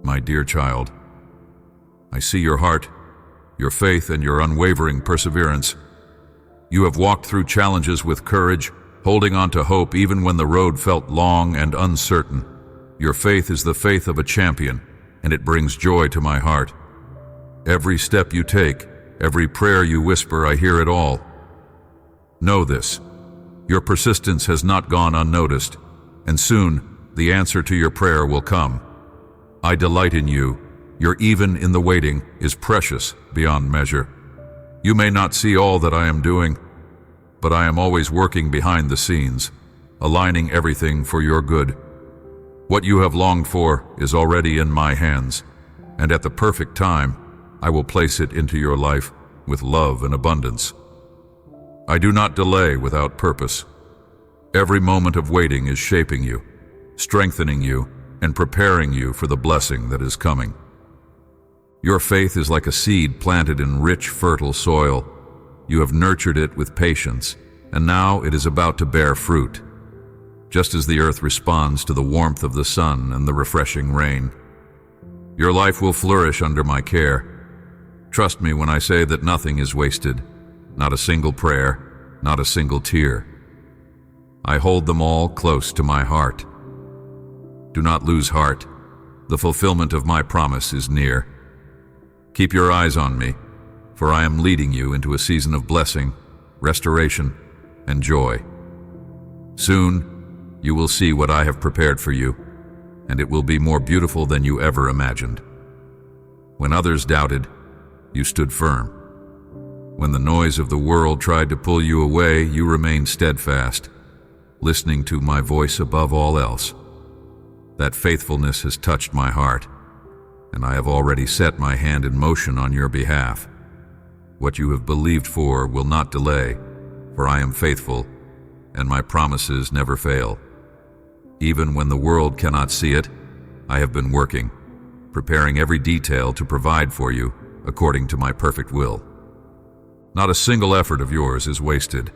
My dear child, I see your heart, your faith, and your unwavering perseverance. You have walked through challenges with courage, holding on to hope even when the road felt long and uncertain. Your faith is the faith of a champion, and it brings joy to my heart. Every step you take, every prayer you whisper, I hear it all. Know this: your persistence has not gone unnoticed, and soon the answer to your prayer will come. I delight in you. Your even in the waiting is precious beyond measure. You may not see all that I am doing, but I am always working behind the scenes, aligning everything for your good. What you have longed for is already in my hands, and at the perfect time, I will place it into your life with love and abundance. I do not delay without purpose. Every moment of waiting is shaping you, strengthening you, and preparing you for the blessing that is coming. Your faith is like a seed planted in rich, fertile soil. You have nurtured it with patience, and now it is about to bear fruit. Just as the earth responds to the warmth of the sun and the refreshing rain, your life will flourish under my care. Trust me when I say that nothing is wasted, not a single prayer, not a single tear. I hold them all close to my heart. Do not lose heart. The fulfillment of my promise is near. Keep your eyes on me, for I am leading you into a season of blessing, restoration, and joy. Soon, you will see what I have prepared for you, and it will be more beautiful than you ever imagined. When others doubted, you stood firm. When the noise of the world tried to pull you away, you remained steadfast, listening to my voice above all else. That faithfulness has touched my heart, and I have already set my hand in motion on your behalf. What you have believed for will not delay, for I am faithful, and my promises never fail. Even when the world cannot see it, I have been working, preparing every detail to provide for you according to my perfect will. Not a single effort of yours is wasted.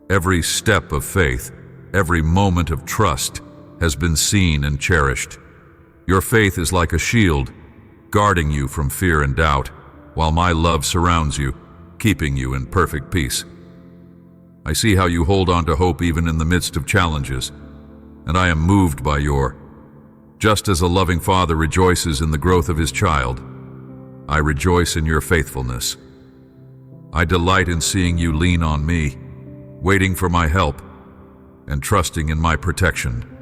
Every step of faith, every moment of trust has been seen and cherished. Your faith is like a shield, guarding you from fear and doubt, while my love surrounds you, keeping you in perfect peace. I see how you hold on to hope even in the midst of challenges, and I am moved by just as a loving father rejoices in the growth of his child, I rejoice in your faithfulness. I delight in seeing you lean on me, waiting for my help, and trusting in my protection.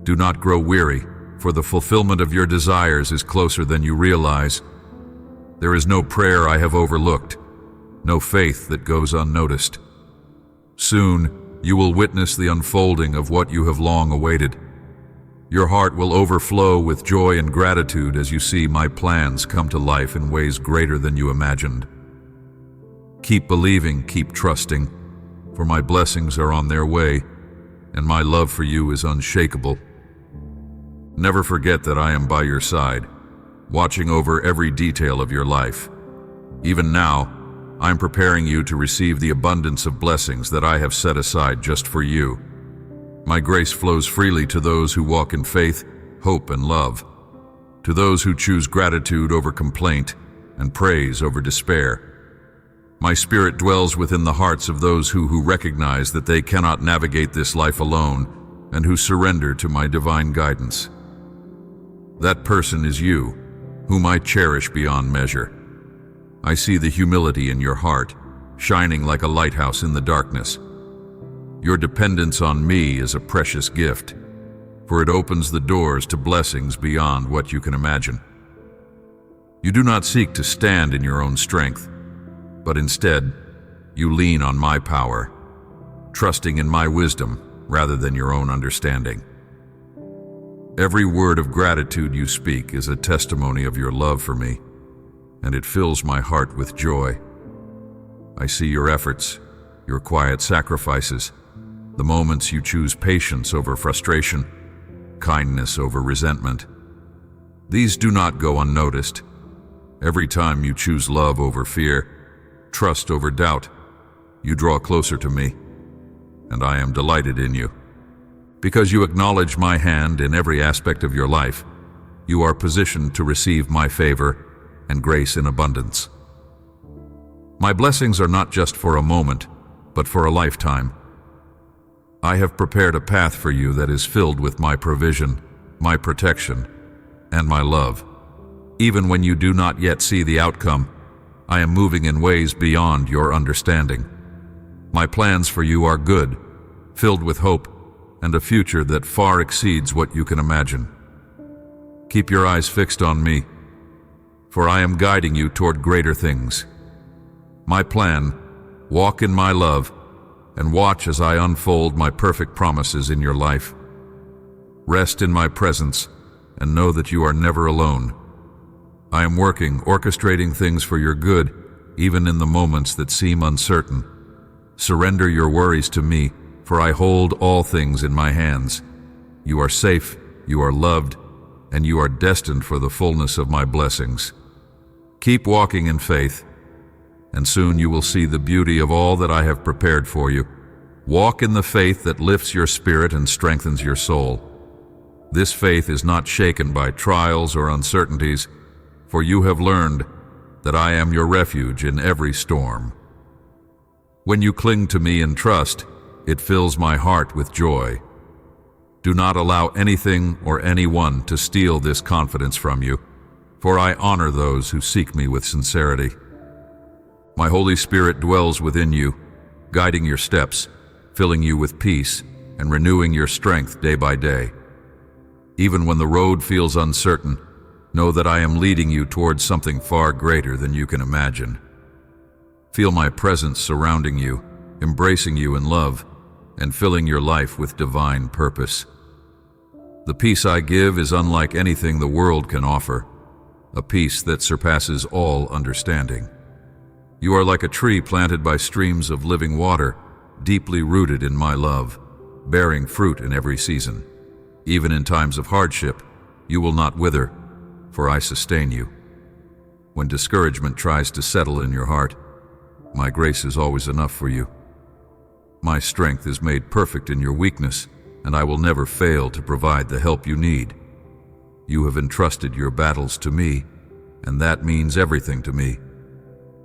Do not grow weary, for the fulfillment of your desires is closer than you realize. There is no prayer I have overlooked, no faith that goes unnoticed. Soon, you will witness the unfolding of what you have long awaited. Your heart will overflow with joy and gratitude as you see my plans come to life in ways greater than you imagined. Keep believing, keep trusting, for my blessings are on their way, and my love for you is unshakable. Never forget that I am by your side, watching over every detail of your life. Even now, I am preparing you to receive the abundance of blessings that I have set aside just for you. My grace flows freely to those who walk in faith, hope, and love, to those who choose gratitude over complaint and praise over despair. My spirit dwells within the hearts of those who recognize that they cannot navigate this life alone and who surrender to my divine guidance. That person is you, whom I cherish beyond measure. I see the humility in your heart, shining like a lighthouse in the darkness. Your dependence on me is a precious gift, for it opens the doors to blessings beyond what you can imagine. You do not seek to stand in your own strength, but instead, you lean on my power, trusting in my wisdom rather than your own understanding. Every word of gratitude you speak is a testimony of your love for me, and it fills my heart with joy. I see your efforts, your quiet sacrifices, the moments you choose patience over frustration, kindness over resentment. These do not go unnoticed. Every time you choose love over fear, trust over doubt, you draw closer to me, and I am delighted in you. Because you acknowledge my hand in every aspect of your life, you are positioned to receive my favor and grace in abundance. My blessings are not just for a moment, but for a lifetime. I have prepared a path for you that is filled with my provision, my protection, and my love. Even when you do not yet see the outcome, I am moving in ways beyond your understanding. My plans for you are good, filled with hope, and a future that far exceeds what you can imagine. Keep your eyes fixed on me, for I am guiding you toward greater things. My plan: walk in my love, and watch as I unfold my perfect promises in your life. Rest in my presence, and know that you are never alone. I am working, orchestrating things for your good, even in the moments that seem uncertain. Surrender your worries to me, for I hold all things in my hands. You are safe, you are loved, and you are destined for the fullness of my blessings. Keep walking in faith, and soon you will see the beauty of all that I have prepared for you. Walk in the faith that lifts your spirit and strengthens your soul. This faith is not shaken by trials or uncertainties, for you have learned that I am your refuge in every storm. When you cling to me in trust, it fills my heart with joy. Do not allow anything or anyone to steal this confidence from you, for I honor those who seek me with sincerity. My Holy Spirit dwells within you, guiding your steps, filling you with peace, and renewing your strength day by day. Even when the road feels uncertain, know that I am leading you towards something far greater than you can imagine. Feel my presence surrounding you, embracing you in love, and filling your life with divine purpose. The peace I give is unlike anything the world can offer, a peace that surpasses all understanding. You are like a tree planted by streams of living water, deeply rooted in my love, bearing fruit in every season. Even in times of hardship, you will not wither, for I sustain you. When discouragement tries to settle in your heart, my grace is always enough for you. My strength is made perfect in your weakness, and I will never fail to provide the help you need. You have entrusted your battles to me, and that means everything to me.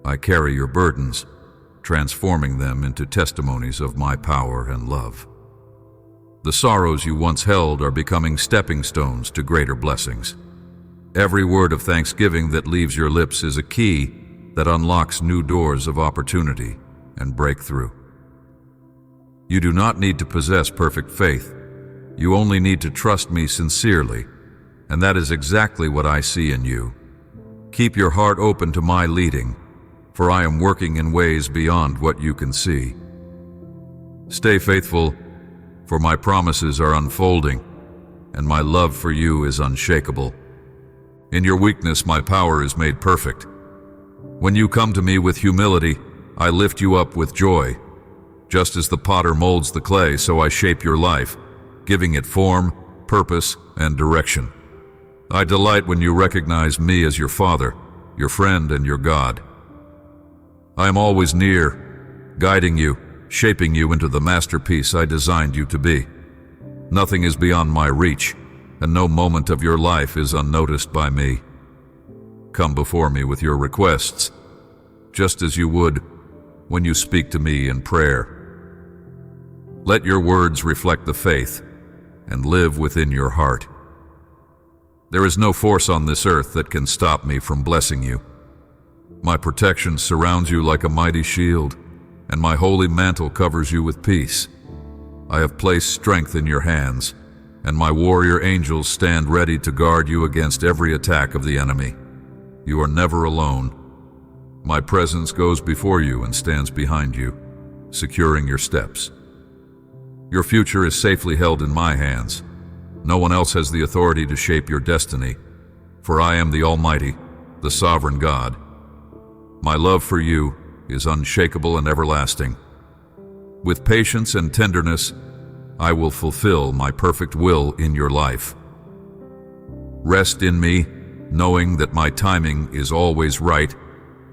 I carry your burdens, transforming them into testimonies of my power and love. The sorrows you once held are becoming stepping stones to greater blessings. Every word of thanksgiving that leaves your lips is a key that unlocks new doors of opportunity and breakthrough. You do not need to possess perfect faith. You only need to trust me sincerely, and that is exactly what I see in you. Keep your heart open to my leading, for I am working in ways beyond what you can see. Stay faithful, for my promises are unfolding, and my love for you is unshakable. In your weakness, my power is made perfect. When you come to me with humility, I lift you up with joy. Just as the potter molds the clay, so I shape your life, giving it form, purpose, and direction. I delight when you recognize me as your Father, your friend, and your God. I am always near, guiding you, shaping you into the masterpiece I designed you to be. Nothing is beyond my reach, and no moment of your life is unnoticed by me. Come before me with your requests, just as you would when you speak to me in prayer. Let your words reflect the faith and live within your heart. There is no force on this earth that can stop me from blessing you. My protection surrounds you like a mighty shield, and my holy mantle covers you with peace. I have placed strength in your hands, and my warrior angels stand ready to guard you against every attack of the enemy. You are never alone. My presence goes before you and stands behind you, securing your steps. Your future is safely held in my hands. No one else has the authority to shape your destiny, for I am the Almighty, the Sovereign God. My love for you is unshakable and everlasting. With patience and tenderness, I will fulfill my perfect will in your life. Rest in me, knowing that my timing is always right,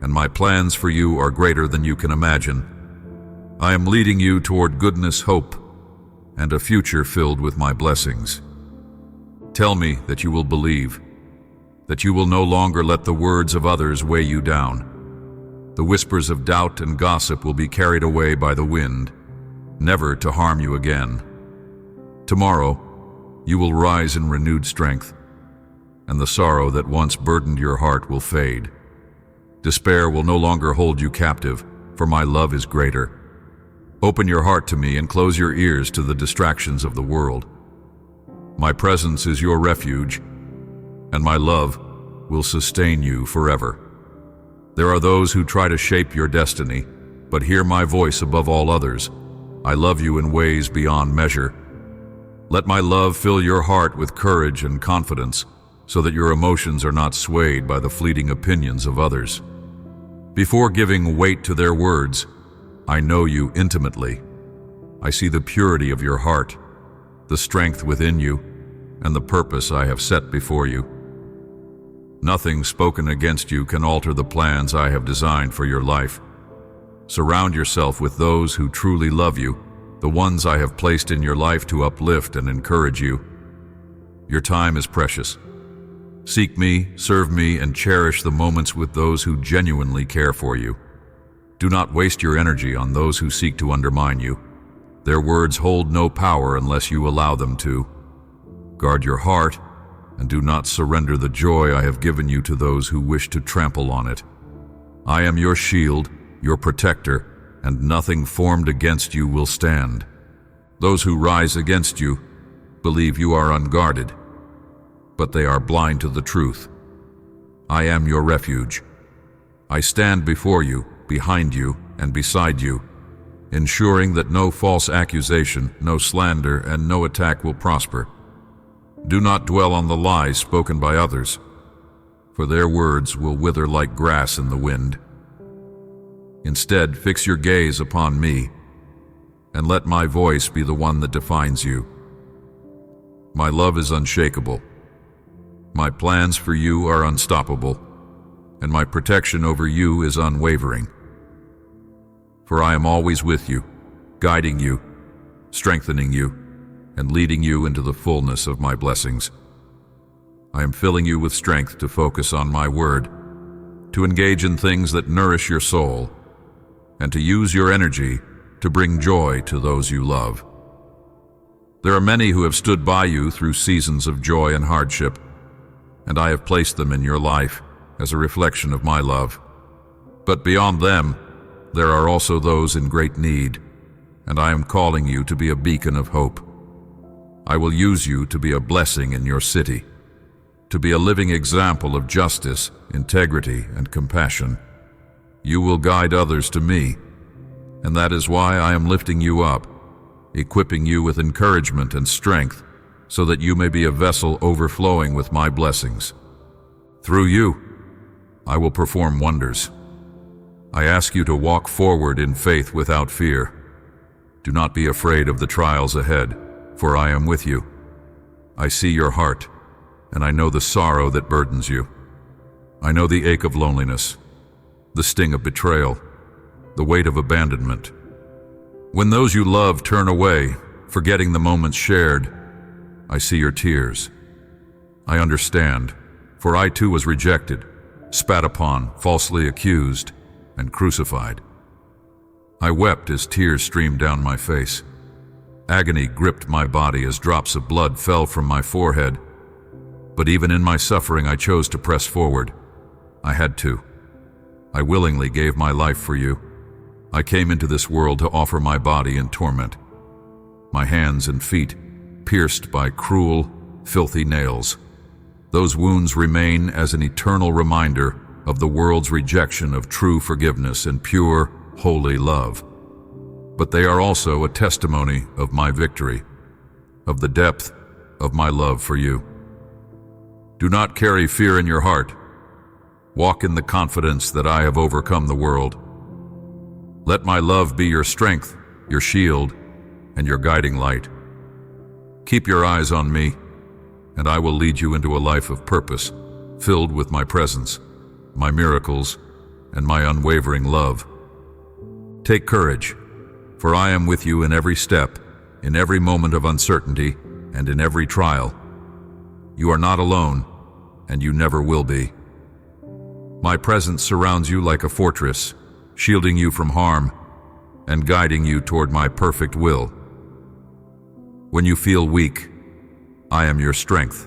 and my plans for you are greater than you can imagine. I am leading you toward goodness, hope, and a future filled with my blessings. Tell me that you will believe, that you will no longer let the words of others weigh you down. The whispers of doubt and gossip will be carried away by the wind, never to harm you again. Tomorrow, you will rise in renewed strength, and the sorrow that once burdened your heart will fade. Despair will no longer hold you captive, for my love is greater. Open your heart to me and close your ears to the distractions of the world. My presence is your refuge, and my love will sustain you forever. There are those who try to shape your destiny, but hear my voice above all others. I love you in ways beyond measure. Let my love fill your heart with courage and confidence, so that your emotions are not swayed by the fleeting opinions of others. Before giving weight to their words, I know you intimately. I see the purity of your heart, the strength within you, and the purpose I have set before you. Nothing spoken against you can alter the plans I have designed for your life. Surround yourself with those who truly love you, the ones I have placed in your life to uplift and encourage you. Your time is precious. Seek me, serve me, and cherish the moments with those who genuinely care for you. Do not waste your energy on those who seek to undermine you. Their words hold no power unless you allow them to. Guard your heart, and do not surrender the joy I have given you to those who wish to trample on it. I am your shield, your protector, and nothing formed against you will stand. Those who rise against you believe you are unguarded, but they are blind to the truth. I am your refuge. I stand before you, behind you, and beside you, ensuring that no false accusation, no slander, and no attack will prosper. Do not dwell on the lies spoken by others, for their words will wither like grass in the wind. Instead, fix your gaze upon me, and let my voice be the one that defines you. My love is unshakable. My plans for you are unstoppable, and my protection over you is unwavering. For I am always with you, guiding you, strengthening you, and leading you into the fullness of my blessings. I am filling you with strength to focus on my word, to engage in things that nourish your soul, and to use your energy to bring joy to those you love. There are many who have stood by you through seasons of joy and hardship, and I have placed them in your life as a reflection of my love. But beyond them, there are also those in great need, and I am calling you to be a beacon of hope. I will use you to be a blessing in your city, to be a living example of justice, integrity, and compassion. You will guide others to me, and that is why I am lifting you up, equipping you with encouragement and strength, so that you may be a vessel overflowing with my blessings. Through you, I will perform wonders. I ask you to walk forward in faith without fear. Do not be afraid of the trials ahead, for I am with you. I see your heart, and I know the sorrow that burdens you. I know the ache of loneliness, the sting of betrayal, the weight of abandonment. When those you love turn away, forgetting the moments shared, I see your tears. I understand, for I too was rejected, spat upon, falsely accused, and crucified. I wept as tears streamed down my face. Agony gripped my body as drops of blood fell from my forehead. But even in my suffering, I chose to press forward. I had to. I willingly gave my life for you. I came into this world to offer my body in torment, my hands and feet pierced by cruel, filthy nails. Those wounds remain as an eternal reminder of the world's rejection of true forgiveness and pure, holy love. But they are also a testimony of my victory, of the depth of my love for you. Do not carry fear in your heart. Walk in the confidence that I have overcome the world. Let my love be your strength, your shield, and your guiding light. Keep your eyes on me, and I will lead you into a life of purpose, filled with my presence, my miracles, and my unwavering love. Take courage, for I am with you in every step, in every moment of uncertainty, and in every trial. You are not alone, and you never will be. My presence surrounds you like a fortress, shielding you from harm and guiding you toward my perfect will. When you feel weak, I am your strength.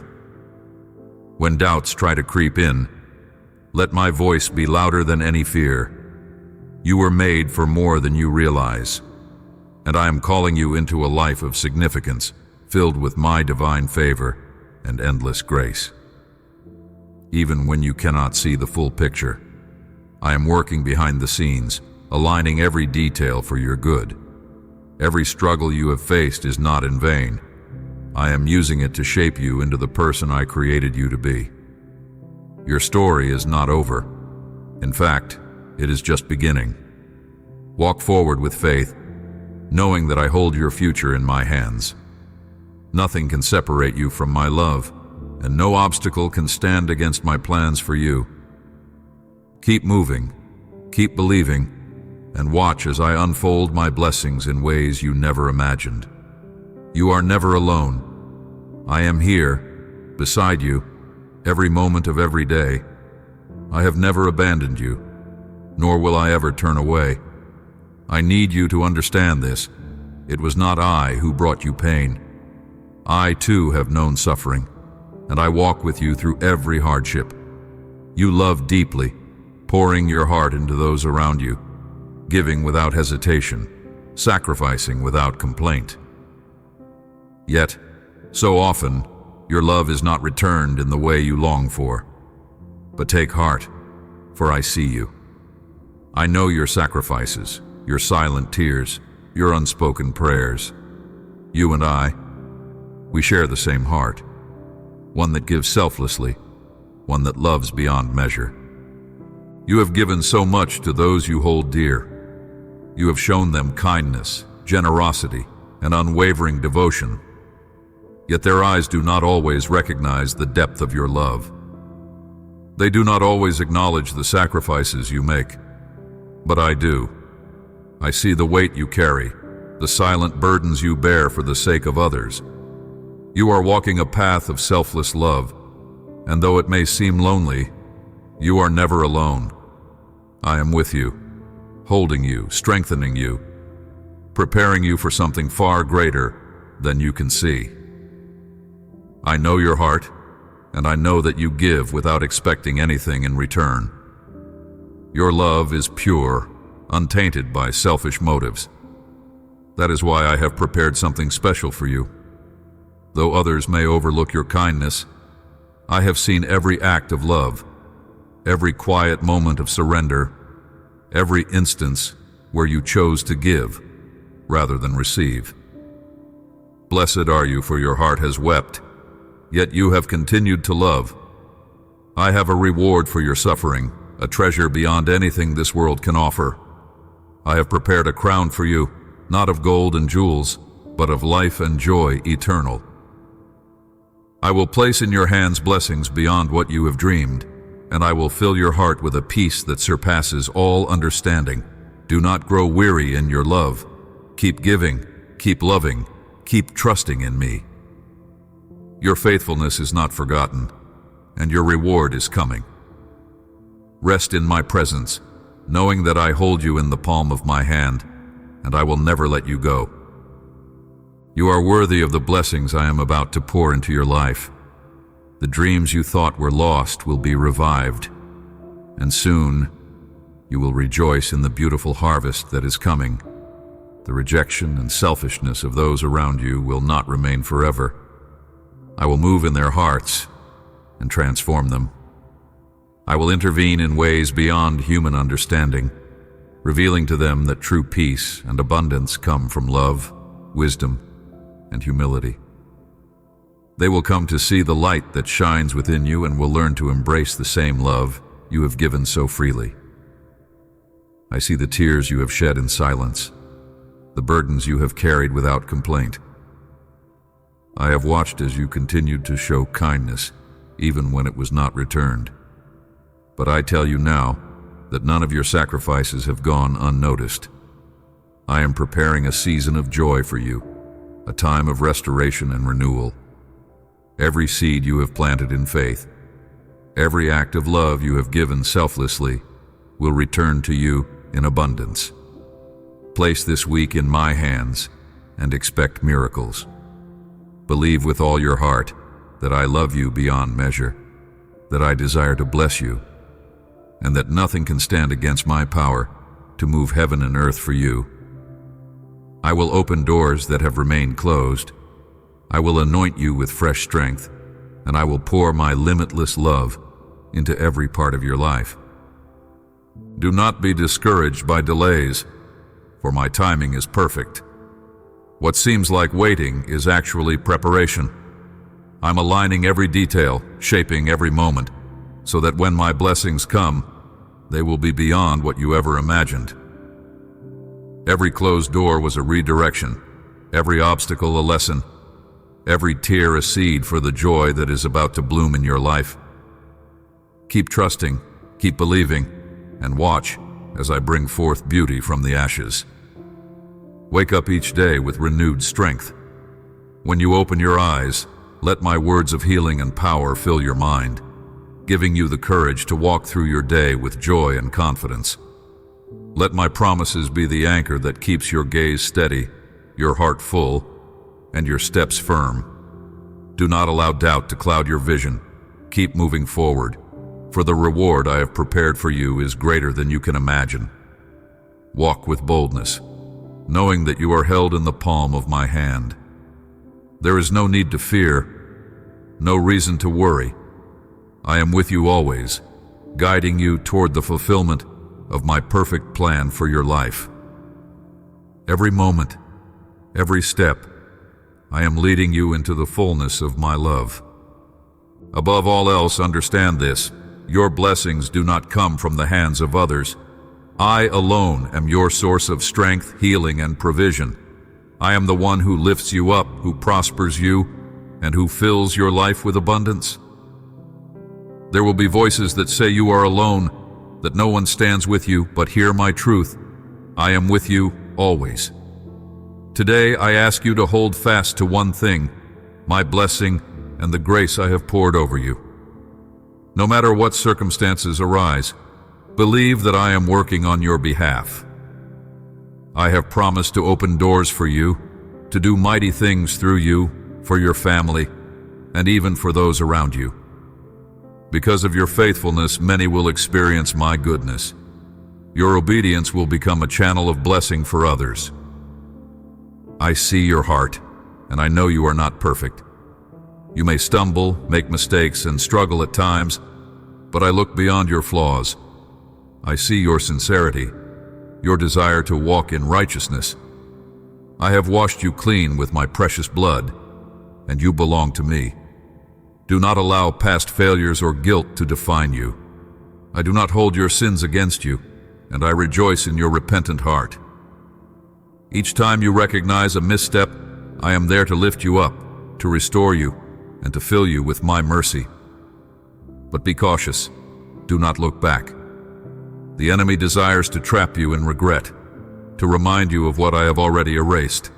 When doubts try to creep in, let my voice be louder than any fear. You were made for more than you realize, and I am calling you into a life of significance, filled with my divine favor and endless grace. Even when you cannot see the full picture, I am working behind the scenes, aligning every detail for your good. Every struggle you have faced is not in vain. I am using it to shape you into the person I created you to be. Your story is not over. In fact, it is just beginning. Walk forward with faith, knowing that I hold your future in my hands. Nothing can separate you from my love, and no obstacle can stand against my plans for you. Keep moving, keep believing, and watch as I unfold my blessings in ways you never imagined. You are never alone. I am here, beside you, every moment of every day. I have never abandoned you, nor will I ever turn away. I need you to understand this. It was not I who brought you pain. I too have known suffering, and I walk with you through every hardship. You love deeply, pouring your heart into those around you, giving without hesitation, sacrificing without complaint. Yet, so often, your love is not returned in the way you long for. But take heart, for I see you. I know your sacrifices, your silent tears, your unspoken prayers. You and I, we share the same heart, one that gives selflessly, one that loves beyond measure. You have given so much to those you hold dear. You have shown them kindness, generosity, and unwavering devotion. Yet their eyes do not always recognize the depth of your love. They do not always acknowledge the sacrifices you make, but I do. I see the weight you carry, the silent burdens you bear for the sake of others. You are walking a path of selfless love, and though it may seem lonely, you are never alone. I am with you, holding you, strengthening you, preparing you for something far greater than you can see. I know your heart, and I know that you give without expecting anything in return. Your love is pure, untainted by selfish motives. That is why I have prepared something special for you. Though others may overlook your kindness, I have seen every act of love, every quiet moment of surrender, every instance where you chose to give rather than receive. Blessed are you, for your heart has wept, yet you have continued to love. I have a reward for your suffering, a treasure beyond anything this world can offer. I have prepared a crown for you, not of gold and jewels, but of life and joy eternal. I will place in your hands blessings beyond what you have dreamed, and I will fill your heart with a peace that surpasses all understanding. Do not grow weary in your love. Keep giving, keep loving, keep trusting in me. Your faithfulness is not forgotten, and your reward is coming. Rest in my presence, knowing that I hold you in the palm of my hand, and I will never let you go. You are worthy of the blessings I am about to pour into your life. The dreams you thought were lost will be revived, and soon you will rejoice in the beautiful harvest that is coming. The rejection and selfishness of those around you will not remain forever. I will move in their hearts and transform them. I will intervene in ways beyond human understanding, revealing to them that true peace and abundance come from love, wisdom, and humility. They will come to see the light that shines within you and will learn to embrace the same love you have given so freely. I see the tears you have shed in silence, the burdens you have carried without complaint. I have watched as you continued to show kindness, even when it was not returned. But I tell you now that none of your sacrifices have gone unnoticed. I am preparing a season of joy for you, a time of restoration and renewal. Every seed you have planted in faith, Every act of love you have given selflessly will return to you in abundance. Place this week in my hands and expect miracles. Believe with all your heart that I love you beyond measure, that I desire to bless you, and that nothing can stand against my power to move heaven and earth for you. I will open doors that have remained closed. I will anoint you with fresh strength, and I will pour my limitless love into every part of your life. Do not be discouraged by delays, for my timing is perfect. What seems like waiting is actually preparation. I'm aligning every detail, shaping every moment, so that when my blessings come, they will be beyond what you ever imagined. Every closed door was a redirection, every obstacle a lesson, every tear a seed for the joy that is about to bloom in your life. Keep trusting, keep believing, and watch as I bring forth beauty from the ashes. Wake up each day with renewed strength. When you open your eyes, let my words of healing and power fill your mind, giving you the courage to walk through your day with joy and confidence. Let my promises be the anchor that keeps your gaze steady, your heart full, and your steps firm. Do not allow doubt to cloud your vision. Keep moving forward, for the reward I have prepared for you is greater than you can imagine. Walk with boldness, knowing that you are held in the palm of my hand. There is no need to fear, no reason to worry. I am with you always, guiding you toward the fulfillment of my perfect plan for your life. Every moment, every step, I am leading you into the fullness of my love. Above all else, understand this: your blessings do not come from the hands of others. I alone am your source of strength, healing, and provision. I am the one who lifts you up, who prospers you, and who fills your life with abundance. There will be voices that say you are alone, that no one stands with you, but hear my truth. I am with you always. Today I ask you to hold fast to one thing: my blessing and the grace I have poured over you. No matter what circumstances arise, believe that I am working on your behalf. I have promised to open doors for you, to do mighty things through you, for your family, and even for those around you. Because of your faithfulness, many will experience my goodness. Your obedience will become a channel of blessing for others. I see your heart, and I know you are not perfect. You may stumble, make mistakes, and struggle at times, but I look beyond your flaws. I see your sincerity, your desire to walk in righteousness. I have washed you clean with my precious blood, and you belong to me. Do not allow past failures or guilt to define you. I do not hold your sins against you, and I rejoice in your repentant heart. Each time you recognize a misstep, I am there to lift you up, to restore you, and to fill you with my mercy. But be cautious. Do not look back. The enemy desires to trap you in regret, to remind you of what I have already erased.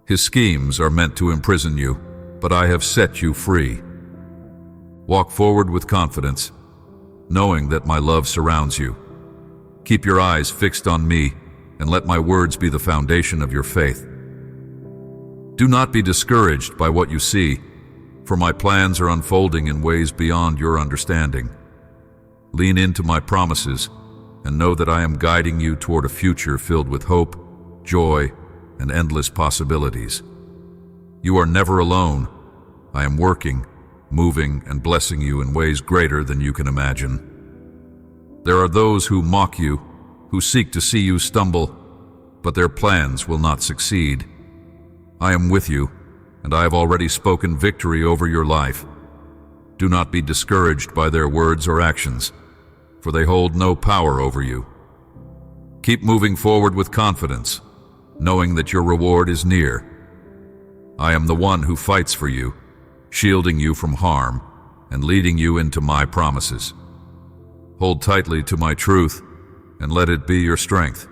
His schemes are meant to imprison you, but I have set you free. Walk forward with confidence, knowing that my love surrounds you. Keep your eyes fixed on me, and let my words be the foundation of your faith. Do not be discouraged by what you see, for my plans are unfolding in ways beyond your understanding. Lean into my promises and know that I am guiding you toward a future filled with hope, joy, and endless possibilities. You are never alone. I am working, moving, and blessing you in ways greater than you can imagine. There are those who mock you, who seek to see you stumble, but their plans will not succeed. I am with you, and I have already spoken victory over your life. Do not be discouraged by their words or actions, for they hold no power over you. Keep moving forward with confidence, knowing that your reward is near. I am the one who fights for you, shielding you from harm and leading you into my promises. Hold tightly to my truth and let it be your strength.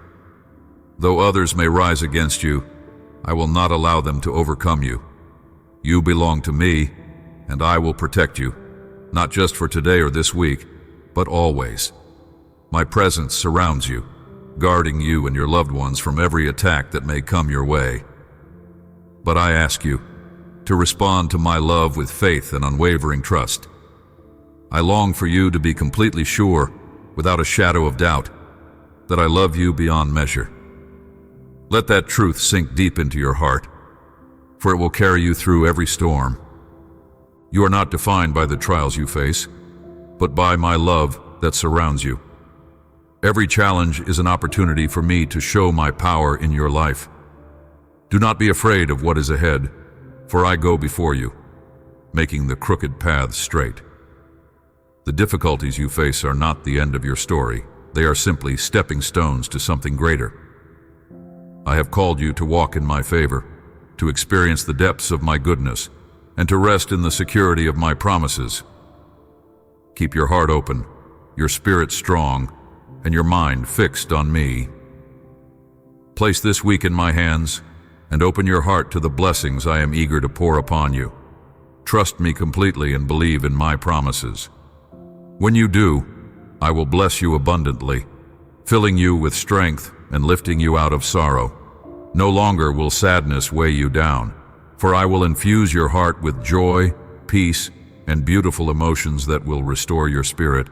Though others may rise against you, I will not allow them to overcome you. You belong to me, and I will protect you. not just for today or this week, but always. My presence surrounds you, guarding you and your loved ones from every attack that may come your way. But I ask you to respond to my love with faith and unwavering trust. I long for you to be completely sure, without a shadow of doubt, that I love you beyond measure. Let that truth sink deep into your heart, for it will carry you through every storm. You are not defined by the trials you face, but by my love that surrounds you. Every challenge is an opportunity for me to show my power in your life. Do not be afraid of what is ahead, for I go before you, making the crooked paths straight. The difficulties you face are not the end of your story. They are simply stepping stones to something greater. I have called you to walk in my favor, to experience the depths of my goodness, and to rest in the security of my promises. Keep your heart open, your spirit strong, and your mind fixed on me. Place this week in my hands, and open your heart to the blessings I am eager to pour upon you. Trust me completely and believe in my promises. When you do, I will bless you abundantly, filling you with strength and lifting you out of sorrow. No longer will sadness weigh you down, for I will infuse your heart with joy, peace, and beautiful emotions that will restore your spirit.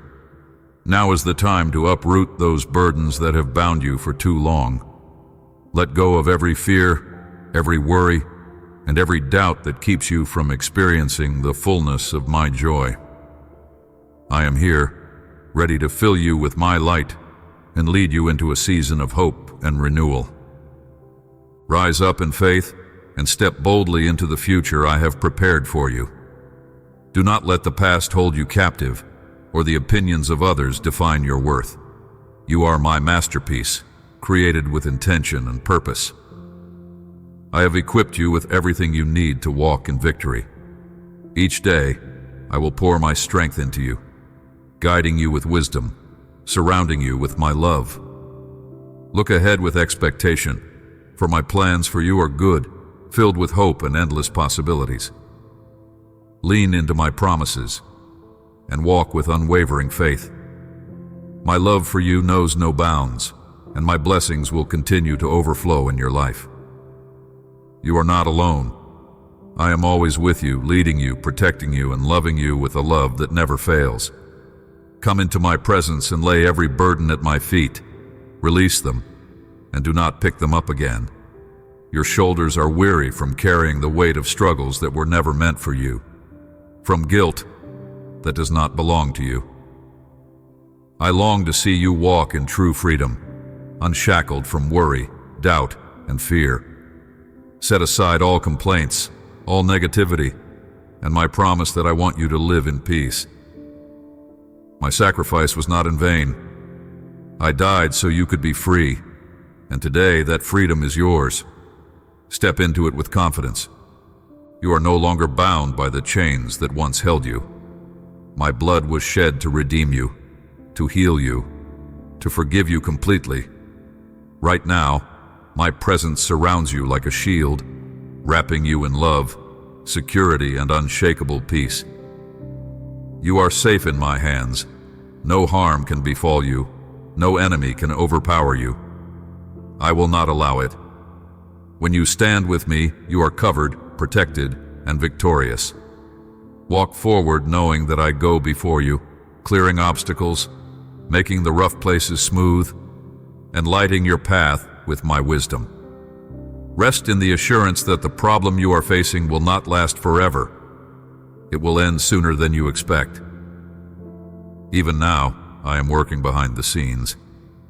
Now is the time to uproot those burdens that have bound you for too long. Let go of every fear, every worry, and every doubt that keeps you from experiencing the fullness of my joy. I am here, ready to fill you with my light and lead you into a season of hope and renewal. Rise up in faith and step boldly into the future I have prepared for you. Do not let the past hold you captive, or the opinions of others define your worth. You are my masterpiece, created with intention and purpose. I have equipped you with everything you need to walk in victory. Each day, I will pour my strength into you, guiding you with wisdom, surrounding you with my love. Look ahead with expectation, for my plans for you are good, filled with hope and endless possibilities. Lean into my promises and walk with unwavering faith. My love for you knows no bounds, and my blessings will continue to overflow in your life. You are not alone. I am always with you, leading you, protecting you, and loving you with a love that never fails. Come into my presence and lay every burden at my feet. Release them, and do not pick them up again. Your shoulders are weary from carrying the weight of struggles that were never meant for you, from guilt that does not belong to you. I long to see you walk in true freedom, unshackled from worry, doubt, and fear. Set aside all complaints, all negativity, and my promise that I want you to live in peace. My sacrifice was not in vain. I died so you could be free, and today that freedom is yours. Step into it with confidence. You are no longer bound by the chains that once held you. My blood was shed to redeem you, to heal you, to forgive you completely. Right now, my presence surrounds you like a shield, wrapping you in love, security, and unshakable peace. You are safe in my hands. No harm can befall you. No enemy can overpower you. I will not allow it. When you stand with me, you are covered, protected, and victorious. Walk forward knowing that I go before you, clearing obstacles, making the rough places smooth, and lighting your path with my wisdom. Rest in the assurance that the problem you are facing will not last forever. It will end sooner than you expect. Even now, I am working behind the scenes,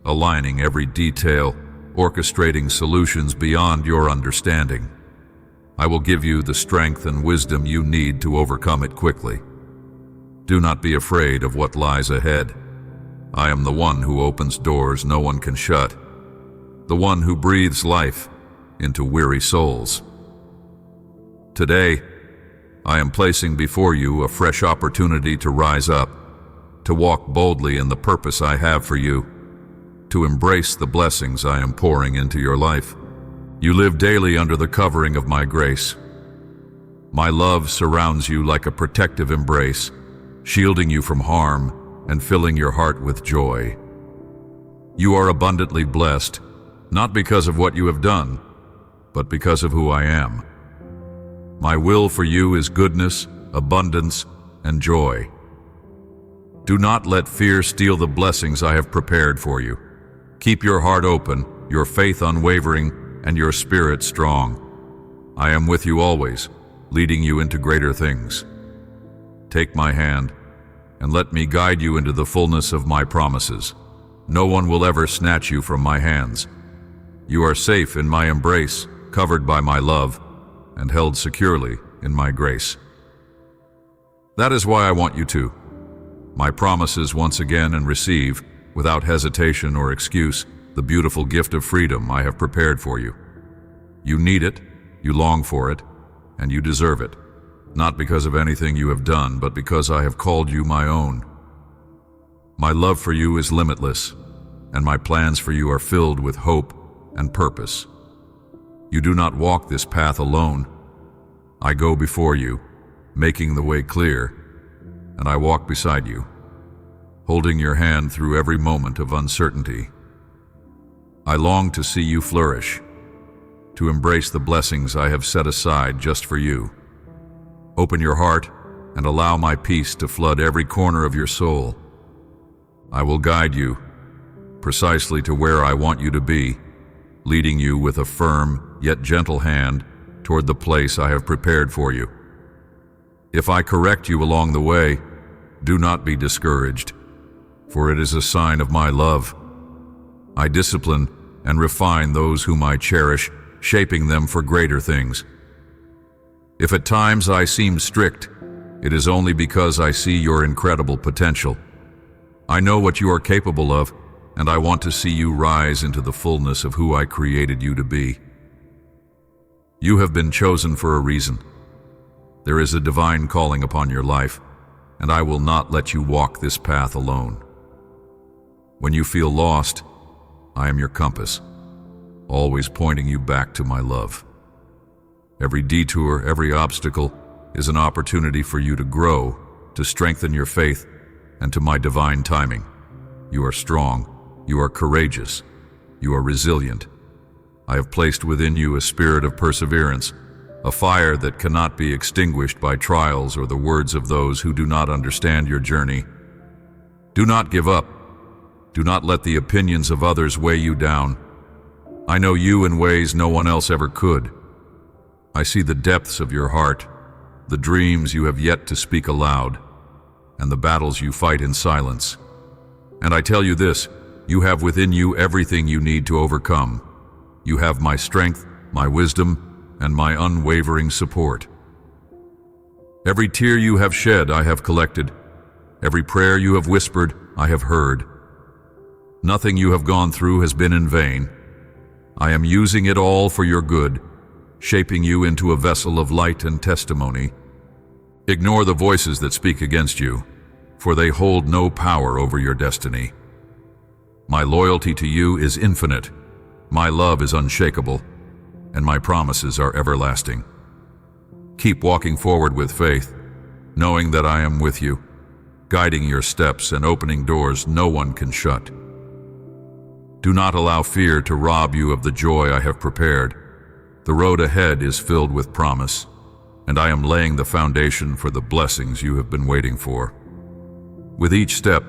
aligning every detail, orchestrating solutions beyond your understanding. I will give you the strength and wisdom you need to overcome it quickly. Do not be afraid of what lies ahead. I am the one who opens doors no one can shut, the one who breathes life into weary souls. Today, I am placing before you a fresh opportunity to rise up, to walk boldly in the purpose I have for you, to embrace the blessings I am pouring into your life. You live daily under the covering of my grace. My love surrounds you like a protective embrace, shielding you from harm and filling your heart with joy. You are abundantly blessed, not because of what you have done, but because of who I am. My will for you is goodness, abundance, and joy. Do not let fear steal the blessings I have prepared for you. Keep your heart open, your faith unwavering, and your spirit strong. I am with you always, leading you into greater things. Take my hand, and let me guide you into the fullness of my promises. No one will ever snatch you from my hands. You are safe in my embrace, covered by my love, and held securely in my grace. That is why I want you to. My promises once again and receive, without hesitation or excuse, the beautiful gift of freedom I have prepared for you. You need it, you long for it, and you deserve it, not because of anything you have done, but because I have called you my own. My love for you is limitless, and my plans for you are filled with hope and purpose. You do not walk this path alone. I go before you, making the way clear, and I walk beside you, holding your hand through every moment of uncertainty. I long to see you flourish, to embrace the blessings I have set aside just for you. Open your heart and allow my peace to flood every corner of your soul. I will guide you precisely to where I want you to be, leading you with a firm yet gentle hand toward the place I have prepared for you. If I correct you along the way, do not be discouraged, for it is a sign of my love. I discipline and refine those whom I cherish, shaping them for greater things. If at times I seem strict, it is only because I see your incredible potential. I know what you are capable of, and I want to see you rise into the fullness of who I created you to be. You have been chosen for a reason. There is a divine calling upon your life, and I will not let you walk this path alone. When you feel lost, I am your compass, always pointing you back to my love. Every detour, every obstacle is an opportunity for you to grow, to strengthen your faith, and to my divine timing. You are strong, you are courageous, you are resilient. I have placed within you a spirit of perseverance, a fire that cannot be extinguished by trials or the words of those who do not understand your journey. Do not give up. Do not let the opinions of others weigh you down. I know you in ways no one else ever could. I see the depths of your heart, the dreams you have yet to speak aloud, and the battles you fight in silence. And I tell you this, you have within you everything you need to overcome. You have my strength, my wisdom, and my unwavering support. Every tear you have shed, I have collected. Every prayer you have whispered, I have heard. Nothing you have gone through has been in vain. I am using it all for your good, shaping you into a vessel of light and testimony. Ignore the voices that speak against you, for they hold no power over your destiny. My loyalty to you is infinite, my love is unshakable, and my promises are everlasting. Keep walking forward with faith, knowing that I am with you, guiding your steps and opening doors no one can shut. Do not allow fear to rob you of the joy I have prepared. The road ahead is filled with promise, and I am laying the foundation for the blessings you have been waiting for. With each step,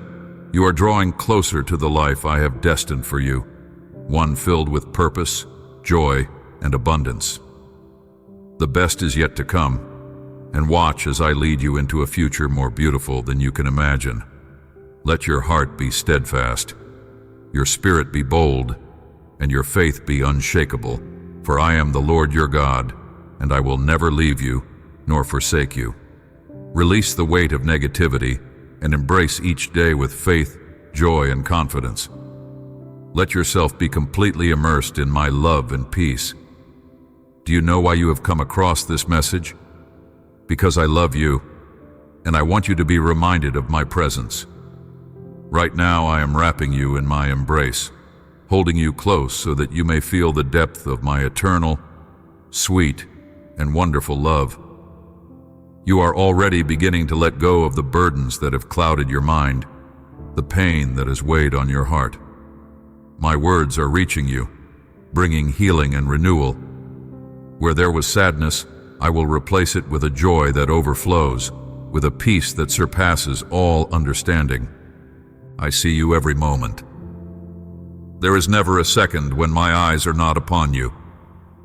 you are drawing closer to the life I have destined for you, one filled with purpose, joy, and abundance. The best is yet to come, and watch as I lead you into a future more beautiful than you can imagine. Let your heart be steadfast, your spirit be bold, and your faith be unshakable, for I am the Lord your God, and I will never leave you nor forsake you. Release the weight of negativity and embrace each day with faith, joy, and confidence. Let yourself be completely immersed in my love and peace. Do you know why you have come across this message? Because I love you, and I want you to be reminded of my presence. Right now I am wrapping you in my embrace, holding you close so that you may feel the depth of my eternal, sweet, and wonderful love. You are already beginning to let go of the burdens that have clouded your mind, the pain that has weighed on your heart. My words are reaching you, bringing healing and renewal. Where there was sadness, I will replace it with a joy that overflows, with a peace that surpasses all understanding. I see you every moment. There is never a second when my eyes are not upon you.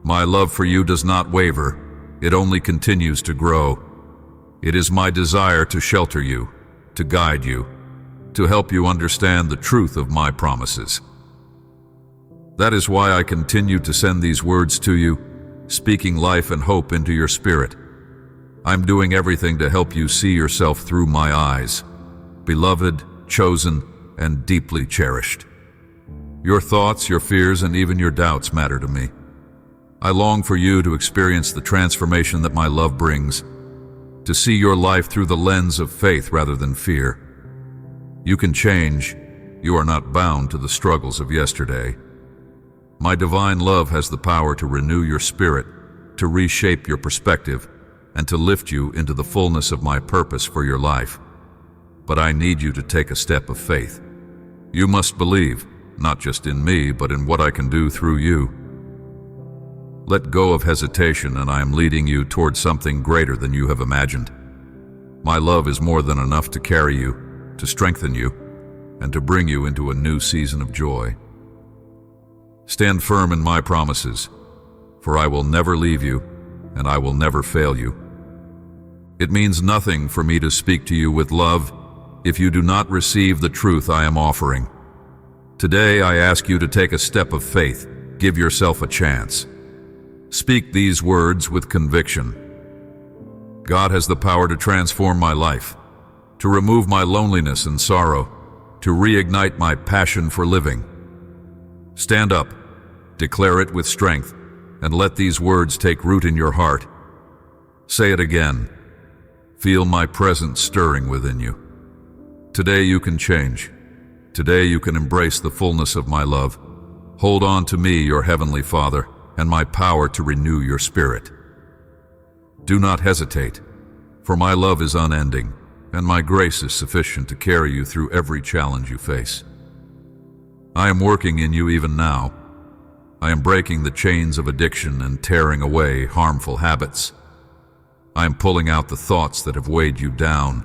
My love for you does not waver, it only continues to grow. It is my desire to shelter you, to guide you, to help you understand the truth of my promises. That is why I continue to send these words to you, speaking life and hope into your spirit. I'm doing everything to help you see yourself through my eyes, beloved, chosen, and deeply cherished. Your thoughts, your fears, and even your doubts matter to me. I long for you to experience the transformation that my love brings, to see your life through the lens of faith rather than fear. You can change. You are not bound to the struggles of yesterday. My divine love has the power to renew your spirit, to reshape your perspective, and to lift you into the fullness of my purpose for your life. But I need you to take a step of faith. You must believe, not just in me, but in what I can do through you. Let go of hesitation, and I am leading you towards something greater than you have imagined. My love is more than enough to carry you, to strengthen you, and to bring you into a new season of joy. Stand firm in my promises, for I will never leave you, and I will never fail you. It means nothing for me to speak to you with love if you do not receive the truth I am offering. Today I ask you to take a step of faith. Give yourself a chance. Speak these words with conviction. God has the power to transform my life, to remove my loneliness and sorrow, to reignite my passion for living. Stand up, declare it with strength, and let these words take root in your heart. Say it again. Feel my presence stirring within you. Today you can change. Today you can embrace the fullness of my love. Hold on to me, your heavenly Father, and my power to renew your spirit. Do not hesitate, for my love is unending, and my grace is sufficient to carry you through every challenge you face. I am working in you even now. I am breaking the chains of addiction and tearing away harmful habits. I am pulling out the thoughts that have weighed you down,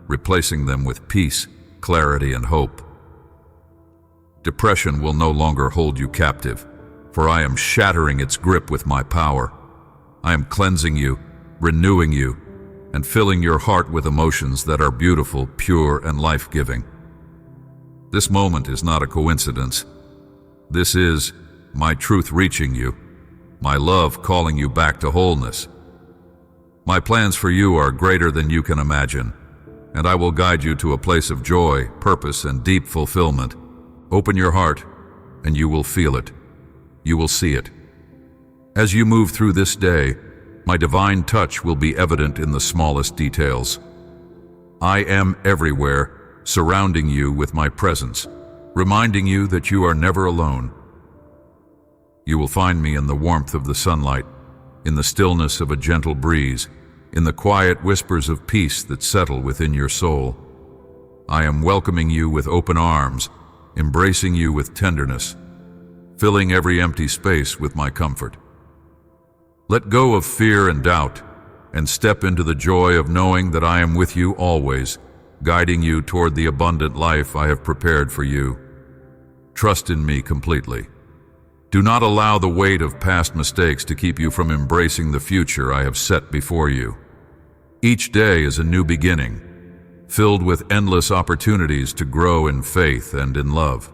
replacing them with peace, clarity, and hope. Depression will no longer hold you captive, for I am shattering its grip with my power. I am cleansing you, renewing you, and filling your heart with emotions that are beautiful, pure, and life-giving. This moment is not a coincidence. This is my truth reaching you, my love calling you back to wholeness. My plans for you are greater than you can imagine, and I will guide you to a place of joy, purpose, and deep fulfillment. Open your heart, and you will feel it. You will see it. As you move through this day, my divine touch will be evident in the smallest details. I am everywhere, surrounding you with my presence, reminding you that you are never alone. You will find me in the warmth of the sunlight, in the stillness of a gentle breeze, in the quiet whispers of peace that settle within your soul. I am welcoming you with open arms, embracing you with tenderness, filling every empty space with my comfort. Let go of fear and doubt, and step into the joy of knowing that I am with you always, guiding you toward the abundant life I have prepared for you. Trust in me completely. Do not allow the weight of past mistakes to keep you from embracing the future I have set before you. Each day is a new beginning, filled with endless opportunities to grow in faith and in love.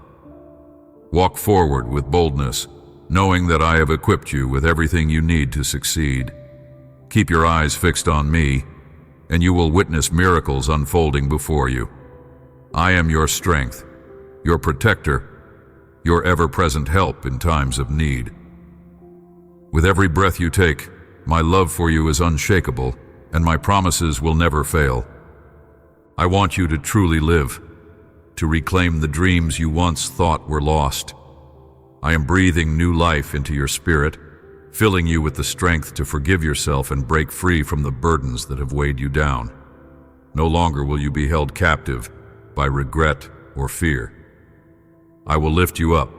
Walk forward with boldness, knowing that I have equipped you with everything you need to succeed. Keep your eyes fixed on me, and you will witness miracles unfolding before you. I am your strength, your protector, your ever-present help in times of need. With every breath you take, my love for you is unshakable, and my promises will never fail. I want you to truly live, to reclaim the dreams you once thought were lost. I am breathing new life into your spirit, filling you with the strength to forgive yourself and break free from the burdens that have weighed you down. No longer will you be held captive by regret or fear. I will lift you up,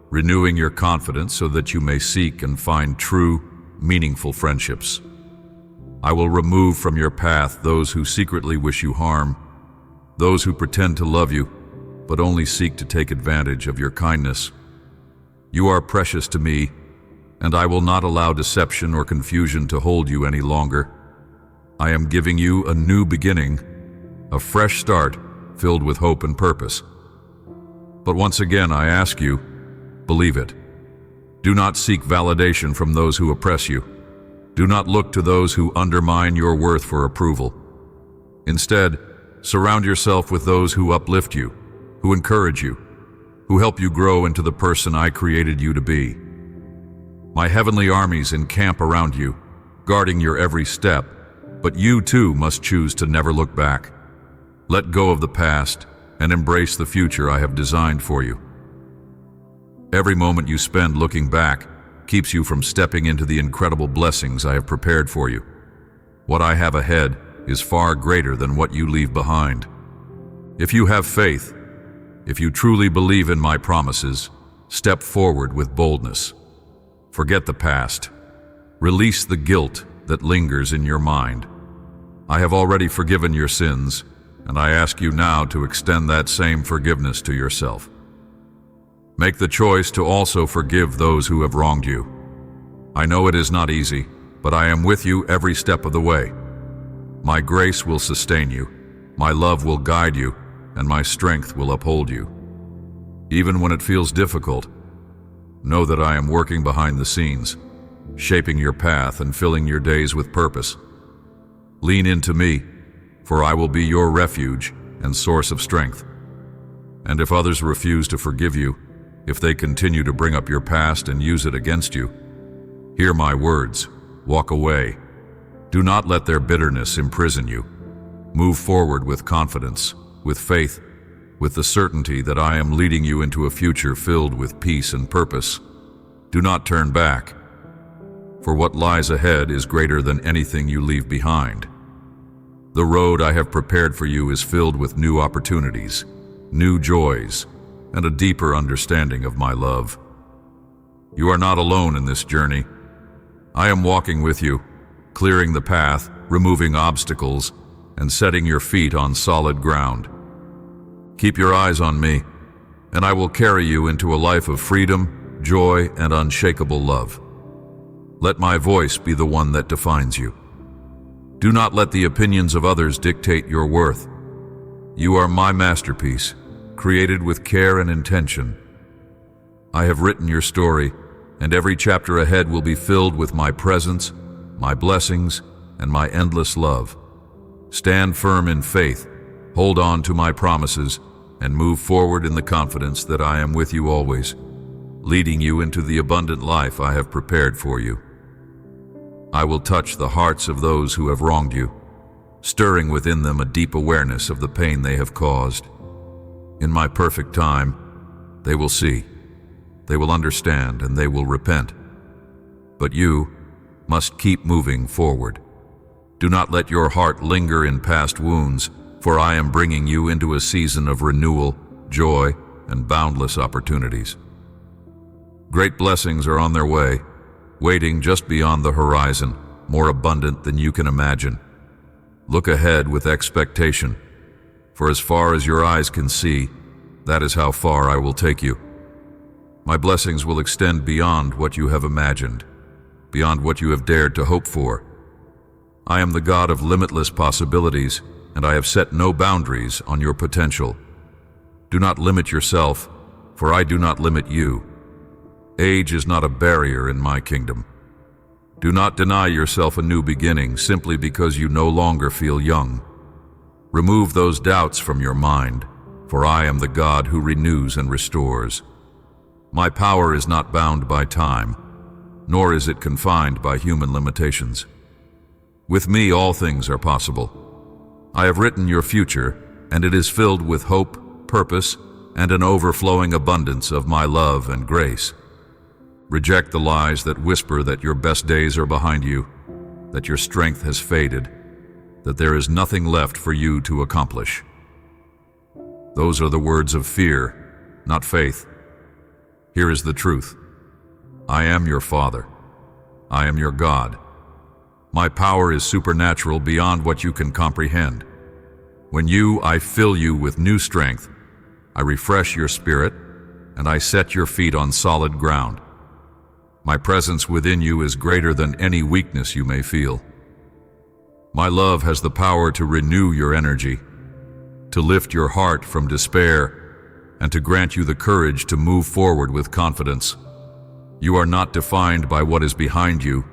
renewing your confidence so that you may seek and find true, meaningful friendships. I will remove from your path those who secretly wish you harm, those who pretend to love you, but only seek to take advantage of your kindness. You are precious to me, and I will not allow deception or confusion to hold you any longer. I am giving you a new beginning, a fresh start filled with hope and purpose. But once again, I ask you, believe it. Do not seek validation from those who oppress you. Do not look to those who undermine your worth for approval. Instead, surround yourself with those who uplift you, who encourage you, who help you grow into the person I created you to be. My heavenly armies encamp around you, guarding your every step, but you too must choose to never look back. Let go of the past and embrace the future I have designed for you. Every moment you spend looking back keeps you from stepping into the incredible blessings I have prepared for you. What I have ahead is far greater than what you leave behind. If you have faith, if you truly believe in my promises, step forward with boldness. Forget the past. Release the guilt that lingers in your mind. I have already forgiven your sins, and I ask you now to extend that same forgiveness to yourself. Make the choice to also forgive those who have wronged you. I know it is not easy, but I am with you every step of the way. My grace will sustain you, my love will guide you, and my strength will uphold you. Even when it feels difficult, know that I am working behind the scenes, shaping your path and filling your days with purpose. Lean into me, for I will be your refuge and source of strength. And if others refuse to forgive you, if they continue to bring up your past and use it against you, hear my words, walk away. Do not let their bitterness imprison you. Move forward with confidence, with faith, with the certainty that I am leading you into a future filled with peace and purpose. Do not turn back, for what lies ahead is greater than anything you leave behind. The road I have prepared for you is filled with new opportunities, new joys, and a deeper understanding of my love. You are not alone in this journey. I am walking with you, clearing the path, removing obstacles, and setting your feet on solid ground. Keep your eyes on me, and I will carry you into a life of freedom, joy, and unshakable love. Let my voice be the one that defines you. Do not let the opinions of others dictate your worth. You are my masterpiece, created with care and intention. I have written your story, and every chapter ahead will be filled with my presence, my blessings, and my endless love. Stand firm in faith, hold on to my promises, and move forward in the confidence that I am with you always, leading you into the abundant life I have prepared for you. I will touch the hearts of those who have wronged you, stirring within them a deep awareness of the pain they have caused. In my perfect time, they will see, they will understand, and they will repent. But you must keep moving forward. Do not let your heart linger in past wounds, for I am bringing you into a season of renewal, joy, and boundless opportunities. Great blessings are on their way, waiting just beyond the horizon, more abundant than you can imagine. Look ahead with expectation, for as far as your eyes can see, that is how far I will take you. My blessings will extend beyond what you have imagined, beyond what you have dared to hope for. I am the God of limitless possibilities, and I have set no boundaries on your potential. Do not limit yourself, for I do not limit you. Age is not a barrier in my kingdom. Do not deny yourself a new beginning simply because you no longer feel young. Remove those doubts from your mind, for I am the God who renews and restores. My power is not bound by time, nor is it confined by human limitations. With me, all things are possible. I have written your future, and it is filled with hope, purpose, and an overflowing abundance of my love and grace. Reject the lies that whisper that your best days are behind you, that your strength has faded, that there is nothing left for you to accomplish. Those are the words of fear, not faith. Here is the truth. I am your Father. I am your God. My power is supernatural beyond what you can comprehend. When I fill you with new strength, I refresh your spirit, and I set your feet on solid ground. My presence within you is greater than any weakness you may feel. My love has the power to renew your energy, to lift your heart from despair, and to grant you the courage to move forward with confidence. You are not defined by what is behind you,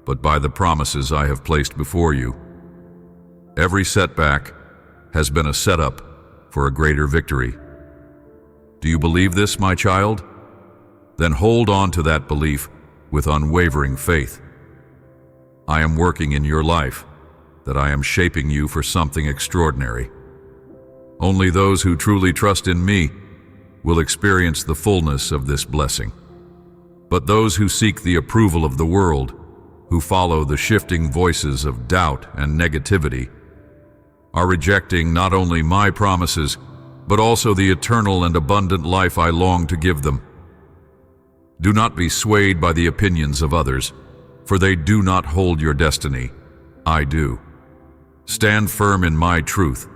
but by the promises I have placed before you. Every setback has been a setup for a greater victory. Do you believe this, my child? Then hold on to that belief with unwavering faith. I am working in your life, that I am shaping you for something extraordinary. Only those who truly trust in me will experience the fullness of this blessing. But those who seek the approval of the world, who follow the shifting voices of doubt and negativity, are rejecting not only my promises, but also the eternal and abundant life I long to give them. Do not be swayed by the opinions of others, for they do not hold your destiny. I do. Stand firm in my truth.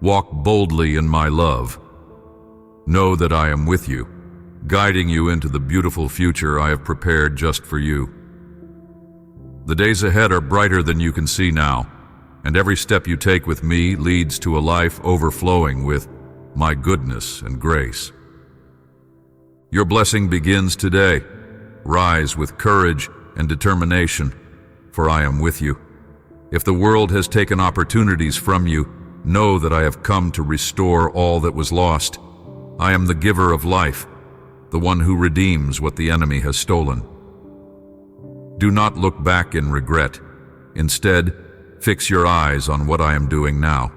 Walk boldly in my love. Know that I am with you, guiding you into the beautiful future I have prepared just for you. The days ahead are brighter than you can see now, and every step you take with me leads to a life overflowing with my goodness and grace. Your blessing begins today. Rise with courage and determination, for I am with you. If the world has taken opportunities from you, know that I have come to restore all that was lost. I am the giver of life, the one who redeems what the enemy has stolen. Do not look back in regret. Instead, fix your eyes on what I am doing now.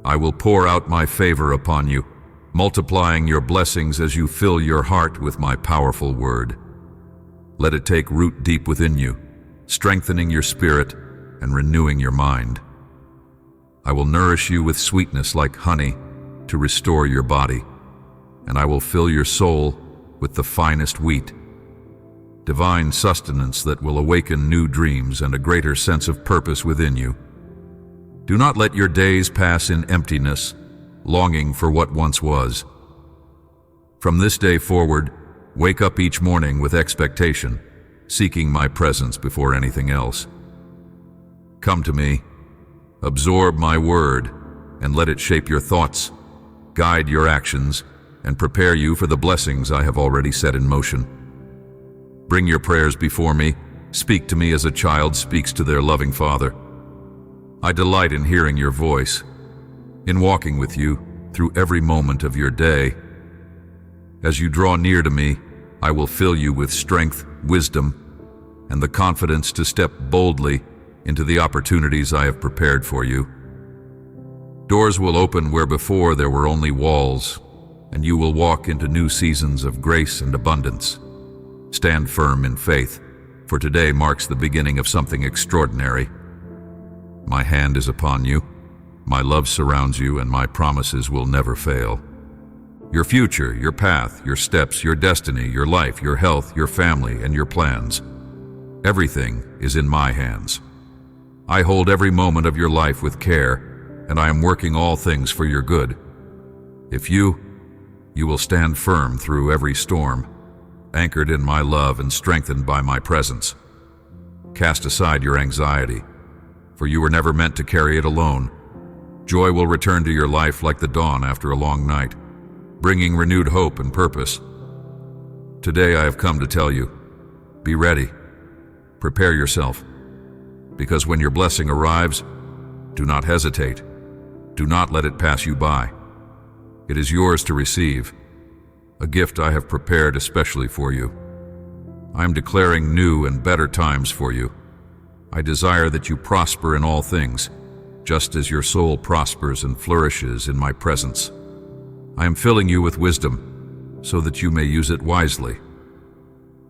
I will pour out my favor upon you, multiplying your blessings as you fill your heart with my powerful word. Let it take root deep within you, strengthening your spirit and renewing your mind. I will nourish you with sweetness like honey to restore your body, and I will fill your soul with the finest wheat, divine sustenance that will awaken new dreams and a greater sense of purpose within you. Do not let your days pass in emptiness, longing for what once was. From this day forward, wake up each morning with expectation, seeking my presence before anything else. Come to me, absorb my word, and let it shape your thoughts, guide your actions, and prepare you for the blessings I have already set in motion. Bring your prayers before me. Speak to me as a child speaks to their loving father. I delight in hearing your voice, in walking with you through every moment of your day. As you draw near to me, I will fill you with strength, wisdom, and the confidence to step boldly into the opportunities I have prepared for you. Doors will open where before there were only walls, and you will walk into new seasons of grace and abundance. Stand firm in faith, for today marks the beginning of something extraordinary. My hand is upon you, my love surrounds you, and my promises will never fail. Your future, your path, your steps, your destiny, your life, your health, your family, and your plans. Everything is in my hands. I hold every moment of your life with care, and I am working all things for your good. If you will stand firm through every storm, anchored in my love and strengthened by my presence. Cast aside your anxiety, for you were never meant to carry it alone. Joy will return to your life like the dawn after a long night, bringing renewed hope and purpose. Today I have come to tell you, be ready, prepare yourself, because when your blessing arrives, do not hesitate, do not let it pass you by. It is yours to receive, a gift I have prepared especially for you. I am declaring new and better times for you. I desire that you prosper in all things, just as your soul prospers and flourishes in my presence. I am filling you with wisdom, so that you may use it wisely.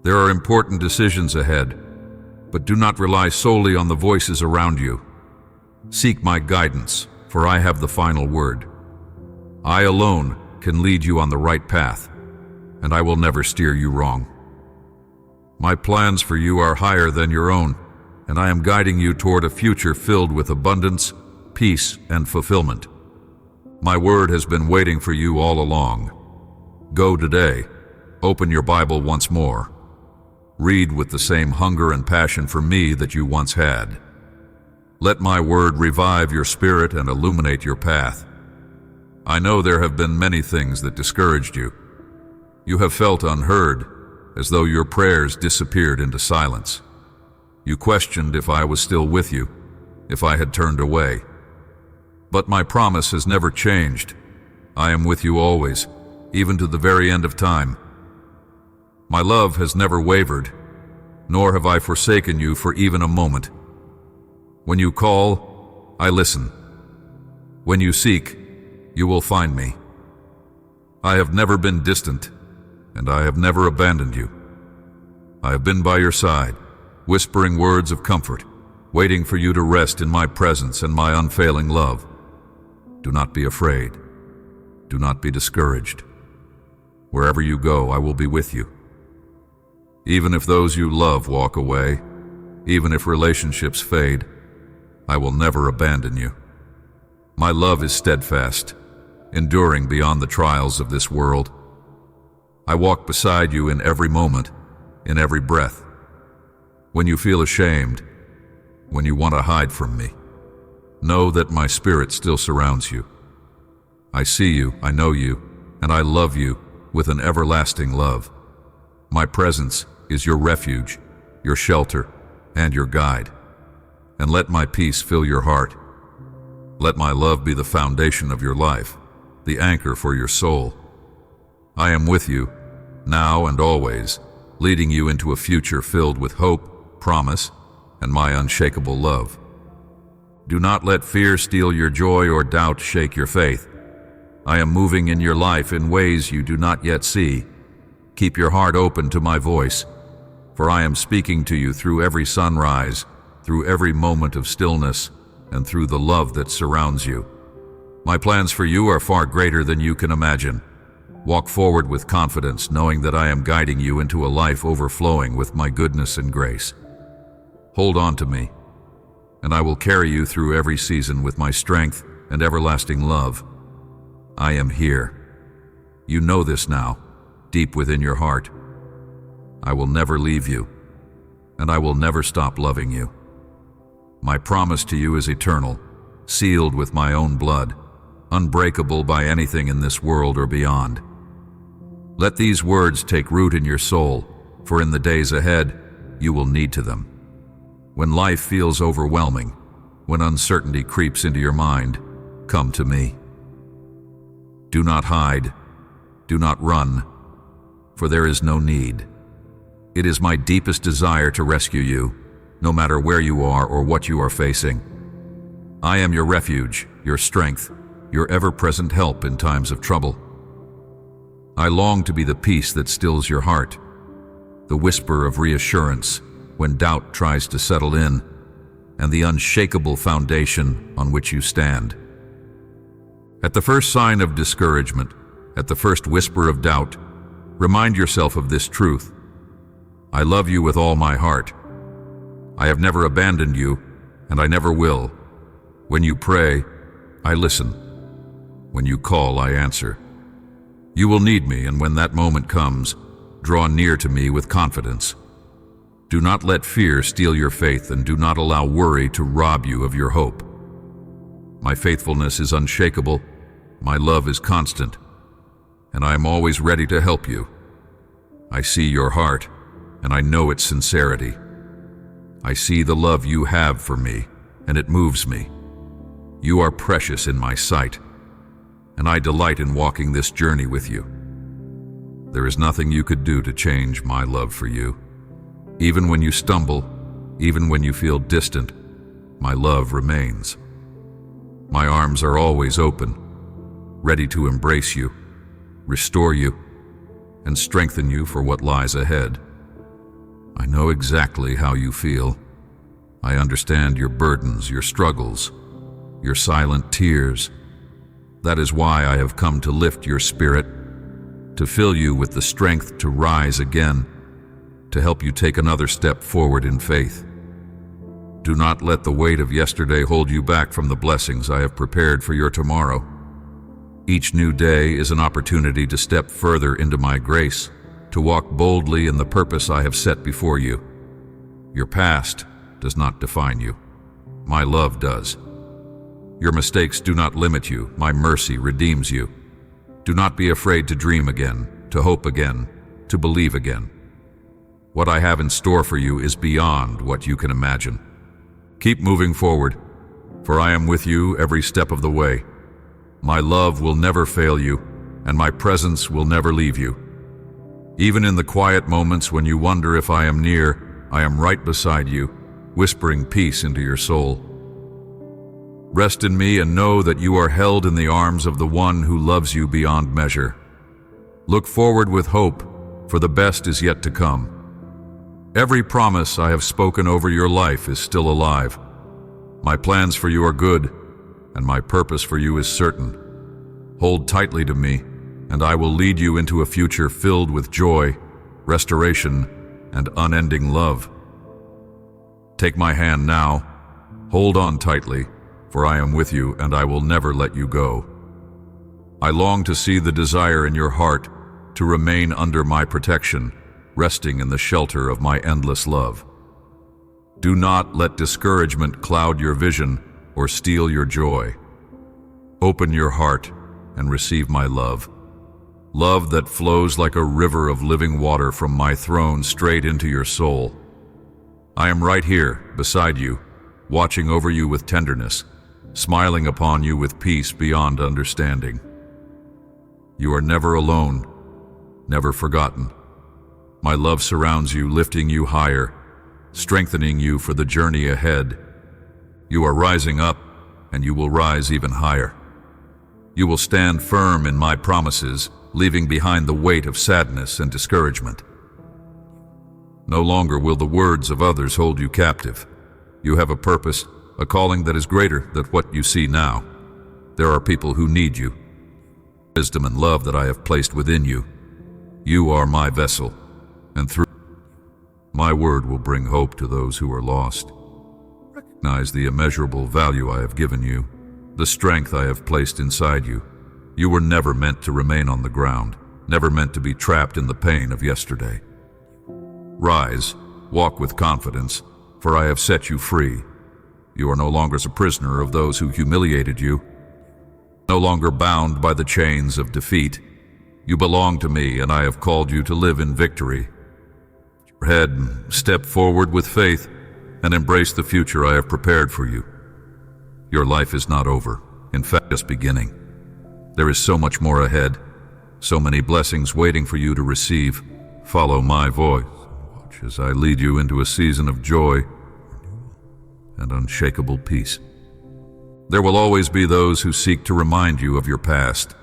There are important decisions ahead, but do not rely solely on the voices around you. Seek my guidance, for I have the final word. I alone can lead you on the right path, and I will never steer you wrong. My plans for you are higher than your own, and I am guiding you toward a future filled with abundance, peace, and fulfillment. My word has been waiting for you all along. Go today, open your Bible once more. Read with the same hunger and passion for me that you once had. Let my word revive your spirit and illuminate your path. I know there have been many things that discouraged you. You have felt unheard, as though your prayers disappeared into silence. You questioned if I was still with you, if I had turned away. But my promise has never changed. I am with you always, even to the very end of time. My love has never wavered, nor have I forsaken you for even a moment. When you call, I listen. When you seek, you will find me. I have never been distant, and I have never abandoned you. I have been by your side, whispering words of comfort, waiting for you to rest in my presence and my unfailing love. Do not be afraid. Do not be discouraged. Wherever you go, I will be with you. Even if those you love walk away, even if relationships fade, I will never abandon you. My love is steadfast, enduring beyond the trials of this world. I walk beside you in every moment, in every breath. When you feel ashamed, when you want to hide from me, know that my spirit still surrounds you. I see you, I know you, and I love you with an everlasting love. My presence is your refuge, your shelter, and your guide. And let my peace fill your heart. Let my love be the foundation of your life, the anchor for your soul. I am with you, now and always, leading you into a future filled with hope, promise, and my unshakable love. Do not let fear steal your joy or doubt shake your faith. I am moving in your life in ways you do not yet see. Keep your heart open to my voice, for I am speaking to you through every sunrise, through every moment of stillness, and through the love that surrounds you. My plans for you are far greater than you can imagine. Walk forward with confidence, knowing that I am guiding you into a life overflowing with my goodness and grace. Hold on to me, and I will carry you through every season with my strength and everlasting love. I am here. You know this now, deep within your heart. I will never leave you, and I will never stop loving you. My promise to you is eternal, sealed with my own blood, unbreakable by anything in this world or beyond. Let these words take root in your soul, for in the days ahead, you will need to them. When life feels overwhelming, when uncertainty creeps into your mind, come to me. Do not hide, do not run, for there is no need. It is my deepest desire to rescue you, no matter where you are or what you are facing. I am your refuge, your strength, your ever-present help in times of trouble. I long to be the peace that stills your heart, the whisper of reassurance when doubt tries to settle in, and the unshakable foundation on which you stand. At the first sign of discouragement, at the first whisper of doubt, remind yourself of this truth. I love you with all my heart. I have never abandoned you, and I never will. When you pray, I listen. When you call, I answer. You will need me, and when that moment comes, draw near to me with confidence. Do not let fear steal your faith, and do not allow worry to rob you of your hope. My faithfulness is unshakable, my love is constant, and I am always ready to help you. I see your heart, and I know its sincerity. I see the love you have for me, and it moves me. You are precious in my sight, and I delight in walking this journey with you. There is nothing you could do to change my love for you. Even when you stumble, even when you feel distant, my love remains. My arms are always open, ready to embrace you, restore you, and strengthen you for what lies ahead. I know exactly how you feel. I understand your burdens, your struggles, your silent tears. That is why I have come to lift your spirit, to fill you with the strength to rise again, to help you take another step forward in faith. Do not let the weight of yesterday hold you back from the blessings I have prepared for your tomorrow. Each new day is an opportunity to step further into my grace, to walk boldly in the purpose I have set before you. Your past does not define you. My love does. Your mistakes do not limit you. My mercy redeems you. Do not be afraid to dream again, to hope again, to believe again. What I have in store for you is beyond what you can imagine. Keep moving forward, for I am with you every step of the way. My love will never fail you, and my presence will never leave you. Even in the quiet moments when you wonder if I am near, I am right beside you, whispering peace into your soul. Rest in me and know that you are held in the arms of the one who loves you beyond measure. Look forward with hope, for the best is yet to come. Every promise I have spoken over your life is still alive. My plans for you are good, and my purpose for you is certain. Hold tightly to me, and I will lead you into a future filled with joy, restoration, and unending love. Take my hand now. Hold on tightly, for I am with you and I will never let you go. I long to see the desire in your heart to remain under my protection, resting in the shelter of my endless love. Do not let discouragement cloud your vision or steal your joy. Open your heart and receive my love. Love that flows like a river of living water from my throne straight into your soul. I am right here, beside you, watching over you with tenderness, smiling upon you with peace beyond understanding. You are never alone, never forgotten. My love surrounds you, lifting you higher, strengthening you for the journey ahead. You are rising up, and you will rise even higher. You will stand firm in my promises, leaving behind the weight of sadness and discouragement. No longer will the words of others hold you captive. You have a purpose, a calling that is greater than what you see now. There are people who need you. Wisdom and love that I have placed within you. You are my vessel, and through my word will bring hope to those who are lost. Recognize the immeasurable value I have given you, the strength I have placed inside you. You were never meant to remain on the ground, never meant to be trapped in the pain of yesterday. Rise, walk with confidence, for I have set you free. You are no longer a prisoner of those who humiliated you, no longer bound by the chains of defeat. You belong to me, and I have called you to live in victory. Your head, step forward with faith, and embrace the future I have prepared for you. Your life is not over, in fact, just beginning. There is so much more ahead, so many blessings waiting for you to receive. Follow my voice, and watch as I lead you into a season of joy and unshakable peace. There will always be those who seek to remind you of your past,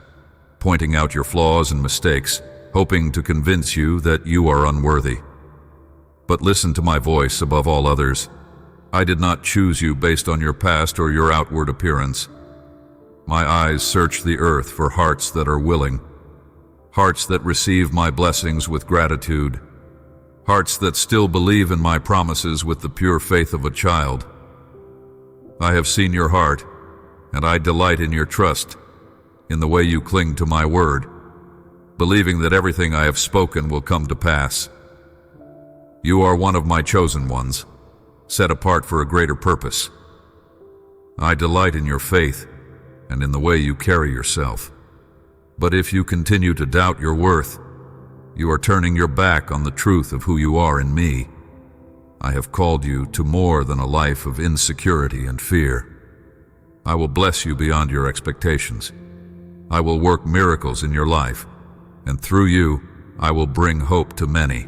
pointing out your flaws and mistakes, hoping to convince you that you are unworthy. But listen to my voice above all others. I did not choose you based on your past or your outward appearance. My eyes search the earth for hearts that are willing, hearts that receive my blessings with gratitude, hearts that still believe in my promises with the pure faith of a child. I have seen your heart, and I delight in your trust, in the way you cling to my word, believing that everything I have spoken will come to pass. You are one of my chosen ones, set apart for a greater purpose. I delight in your faith and in the way you carry yourself. But if you continue to doubt your worth, you are turning your back on the truth of who you are in me. I have called you to more than a life of insecurity and fear. I will bless you beyond your expectations. I will work miracles in your life, and through you, I will bring hope to many.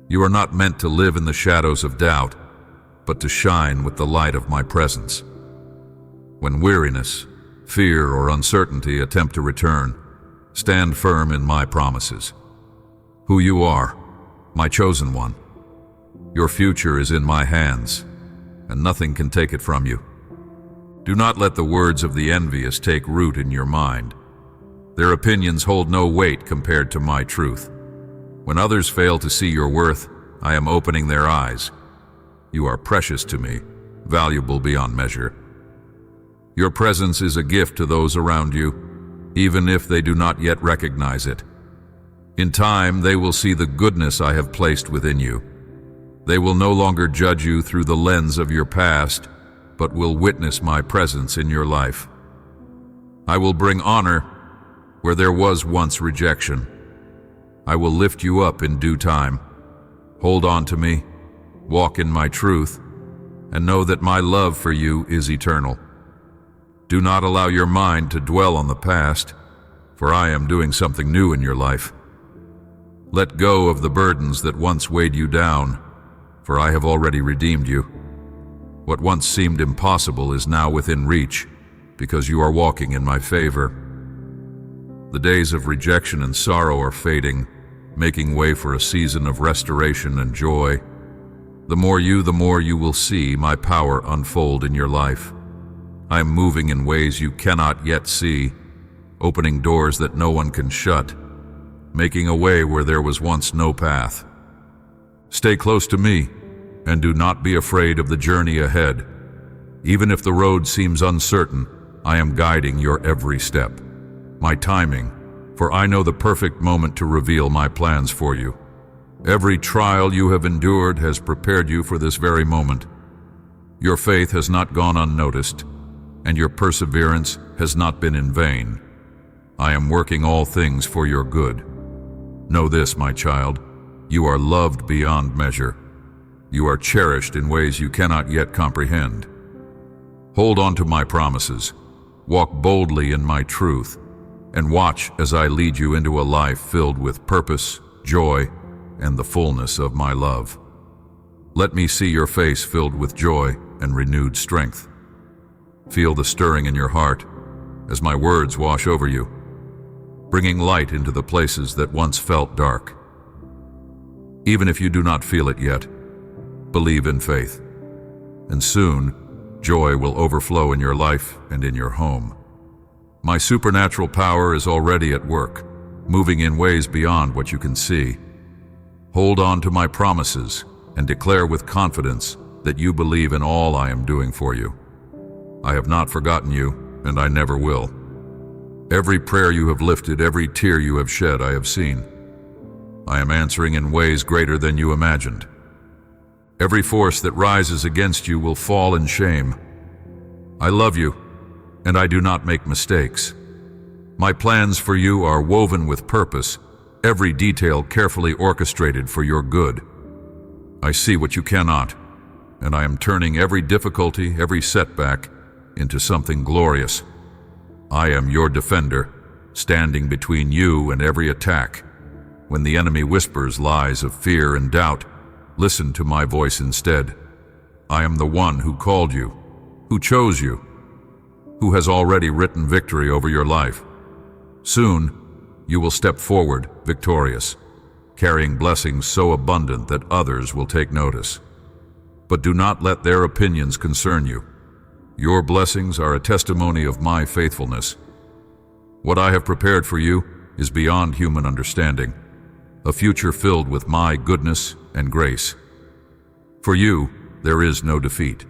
You are not meant to live in the shadows of doubt, but to shine with the light of my presence. When weariness, fear, or uncertainty attempt to return, stand firm in my promises. Who you are, my chosen one, Your future is in my hands, and nothing can take it from you. Do not let the words of the envious take root in your mind. Their opinions hold no weight compared to my truth. When others fail to see your worth, I am opening their eyes. You are precious to me, valuable beyond measure. Your presence is a gift to those around you, even if they do not yet recognize it. In time, they will see the goodness I have placed within you. They will no longer judge you through the lens of your past, but will witness my presence in your life. I will bring honor where there was once rejection. I will lift you up in due time. Hold on to me, walk in my truth, and know that my love for you is eternal. Do not allow your mind to dwell on the past, for I am doing something new in your life. Let go of the burdens that once weighed you down, for I have already redeemed you. What once seemed impossible is now within reach, because you are walking in my favor. The days of rejection and sorrow are fading, making way for a season of restoration and joy. The more you will see my power unfold in your life. I am moving in ways you cannot yet see, opening doors that no one can shut, making a way where there was once no path. Stay close to me, and do not be afraid of the journey ahead. Even if the road seems uncertain, I am guiding your every step. My timing, for I know the perfect moment to reveal my plans for you. Every trial you have endured has prepared you for this very moment. Your faith has not gone unnoticed, and your perseverance has not been in vain. I am working all things for your good. Know this, my child, you are loved beyond measure. You are cherished in ways you cannot yet comprehend. Hold on to my promises, walk boldly in my truth, and watch as I lead you into a life filled with purpose, joy, and the fullness of my love. Let me see your face filled with joy and renewed strength. Feel the stirring in your heart as my words wash over you, bringing light into the places that once felt dark. Even if you do not feel it yet, believe in faith, and soon joy will overflow in your life and in your home. My supernatural power is already at work, moving in ways beyond what you can see. Hold on to my promises and declare with confidence that you believe in all I am doing for you. I have not forgotten you, and I never will. Every prayer you have lifted, every tear you have shed, I have seen. I am answering in ways greater than you imagined. Every force that rises against you will fall in shame. I love you, and I do not make mistakes. My plans for you are woven with purpose, every detail carefully orchestrated for your good. I see what you cannot, and I am turning every difficulty, every setback, into something glorious. I am your defender, standing between you and every attack. When the enemy whispers lies of fear and doubt, listen to my voice instead. I am the one who called you, who chose you, who has already written victory over your life. Soon, you will step forward victorious, carrying blessings so abundant that others will take notice. But do not let their opinions concern you. Your blessings are a testimony of my faithfulness. What I have prepared for you is beyond human understanding, a future filled with my goodness and grace. For you, there is no defeat.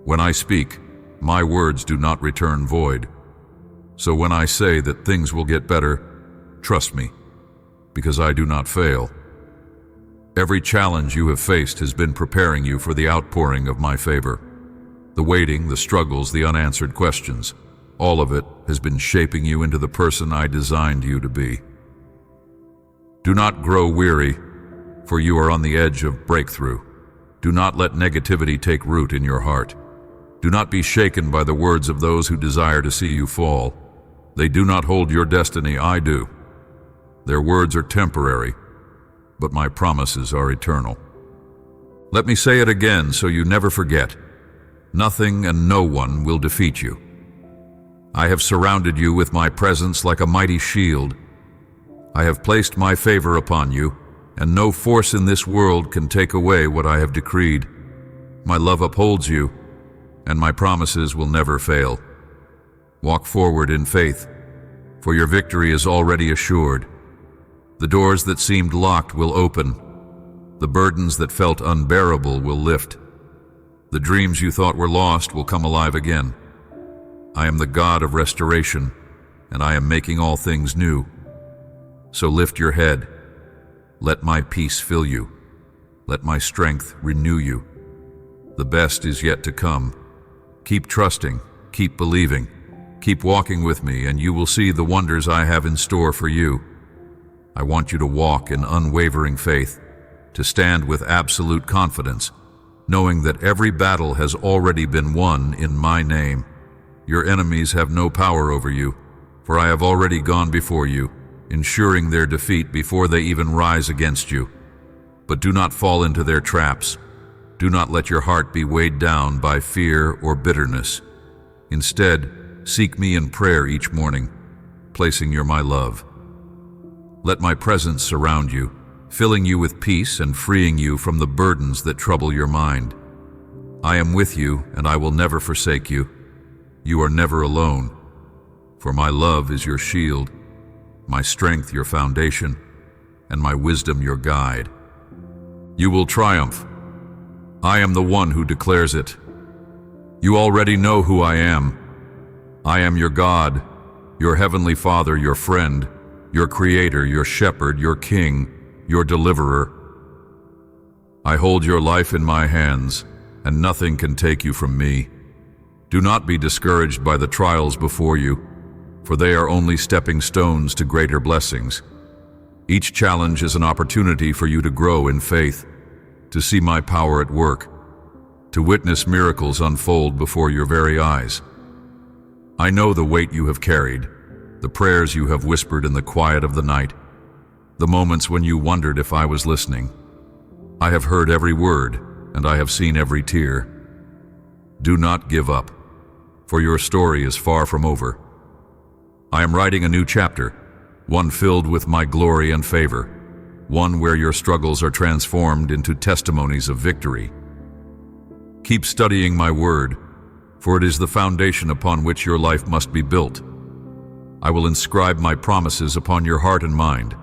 When I speak, my words do not return void. So when I say that things will get better, trust me, because I do not fail. Every challenge you have faced has been preparing you for the outpouring of my favor. The waiting, the struggles, the unanswered questions, all of it has been shaping you into the person I designed you to be. Do not grow weary, for you are on the edge of breakthrough. Do not let negativity take root in your heart. Do not be shaken by the words of those who desire to see you fall. They do not hold your destiny, I do. Their words are temporary, but my promises are eternal. Let me say it again so you never forget. Nothing and no one will defeat you. I have surrounded you with my presence like a mighty shield. I have placed my favor upon you, and no force in this world can take away what I have decreed. My love upholds you, and my promises will never fail. Walk forward in faith, for your victory is already assured. The doors that seemed locked will open. The burdens that felt unbearable will lift. The dreams you thought were lost will come alive again. I am the God of restoration, and I am making all things new. So lift your head. Let my peace fill you. Let my strength renew you. The best is yet to come. Keep trusting, keep believing, keep walking with me, and you will see the wonders I have in store for you. I want you to walk in unwavering faith, to stand with absolute confidence, knowing that every battle has already been won in my name. Your enemies have no power over you, for I have already gone before you, ensuring their defeat before they even rise against you. But do not fall into their traps. Do not let your heart be weighed down by fear or bitterness. Instead, seek me in prayer each morning, placing my love. Let my presence surround you, filling you with peace and freeing you from the burdens that trouble your mind. I am with you, and I will never forsake you. You are never alone, for my love is your shield, my strength your foundation, and my wisdom your guide. You will triumph. I am the one who declares it. You already know who I am. I am your God, your heavenly Father, your friend, your Creator, your Shepherd, your King, your Deliverer. I hold your life in my hands, and nothing can take you from me. Do not be discouraged by the trials before you, for they are only stepping stones to greater blessings. Each challenge is an opportunity for you to grow in faith, to see my power at work, to witness miracles unfold before your very eyes. I know the weight you have carried, the prayers you have whispered in the quiet of the night, the moments when you wondered if I was listening. I have heard every word, and I have seen every tear. Do not give up, for your story is far from over. I am writing a new chapter, one filled with my glory and favor, one where your struggles are transformed into testimonies of victory. Keep studying my word, for it is the foundation upon which your life must be built. I will inscribe my promises upon your heart and mind,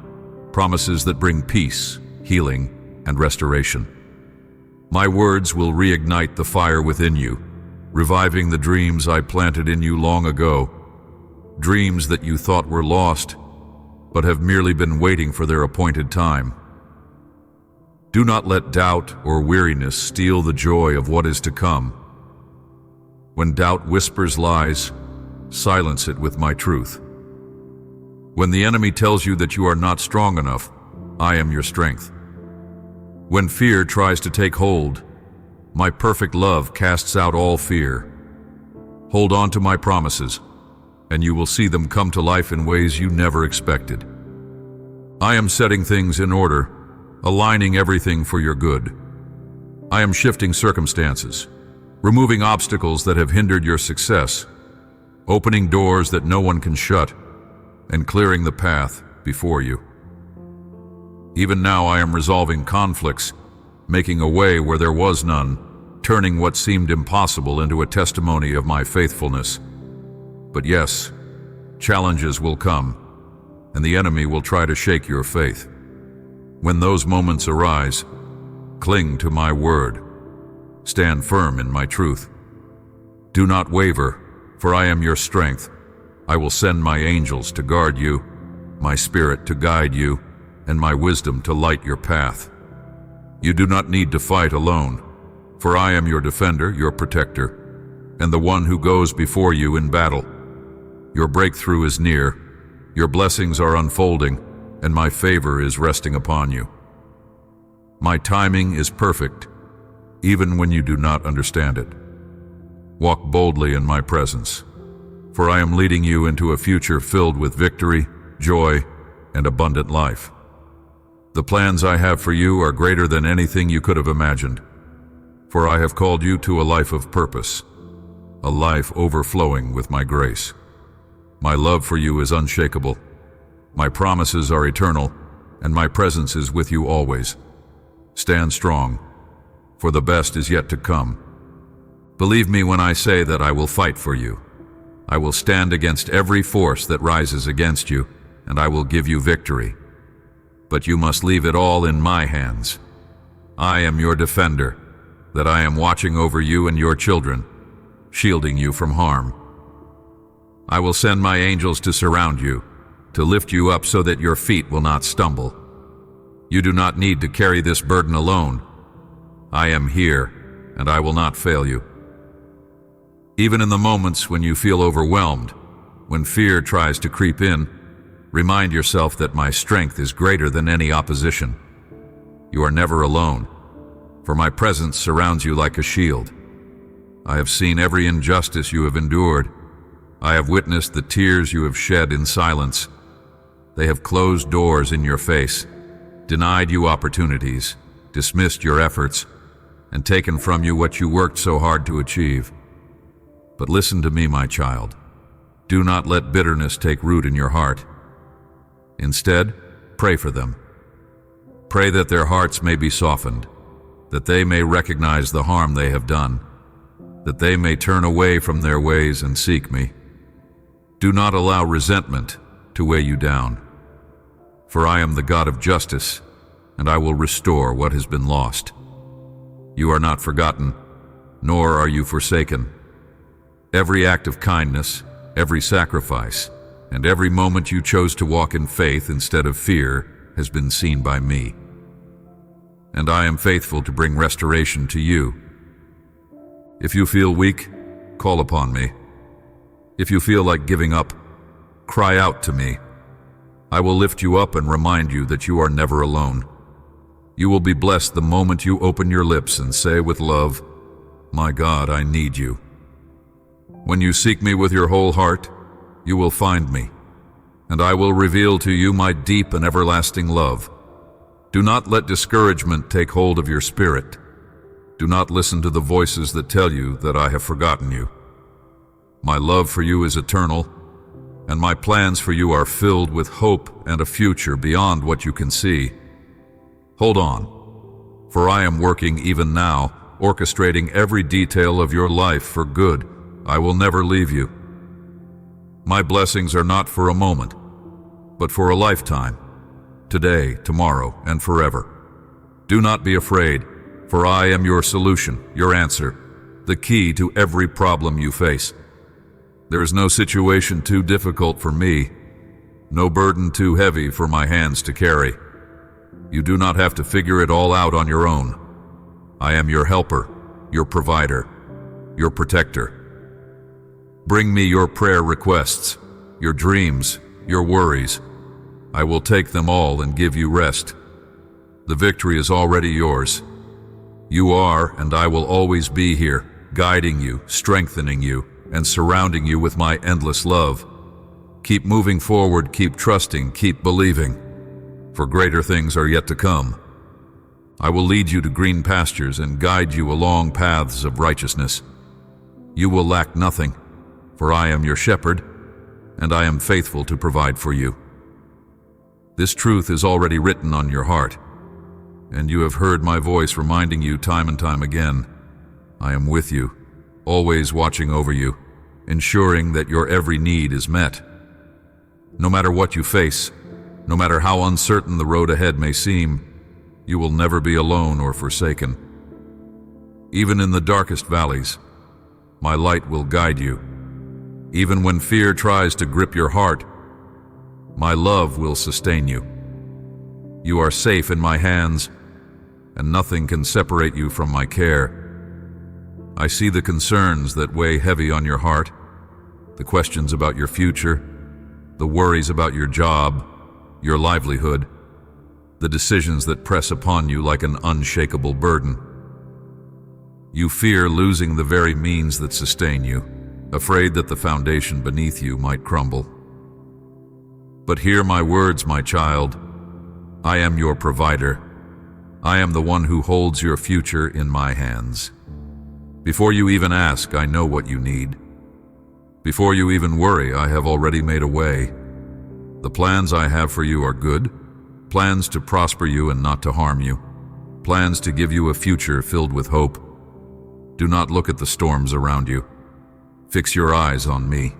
promises that bring peace, healing, and restoration. My words will reignite the fire within you, reviving the dreams I planted in you long ago, dreams that you thought were lost, but have merely been waiting for their appointed time. Do not let doubt or weariness steal the joy of what is to come. When doubt whispers lies, silence it with my truth. When the enemy tells you that you are not strong enough, I am your strength. When fear tries to take hold, my perfect love casts out all fear. Hold on to my promises, and you will see them come to life in ways you never expected. I am setting things in order, aligning everything for your good. I am shifting circumstances, removing obstacles that have hindered your success, opening doors that no one can shut, and clearing the path before you. Even now I am resolving conflicts, making a way where there was none, turning what seemed impossible into a testimony of my faithfulness. But yes, challenges will come, and the enemy will try to shake your faith. When those moments arise, cling to my word. Stand firm in my truth. Do not waver, for I am your strength. I will send my angels to guard you, my spirit to guide you, and my wisdom to light your path. You do not need to fight alone, for I am your defender, your protector, and the one who goes before you in battle. Your breakthrough is near, your blessings are unfolding, and my favor is resting upon you. My timing is perfect, even when you do not understand it. Walk boldly in my presence, for I am leading you into a future filled with victory, joy, and abundant life. The plans I have for you are greater than anything you could have imagined, for I have called you to a life of purpose, a life overflowing with my grace. My love for you is unshakable. My promises are eternal, and my presence is with you always. Stand strong, for the best is yet to come. Believe me when I say that I will fight for you. I will stand against every force that rises against you, and I will give you victory. But you must leave it all in my hands. I am your defender, that I am watching over you and your children, shielding you from harm. I will send my angels to surround you, to lift you up so that your feet will not stumble. You do not need to carry this burden alone. I am here, and I will not fail you. Even in the moments when you feel overwhelmed, when fear tries to creep in, remind yourself that my strength is greater than any opposition. You are never alone, for my presence surrounds you like a shield. I have seen every injustice you have endured. I have witnessed the tears you have shed in silence. They have closed doors in your face, denied you opportunities, dismissed your efforts, and taken from you what you worked so hard to achieve. But listen to me, my child. Do not let bitterness take root in your heart. Instead, pray for them. Pray that their hearts may be softened, that they may recognize the harm they have done, that they may turn away from their ways and seek me. Do not allow resentment to weigh you down, for I am the God of justice, and I will restore what has been lost. You are not forgotten, nor are you forsaken. Every act of kindness, every sacrifice, and every moment you chose to walk in faith instead of fear has been seen by me. And I am faithful to bring restoration to you. If you feel weak, call upon me. If you feel like giving up, cry out to me. I will lift you up and remind you that you are never alone. You will be blessed the moment you open your lips and say with love, "My God, I need you." When you seek me with your whole heart, you will find me, and I will reveal to you my deep and everlasting love. Do not let discouragement take hold of your spirit. Do not listen to the voices that tell you that I have forgotten you. My love for you is eternal, and my plans for you are filled with hope and a future beyond what you can see. Hold on, for I am working even now, orchestrating every detail of your life for good. I will never leave you. My blessings are not for a moment, but for a lifetime, today, tomorrow, and forever. Do not be afraid, for I am your solution, your answer, the key to every problem you face. There is no situation too difficult for me, no burden too heavy for my hands to carry. You do not have to figure it all out on your own. I am your helper, your provider, your protector. Bring me your prayer requests, your dreams, your worries. I will take them all and give you rest. The victory is already yours. You are, and I will always be here, guiding you, strengthening you, and surrounding you with my endless love. Keep moving forward, keep trusting, keep believing, for greater things are yet to come. I will lead you to green pastures and guide you along paths of righteousness. You will lack nothing, for I am your shepherd, and I am faithful to provide for you. This truth is already written on your heart, and you have heard my voice reminding you time and time again. I am with you, always watching over you, ensuring that your every need is met. No matter what you face, no matter how uncertain the road ahead may seem, you will never be alone or forsaken. Even in the darkest valleys, my light will guide you. Even when fear tries to grip your heart, my love will sustain you. You are safe in my hands, and nothing can separate you from my care. I see the concerns that weigh heavy on your heart, the questions about your future, the worries about your job, your livelihood, the decisions that press upon you like an unshakable burden. You fear losing the very means that sustain you, afraid that the foundation beneath you might crumble. But hear my words, my child. I am your provider. I am the one who holds your future in my hands. Before you even ask, I know what you need. Before you even worry, I have already made a way. The plans I have for you are good, plans to prosper you and not to harm you, plans to give you a future filled with hope. Do not look at the storms around you. Fix your eyes on me.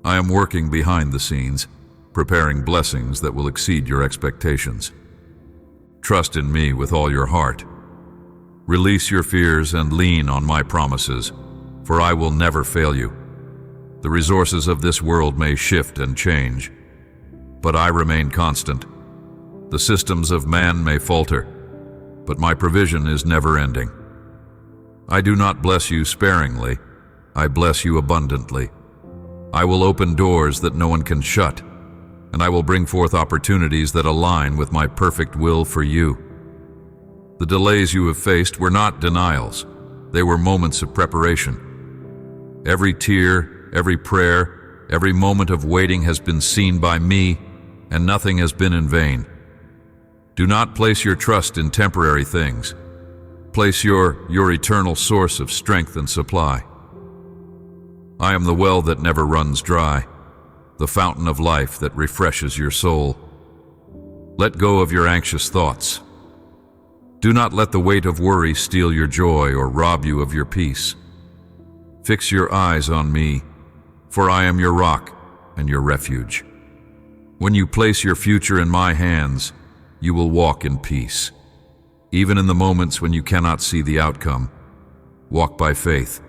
I am working behind the scenes, preparing blessings that will exceed your expectations. Trust in me with all your heart. Release your fears and lean on my promises, for I will never fail you. The resources of this world may shift and change, but I remain constant. The systems of man may falter, but my provision is never-ending. I do not bless you sparingly, I bless you abundantly. I will open doors that no one can shut, and I will bring forth opportunities that align with my perfect will for you. The delays you have faced were not denials, they were moments of preparation. Every tear, every prayer, every moment of waiting has been seen by me, and nothing has been in vain. Do not place your trust in temporary things. Place your eternal source of strength and supply. I am the well that never runs dry, the fountain of life that refreshes your soul. Let go of your anxious thoughts. Do not let the weight of worry steal your joy or rob you of your peace. Fix your eyes on me, for I am your rock and your refuge. When you place your future in my hands, you will walk in peace. Even in the moments when you cannot see the outcome, walk by faith,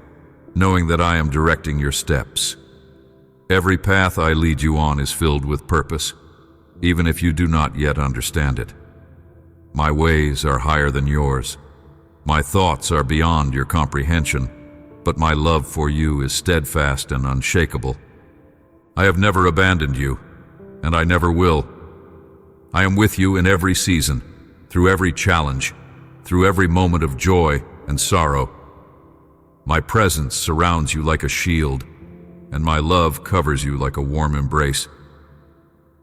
knowing that I am directing your steps. Every path I lead you on is filled with purpose, even if you do not yet understand it. My ways are higher than yours. My thoughts are beyond your comprehension, but my love for you is steadfast and unshakable. I have never abandoned you, and I never will. I am with you in every season, through every challenge, through every moment of joy and sorrow. My presence surrounds you like a shield, and my love covers you like a warm embrace.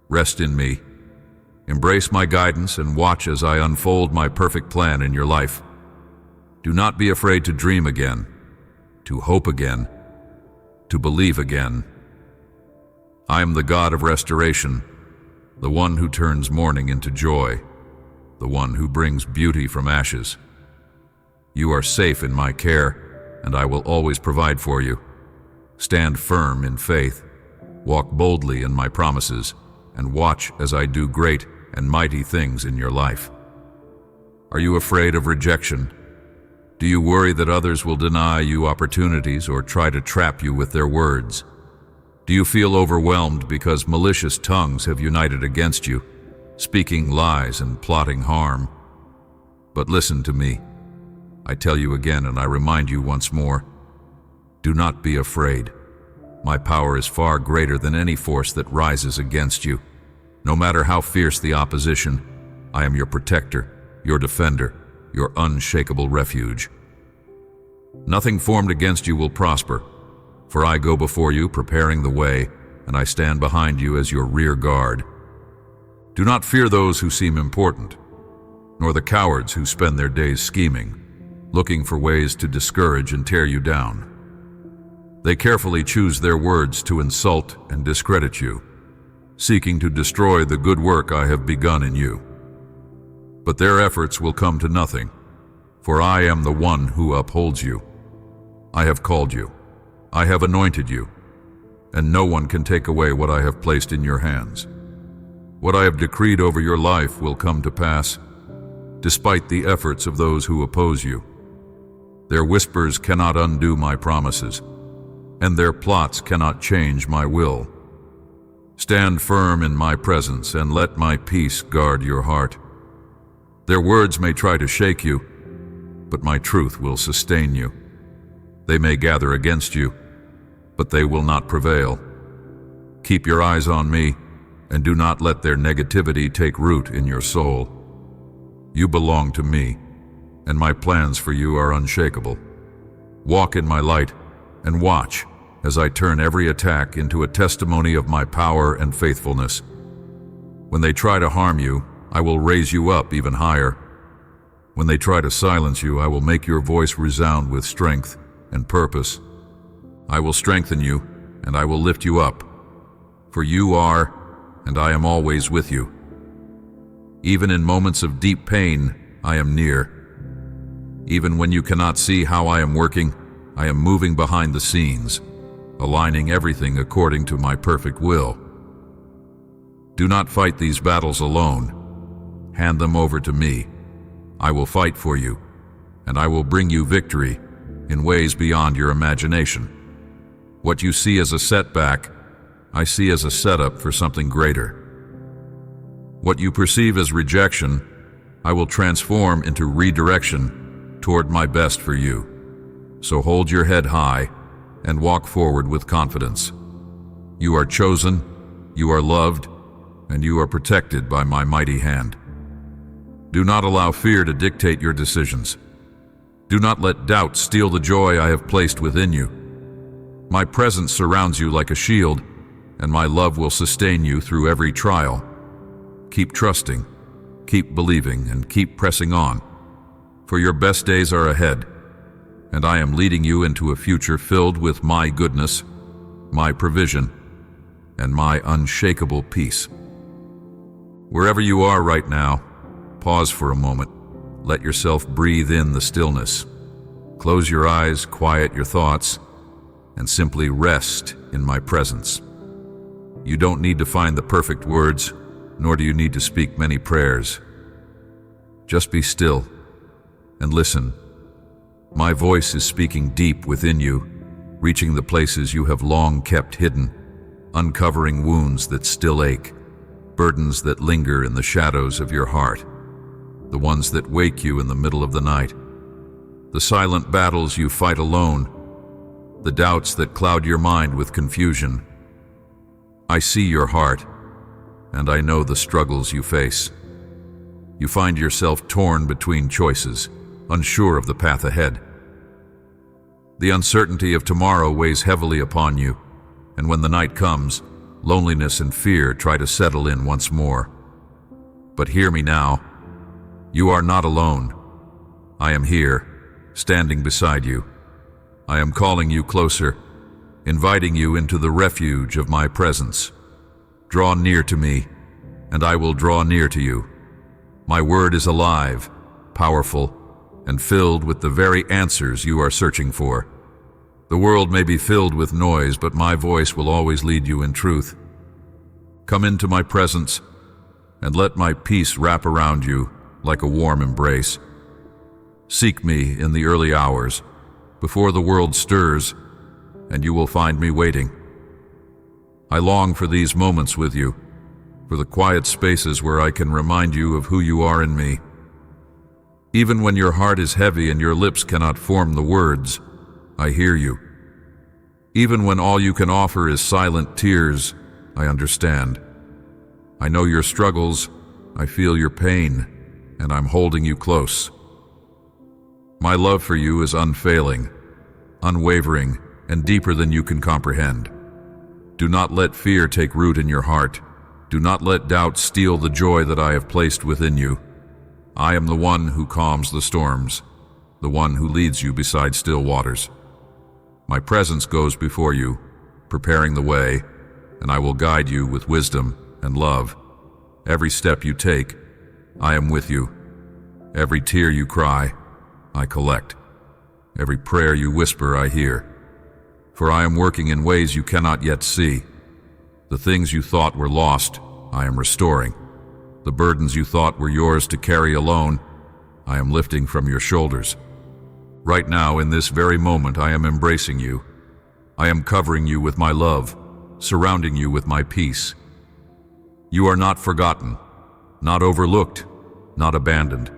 Rest in me. Embrace my guidance and watch as I unfold my perfect plan in your life. Do not be afraid to dream again, to hope again, to believe again. I am the God of restoration, the one who turns mourning into joy, the one who brings beauty from ashes. You are safe in my care, and I will always provide for you. Stand firm in faith, walk boldly in my promises, and watch as I do great and mighty things in your life. Are you afraid of rejection? Do you worry that others will deny you opportunities or try to trap you with their words? Do you feel overwhelmed because malicious tongues have united against you, speaking lies and plotting harm? But listen to me. I tell you again, and I remind you once more, do not be afraid. My power is far greater than any force that rises against you. No matter how fierce the opposition, I am your protector, your defender, your unshakable refuge. Nothing formed against you will prosper, for I go before you preparing the way, and I stand behind you as your rear guard. Do not fear those who seem important, nor the cowards who spend their days scheming, looking for ways to discourage and tear you down. They carefully choose their words to insult and discredit you, seeking to destroy the good work I have begun in you. But their efforts will come to nothing, for I am the one who upholds you. I have called you, I have anointed you, and no one can take away what I have placed in your hands. What I have decreed over your life will come to pass, despite the efforts of those who oppose you. Their whispers cannot undo my promises, and their plots cannot change my will. Stand firm in my presence and let my peace guard your heart. Their words may try to shake you, but my truth will sustain you. They may gather against you, but they will not prevail. Keep your eyes on me, and do not let their negativity take root in your soul. You belong to me, and my plans for you are unshakable. Walk in my light, and watch as I turn every attack into a testimony of my power and faithfulness. When they try to harm you, I will raise you up even higher. When they try to silence you, I will make your voice resound with strength and purpose. I will strengthen you, and I will lift you up. For you are, and I am always with you. Even in moments of deep pain, I am near. Even when you cannot see how I am working, I am moving behind the scenes, aligning everything according to my perfect will. Do not fight these battles alone. Hand them over to me. I will fight for you, and I will bring you victory in ways beyond your imagination. What you see as a setback, I see as a setup for something greater. What you perceive as rejection, I will transform into redirection toward my best for you. So hold your head high and walk forward with confidence. You are chosen, you are loved, and you are protected by my mighty hand. Do not allow fear to dictate your decisions. Do not let doubt steal the joy I have placed within you. My presence surrounds you like a shield, and my love will sustain you through every trial. Keep trusting, keep believing, and keep pressing on, for your best days are ahead, and I am leading you into a future filled with my goodness, my provision, and my unshakable peace. Wherever you are right now, pause for a moment. Let yourself breathe in the stillness. Close your eyes, quiet your thoughts, and simply rest in my presence. You don't need to find the perfect words, nor do you need to speak many prayers. Just be still and listen. My voice is speaking deep within you, reaching the places you have long kept hidden, uncovering wounds that still ache, burdens that linger in the shadows of your heart, the ones that wake you in the middle of the night, the silent battles you fight alone, the doubts that cloud your mind with confusion. I see your heart, and I know the struggles you face. You find yourself torn between choices, unsure of the path ahead. The uncertainty of tomorrow weighs heavily upon you, and when the night comes, loneliness and fear try to settle in once more. But hear me now. You are not alone. I am here, standing beside you. I am calling you closer, inviting you into the refuge of my presence. Draw near to me, and I will draw near to you. My word is alive, powerful, and filled with the very answers you are searching for. The world may be filled with noise, but my voice will always lead you in truth. Come into my presence, and let my peace wrap around you like a warm embrace. Seek me in the early hours, before the world stirs, and you will find me waiting. I long for these moments with you, for the quiet spaces where I can remind you of who you are in me. Even when your heart is heavy and your lips cannot form the words, I hear you. Even when all you can offer is silent tears, I understand. I know your struggles, I feel your pain, and I'm holding you close. My love for you is unfailing, unwavering, and deeper than you can comprehend. Do not let fear take root in your heart. Do not let doubt steal the joy that I have placed within you. I am the one who calms the storms, the one who leads you beside still waters. My presence goes before you, preparing the way, and I will guide you with wisdom and love. Every step you take, I am with you. Every tear you cry, I collect. Every prayer you whisper, I hear. For I am working in ways you cannot yet see. The things you thought were lost, I am restoring. The burdens you thought were yours to carry alone, I am lifting from your shoulders. Right now, in this very moment, I am embracing you. I am covering you with my love, surrounding you with my peace. You are not forgotten, not overlooked, not abandoned.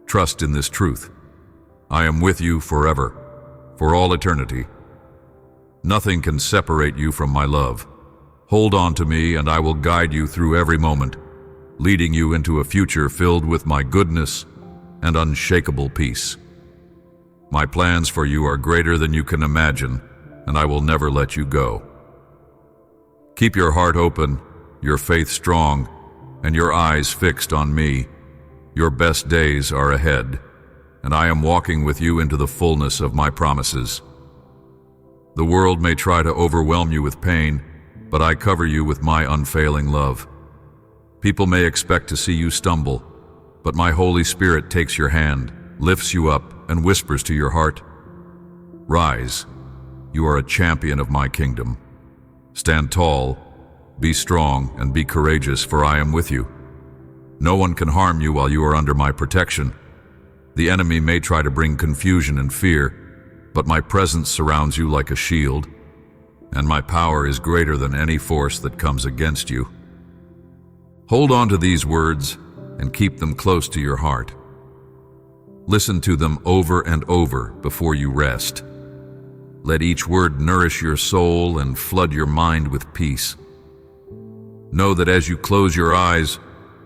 Trust in this truth. I am with you forever, for all eternity. Nothing can separate you from my love. Hold on to me, and I will guide you through every moment, leading you into a future filled with my goodness and unshakable peace. My plans for you are greater than you can imagine, and I will never let you go. Keep your heart open, your faith strong, and your eyes fixed on me. Your best days are ahead, and I am walking with you into the fullness of my promises. The world may try to overwhelm you with pain, but I cover you with my unfailing love. People may expect to see you stumble, but my Holy Spirit takes your hand, lifts you up, and whispers to your heart, "Rise, you are a champion of my kingdom. Stand tall, be strong, and be courageous, for I am with you. No one can harm you while you are under my protection. The enemy may try to bring confusion and fear, but my presence surrounds you like a shield, and my power is greater than any force that comes against you." Hold on to these words and keep them close to your heart. Listen to them over and over before you rest. Let each word nourish your soul and flood your mind with peace. Know that as you close your eyes,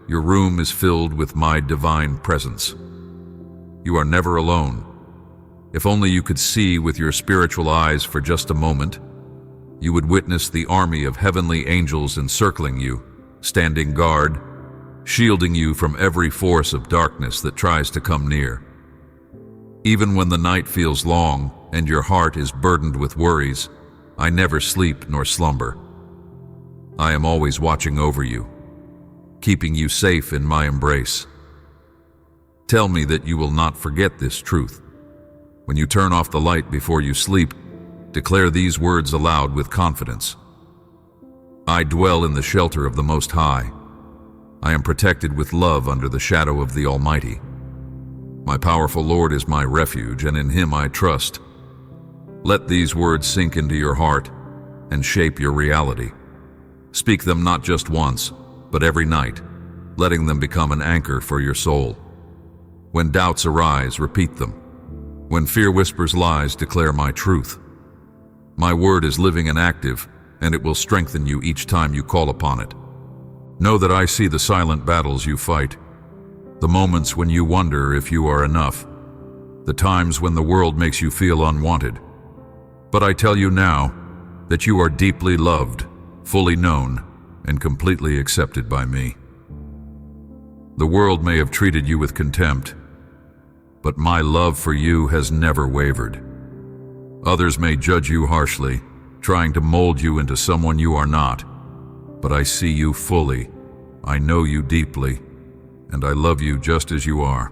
your room is filled with my divine presence. You are never alone. If only you could see with your spiritual eyes for just a moment, you would witness the army of heavenly angels encircling you, standing guard, shielding you from every force of darkness that tries to come near. Even when the night feels long and your heart is burdened with worries, I never sleep nor slumber. I am always watching over you, keeping you safe in my embrace. Tell me that you will not forget this truth. When you turn off the light before you sleep, declare these words aloud with confidence. I dwell in the shelter of the Most High. I am protected with love under the shadow of the Almighty. My powerful Lord is my refuge, and in Him I trust. Let these words sink into your heart and shape your reality. Speak them not just once, but every night, letting them become an anchor for your soul. When doubts arise, repeat them. When fear whispers lies, declare my truth. My word is living and active, and it will strengthen you each time you call upon it. Know that I see the silent battles you fight, the moments when you wonder if you are enough, the times when the world makes you feel unwanted. But I tell you now that you are deeply loved, fully known, and completely accepted by me. The world may have treated you with contempt, but my love for you has never wavered. Others may judge you harshly, trying to mold you into someone you are not, but I see you fully, I know you deeply, and I love you just as you are.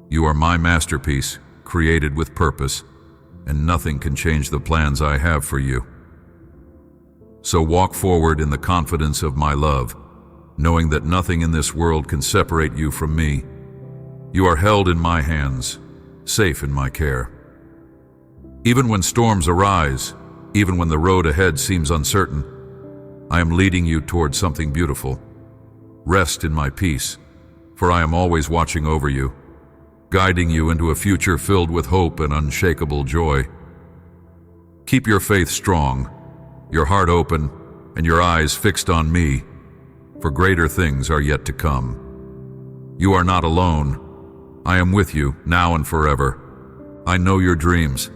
You are my masterpiece, created with purpose, and nothing can change the plans I have for you. So walk forward in the confidence of my love, knowing that nothing in this world can separate you from me. You are held in my hands, safe in my care. Even when storms arise, even when the road ahead seems uncertain, I am leading you toward something beautiful. Rest in my peace, for I am always watching over you, guiding you into a future filled with hope and unshakable joy. Keep your faith strong, your heart open, and your eyes fixed on me, for greater things are yet to come. You are not alone. I am with you, now and forever. I know your dreams.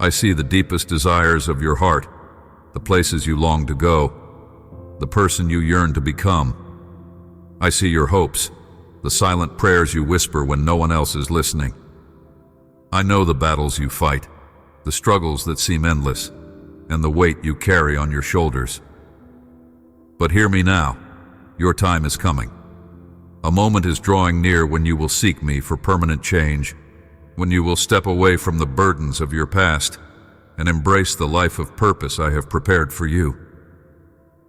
I see the deepest desires of your heart, the places you long to go, the person you yearn to become. I see your hopes, the silent prayers you whisper when no one else is listening. I know the battles you fight, the struggles that seem endless, and the weight you carry on your shoulders. But hear me now, your time is coming. A moment is drawing near when you will seek me for permanent change, when you will step away from the burdens of your past and embrace the life of purpose I have prepared for you.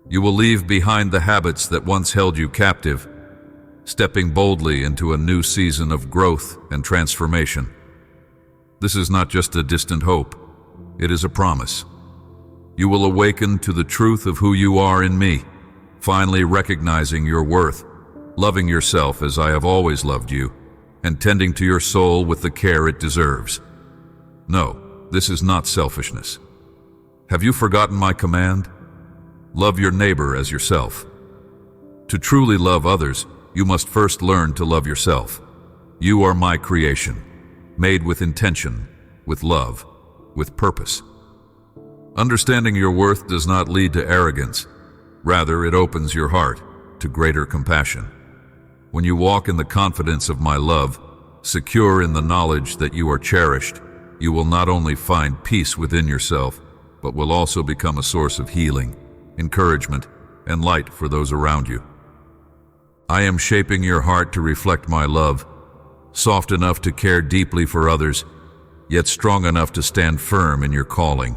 You will leave behind the habits that once held you captive, stepping boldly into a new season of growth and transformation. This is not just a distant hope, it is a promise. You will awaken to the truth of who you are in me, finally recognizing your worth, loving yourself as I have always loved you, and tending to your soul with the care it deserves. No, this is not selfishness. Have you forgotten my command? Love your neighbor as yourself. To truly love others, you must first learn to love yourself. You are my creation, made with intention, with love, with purpose. Understanding your worth does not lead to arrogance. Rather, it opens your heart to greater compassion. When you walk in the confidence of my love, secure in the knowledge that you are cherished, you will not only find peace within yourself, but will also become a source of healing, encouragement, and light for those around you. I am shaping your heart to reflect my love, soft enough to care deeply for others, yet strong enough to stand firm in your calling.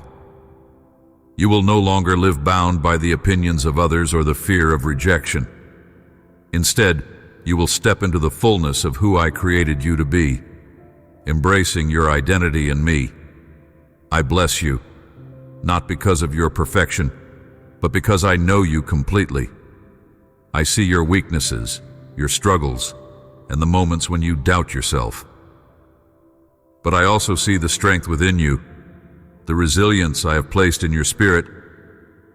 You will no longer live bound by the opinions of others or the fear of rejection. Instead, you will step into the fullness of who I created you to be, embracing your identity in me. I bless you, not because of your perfection, but because I know you completely. I see your weaknesses, your struggles, and the moments when you doubt yourself. But I also see the strength within you, the resilience I have placed in your spirit,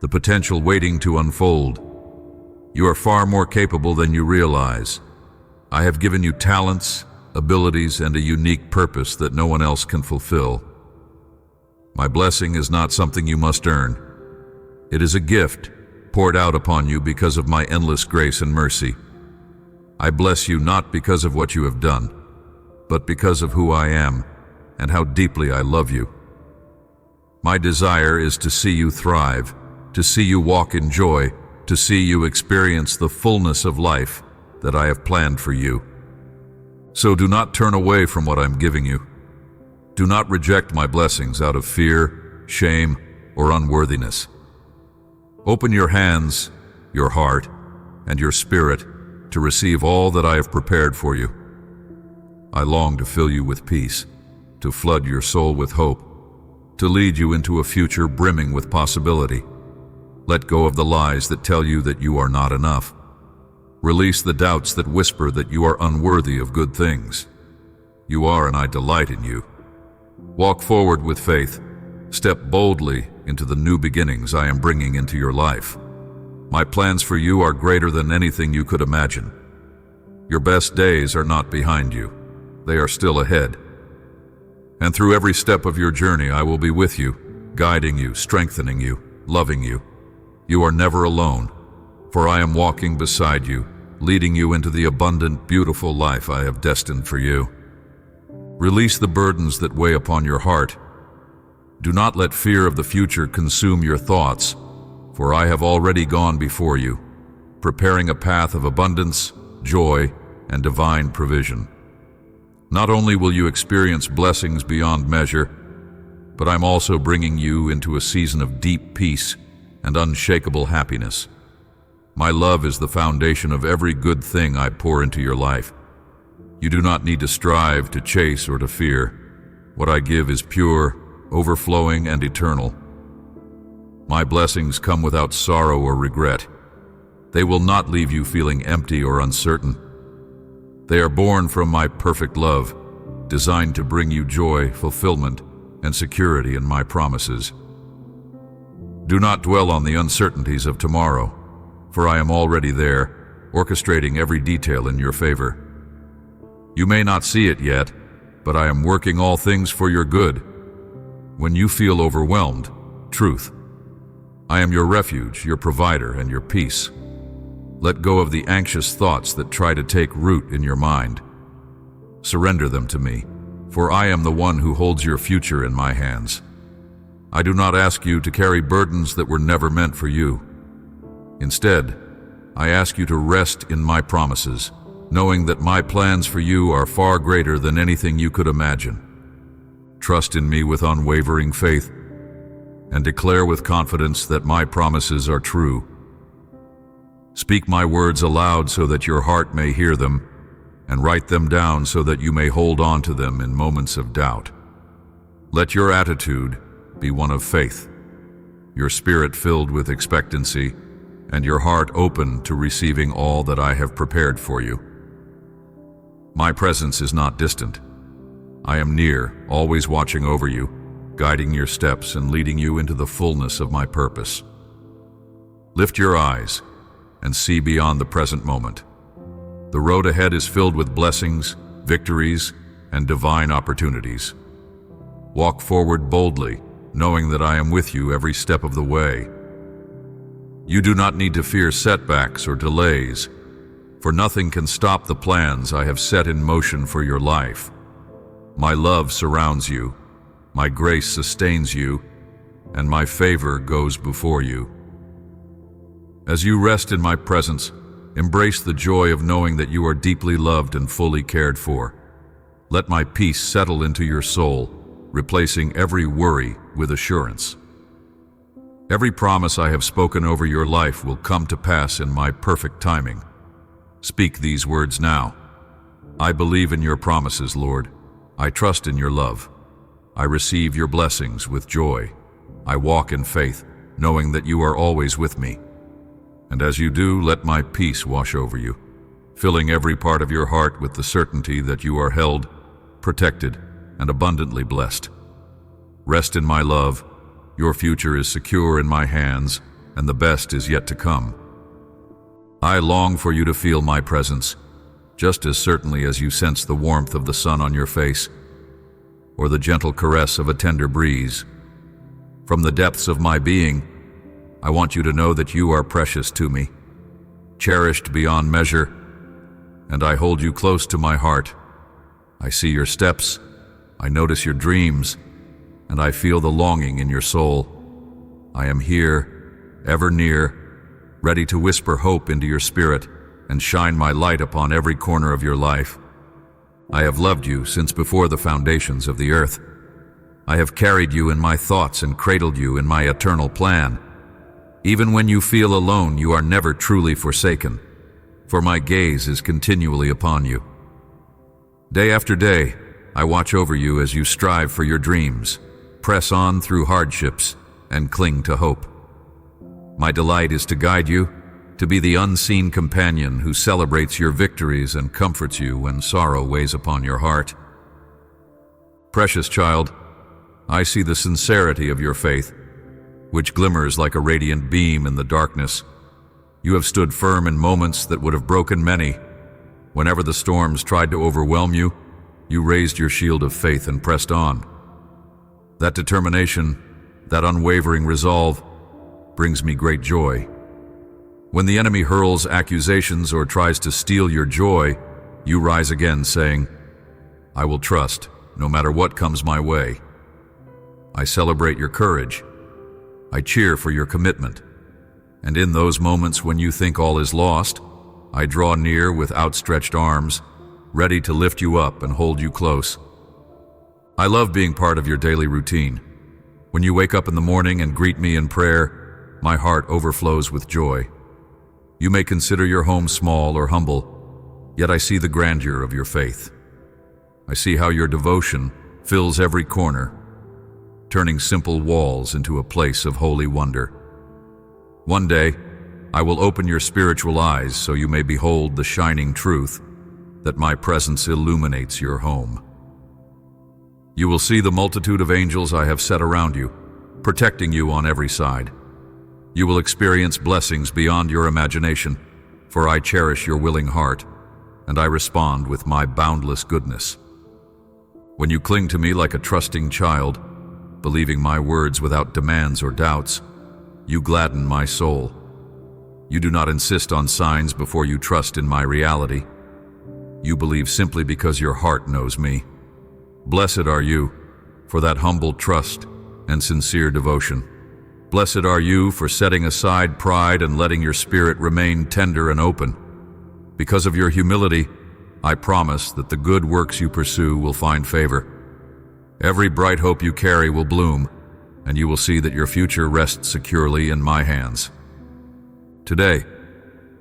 the potential waiting to unfold. You are far more capable than you realize. I have given you talents, abilities, and a unique purpose that no one else can fulfill. My blessing is not something you must earn. It is a gift poured out upon you because of my endless grace and mercy. I bless you not because of what you have done, but because of who I am and how deeply I love you. My desire is to see you thrive, to see you walk in joy, to see you experience the fullness of life that I have planned for you. So do not turn away from what I'm giving you. Do not reject my blessings out of fear, shame, or unworthiness. Open your hands, your heart, and your spirit to receive all that I have prepared for you. I long to fill you with peace, to flood your soul with hope, to lead you into a future brimming with possibility. Let go of the lies that tell you that you are not enough. Release the doubts that whisper that you are unworthy of good things. You are, and I delight in you. Walk forward with faith. Step boldly into the new beginnings I am bringing into your life. My plans for you are greater than anything you could imagine. Your best days are not behind you. They are still ahead. And through every step of your journey, I will be with you, guiding you, strengthening you, loving you. You are never alone, for I am walking beside you, leading you into the abundant, beautiful life I have destined for you. Release the burdens that weigh upon your heart. Do not let fear of the future consume your thoughts, for I have already gone before you, preparing a path of abundance, joy, and divine provision. Not only will you experience blessings beyond measure, but I'm also bringing you into a season of deep peace and unshakable happiness. My love is the foundation of every good thing I pour into your life. You do not need to strive, to chase, or to fear. What I give is pure, overflowing, and eternal. My blessings come without sorrow or regret. They will not leave you feeling empty or uncertain. They are born from my perfect love, designed to bring you joy, fulfillment, and security in my promises. Do not dwell on the uncertainties of tomorrow, for I am already there, orchestrating every detail in your favor. You may not see it yet, but I am working all things for your good. When you feel overwhelmed, truth. I am your refuge, your provider, and your peace. Let go of the anxious thoughts that try to take root in your mind. Surrender them to me, for I am the one who holds your future in my hands. I do not ask you to carry burdens that were never meant for you. Instead, I ask you to rest in my promises, knowing that my plans for you are far greater than anything you could imagine. Trust in me with unwavering faith, and declare with confidence that my promises are true. Speak my words aloud so that your heart may hear them, and write them down so that you may hold on to them in moments of doubt. Let your attitude be one of faith, your spirit filled with expectancy, and your heart open to receiving all that I have prepared for you. My presence is not distant. I am near, always watching over you, guiding your steps and leading you into the fullness of my purpose. Lift your eyes and see beyond the present moment. The road ahead is filled with blessings, victories, and divine opportunities. Walk forward boldly, knowing that I am with you every step of the way. You do not need to fear setbacks or delays, for nothing can stop the plans I have set in motion for your life. My love surrounds you, my grace sustains you, and my favor goes before you. As you rest in my presence, embrace the joy of knowing that you are deeply loved and fully cared for. Let my peace settle into your soul, replacing every worry with assurance. Every promise I have spoken over your life will come to pass in my perfect timing. Speak these words now. I believe in your promises, Lord. I trust in your love. I receive your blessings with joy. I walk in faith, knowing that you are always with me. And as you do, let my peace wash over you, filling every part of your heart with the certainty that you are held, protected, and abundantly blessed. Rest in my love. Your future is secure in my hands, and the best is yet to come. I long for you to feel my presence, just as certainly as you sense the warmth of the sun on your face, or the gentle caress of a tender breeze. From the depths of my being, I want you to know that you are precious to me, cherished beyond measure, and I hold you close to my heart. I see your steps, I notice your dreams, and I feel the longing in your soul. I am here, ever near, ready to whisper hope into your spirit and shine my light upon every corner of your life. I have loved you since before the foundations of the earth. I have carried you in my thoughts and cradled you in my eternal plan. Even when you feel alone, you are never truly forsaken, for my gaze is continually upon you. Day after day, I watch over you as you strive for your dreams, press on through hardships, and cling to hope. My delight is to guide you, to be the unseen companion who celebrates your victories and comforts you when sorrow weighs upon your heart. Precious child, I see the sincerity of your faith, which glimmers like a radiant beam in the darkness. You have stood firm in moments that would have broken many. Whenever the storms tried to overwhelm you, you raised your shield of faith and pressed on. That determination, that unwavering resolve, brings me great joy. When the enemy hurls accusations or tries to steal your joy, you rise again saying, I will trust, no matter what comes my way. I celebrate your courage. I cheer for your commitment. And in those moments when you think all is lost, I draw near with outstretched arms, ready to lift you up and hold you close. I love being part of your daily routine. When you wake up in the morning and greet me in prayer, my heart overflows with joy. You may consider your home small or humble, yet I see the grandeur of your faith. I see how your devotion fills every corner, turning simple walls into a place of holy wonder. One day, I will open your spiritual eyes so you may behold the shining truth that my presence illuminates your home. You will see the multitude of angels I have set around you, protecting you on every side. You will experience blessings beyond your imagination, for I cherish your willing heart, and I respond with my boundless goodness. When you cling to me like a trusting child, believing my words without demands or doubts, you gladden my soul. You do not insist on signs before you trust in my reality. You believe simply because your heart knows me. Blessed are you for that humble trust and sincere devotion. Blessed are you for setting aside pride and letting your spirit remain tender and open. Because of your humility, I promise that the good works you pursue will find favor. Every bright hope you carry will bloom, and you will see that your future rests securely in my hands. Today,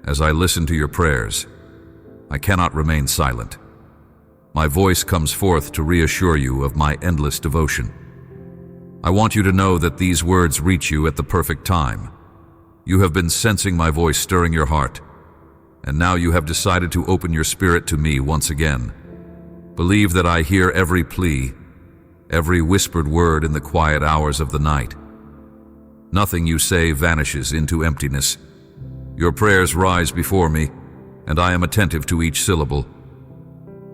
as I listen to your prayers, I cannot remain silent. My voice comes forth to reassure you of my endless devotion. I want you to know that these words reach you at the perfect time. You have been sensing my voice stirring your heart, and now you have decided to open your spirit to me once again. Believe that I hear every plea, every whispered word in the quiet hours of the night. Nothing you say vanishes into emptiness. Your prayers rise before me, and I am attentive to each syllable.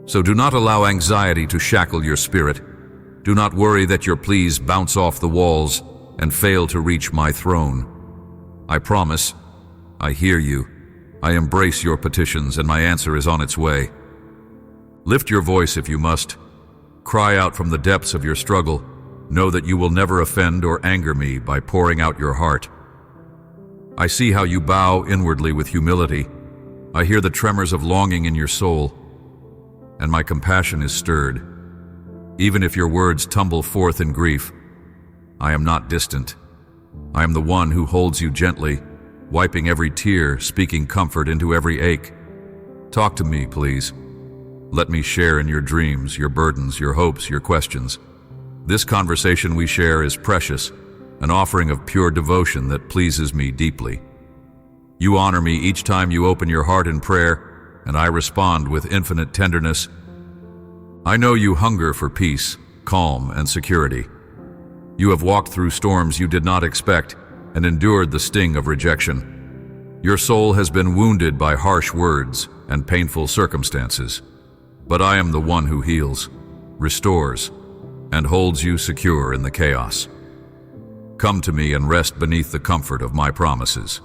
So do not allow anxiety to shackle your spirit. Do not worry that your pleas bounce off the walls and fail to reach my throne. I promise, I hear you. I embrace your petitions, and my answer is on its way. Lift your voice if you must. Cry out from the depths of your struggle. Know that you will never offend or anger me by pouring out your heart. I see how you bow inwardly with humility. I hear the tremors of longing in your soul, and my compassion is stirred. Even if your words tumble forth in grief, I am not distant. I am the one who holds you gently, wiping every tear, speaking comfort into every ache. Talk to me, please. Let me share in your dreams, your burdens, your hopes, your questions. This conversation we share is precious, an offering of pure devotion that pleases me deeply. You honor me each time you open your heart in prayer, and I respond with infinite tenderness. I know you hunger for peace, calm, and security. You have walked through storms you did not expect and endured the sting of rejection. Your soul has been wounded by harsh words and painful circumstances, but I am the one who heals, restores, and holds you secure in the chaos. Come to me and rest beneath the comfort of my promises.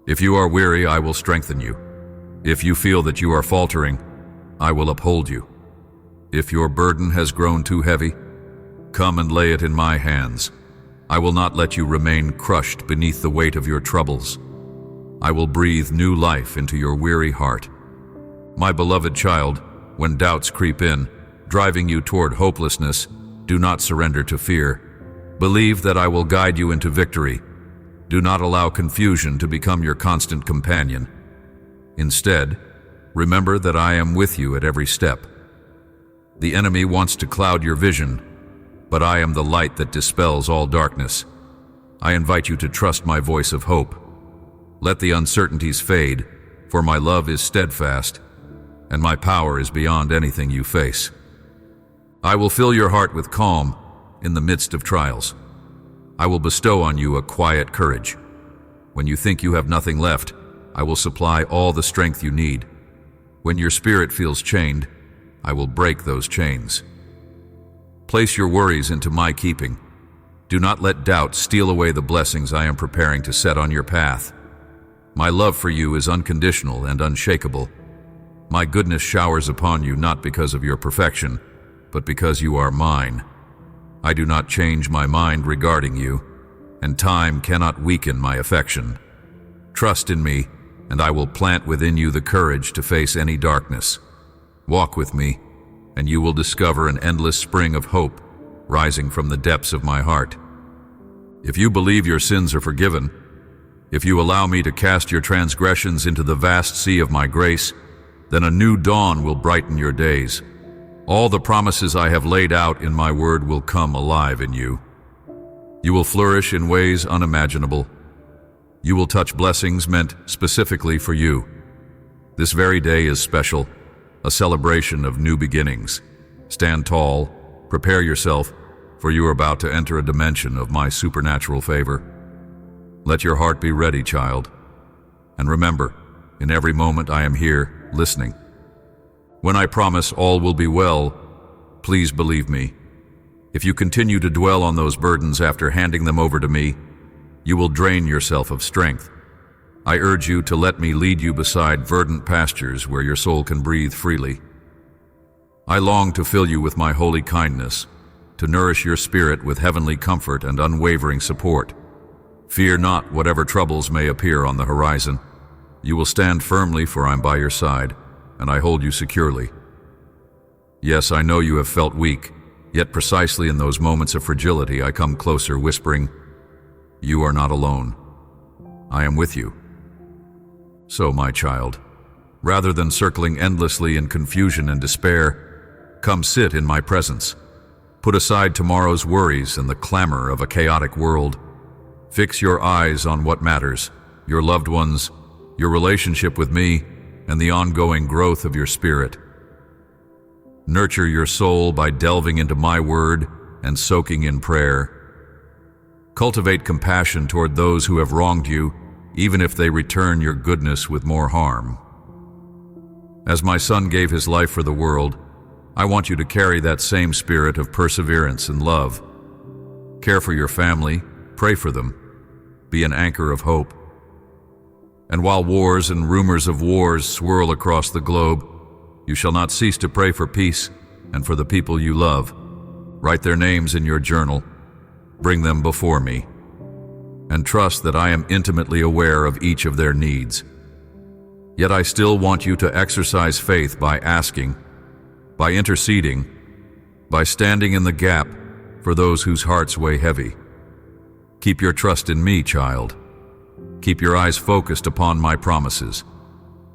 If you are weary, I will strengthen you. If you feel that you are faltering, I will uphold you. If your burden has grown too heavy, come and lay it in my hands. I will not let you remain crushed beneath the weight of your troubles. I will breathe new life into your weary heart. My beloved child, when doubts creep in, driving you toward hopelessness, do not surrender to fear. Believe that I will guide you into victory. Do not allow confusion to become your constant companion. Instead, remember that I am with you at every step. The enemy wants to cloud your vision, but I am the light that dispels all darkness. I invite you to trust my voice of hope. Let the uncertainties fade, for my love is steadfast, and my power is beyond anything you face. I will fill your heart with calm in the midst of trials. I will bestow on you a quiet courage. When you think you have nothing left, I will supply all the strength you need. When your spirit feels chained, I will break those chains. Place your worries into my keeping. Do not let doubt steal away the blessings I am preparing to set on your path. My love for you is unconditional and unshakable. My goodness showers upon you not because of your perfection, but because you are mine. I do not change my mind regarding you, and time cannot weaken my affection. Trust in me, and I will plant within you the courage to face any darkness. Walk with me, and you will discover an endless spring of hope rising from the depths of my heart. If you believe your sins are forgiven, if you allow me to cast your transgressions into the vast sea of my grace, then a new dawn will brighten your days. All the promises I have laid out in my word will come alive in you. You will flourish in ways unimaginable. You will touch blessings meant specifically for you. This very day is special, a celebration of new beginnings. Stand tall, prepare yourself, for you are about to enter a dimension of my supernatural favor. Let your heart be ready, child. And remember, in every moment I am here, listening. When I promise all will be well, please believe me. If you continue to dwell on those burdens after handing them over to me, you will drain yourself of strength. I urge you to let me lead you beside verdant pastures where your soul can breathe freely. I long to fill you with my holy kindness, to nourish your spirit with heavenly comfort and unwavering support. Fear not whatever troubles may appear on the horizon. You will stand firmly, for I am by your side, and I hold you securely. Yes, I know you have felt weak, yet precisely in those moments of fragility I come closer, whispering, "You are not alone. I am with you." So, my child, rather than circling endlessly in confusion and despair, come sit in my presence. Put aside tomorrow's worries and the clamor of a chaotic world. Fix your eyes on what matters, your loved ones, your relationship with me, and the ongoing growth of your spirit. Nurture your soul by delving into my word and soaking in prayer. Cultivate compassion toward those who have wronged you, even if they return your goodness with more harm. As my son gave his life for the world, I want you to carry that same spirit of perseverance and love. Care for your family, pray for them, be an anchor of hope. And while wars and rumors of wars swirl across the globe, you shall not cease to pray for peace and for the people you love. Write their names in your journal. Bring them before me. and trust that I am intimately aware of each of their needs. Yet I still want you to exercise faith by asking, by interceding, by standing in the gap for those whose hearts weigh heavy. Keep your trust in me, child. Keep your eyes focused upon my promises.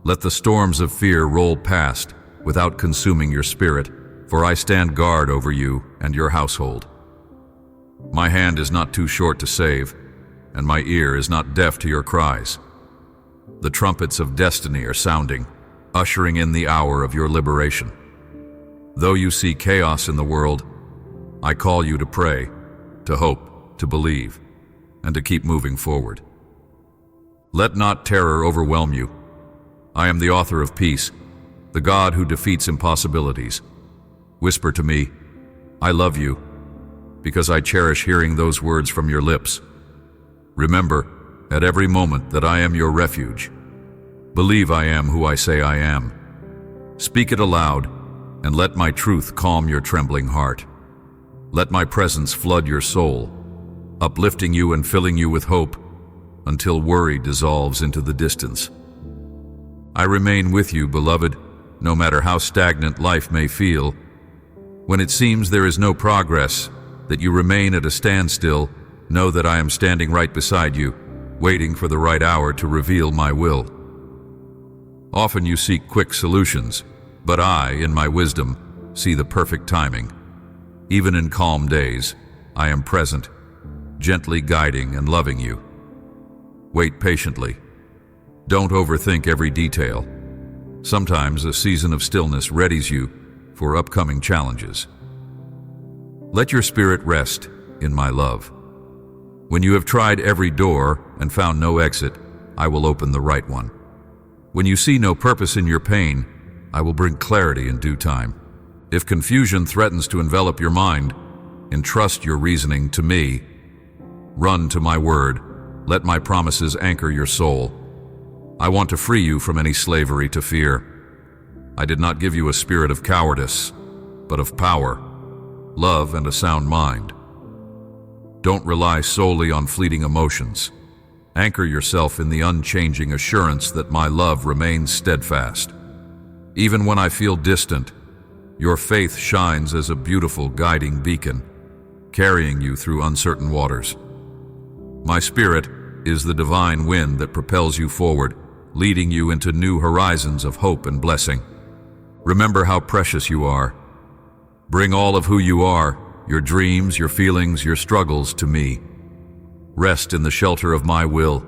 Let the storms of fear roll past without consuming your spirit, for I stand guard over you and your household. My hand is not too short to save, and my ear is not deaf to your cries. The trumpets of destiny are sounding, ushering in the hour of your liberation. Though you see chaos in the world, I call you to pray, to hope, to believe, and to keep moving forward. Let not terror overwhelm you. I am the author of peace, the God who defeats impossibilities. Whisper to me, I love you, because I cherish hearing those words from your lips. Remember, at every moment, that I am your refuge. Believe I am who I say I am. Speak it aloud, and let my truth calm your trembling heart. Let my presence flood your soul, uplifting you and filling you with hope until worry dissolves into the distance. I remain with you, beloved, no matter how stagnant life may feel. When it seems there is no progress, that you remain at a standstill, know that I am standing right beside you, waiting for the right hour to reveal my will. Often you seek quick solutions, but I, in my wisdom, see the perfect timing. Even in calm days, I am present, gently guiding and loving you. Wait patiently. Don't overthink every detail. Sometimes a season of stillness readies you for upcoming challenges. Let your spirit rest in my love. When you have tried every door and found no exit, I will open the right one. When you see no purpose in your pain, I will bring clarity in due time. If confusion threatens to envelop your mind, entrust your reasoning to me. Run to my word. Let my promises anchor your soul. I want to free you from any slavery to fear. I did not give you a spirit of cowardice, but of power, love, and a sound mind. Don't rely solely on fleeting emotions. Anchor yourself in the unchanging assurance that my love remains steadfast. Even when I feel distant, your faith shines as a beautiful guiding beacon, carrying you through uncertain waters. My spirit is the divine wind that propels you forward, leading you into new horizons of hope and blessing. Remember how precious you are. Bring all of who you are, your dreams, your feelings, your struggles, to me. Rest in the shelter of my will.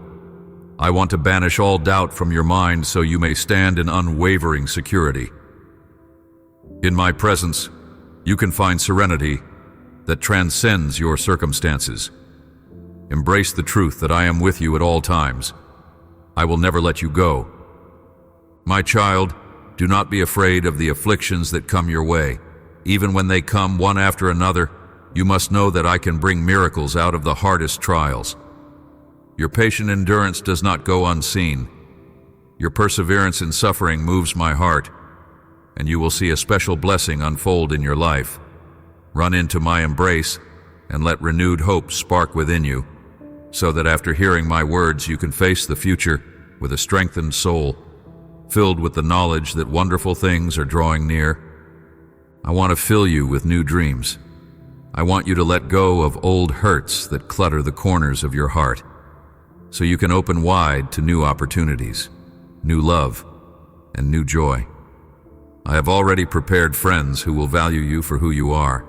I want to banish all doubt from your mind so you may stand in unwavering security. In my presence, you can find serenity that transcends your circumstances. Embrace the truth that I am with you at all times. I will never let you go. My child, do not be afraid of the afflictions that come your way. Even when they come one after another, you must know that I can bring miracles out of the hardest trials. Your patient endurance does not go unseen. Your perseverance in suffering moves my heart, and you will see a special blessing unfold in your life. Run into my embrace and let renewed hope spark within you, so that after hearing my words you can face the future with a strengthened soul, filled with the knowledge that wonderful things are drawing near. I want to fill you with new dreams. I want you to let go of old hurts that clutter the corners of your heart, so you can open wide to new opportunities, new love, and new joy. I have already prepared friends who will value you for who you are,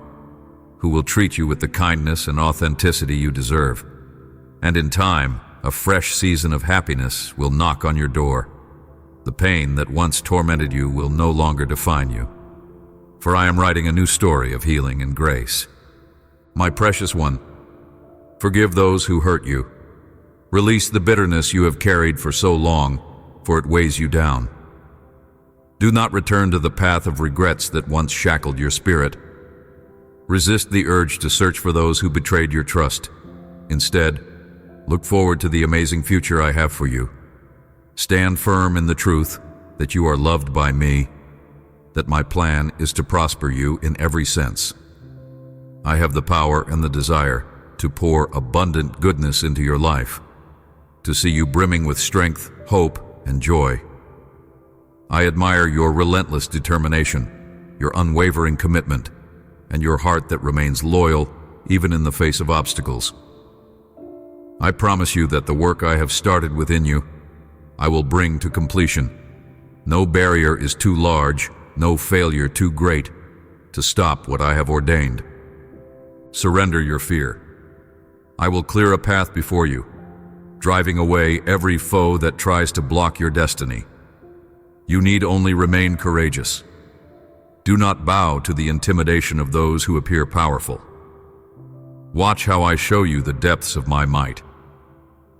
who will treat you with the kindness and authenticity you deserve. And in time, a fresh season of happiness will knock on your door. The pain that once tormented you will no longer define you, for I am writing a new story of healing and grace. My precious one, forgive those who hurt you. Release the bitterness you have carried for so long, for it weighs you down. Do not return to the path of regrets that once shackled your spirit. Resist the urge to search for those who betrayed your trust. Instead, look forward to the amazing future I have for you. Stand firm in the truth that you are loved by me, that my plan is to prosper you in every sense. I have the power and the desire to pour abundant goodness into your life, to see you brimming with strength, hope, and joy. I admire your relentless determination, your unwavering commitment, and your heart that remains loyal even in the face of obstacles. I promise you that the work I have started within you, I will bring to completion. No barrier is too large, no failure too great to stop what I have ordained. Surrender your fear. I will clear a path before you, driving away every foe that tries to block your destiny. You need only remain courageous. Do not bow to the intimidation of those who appear powerful. Watch how I show you the depths of my might.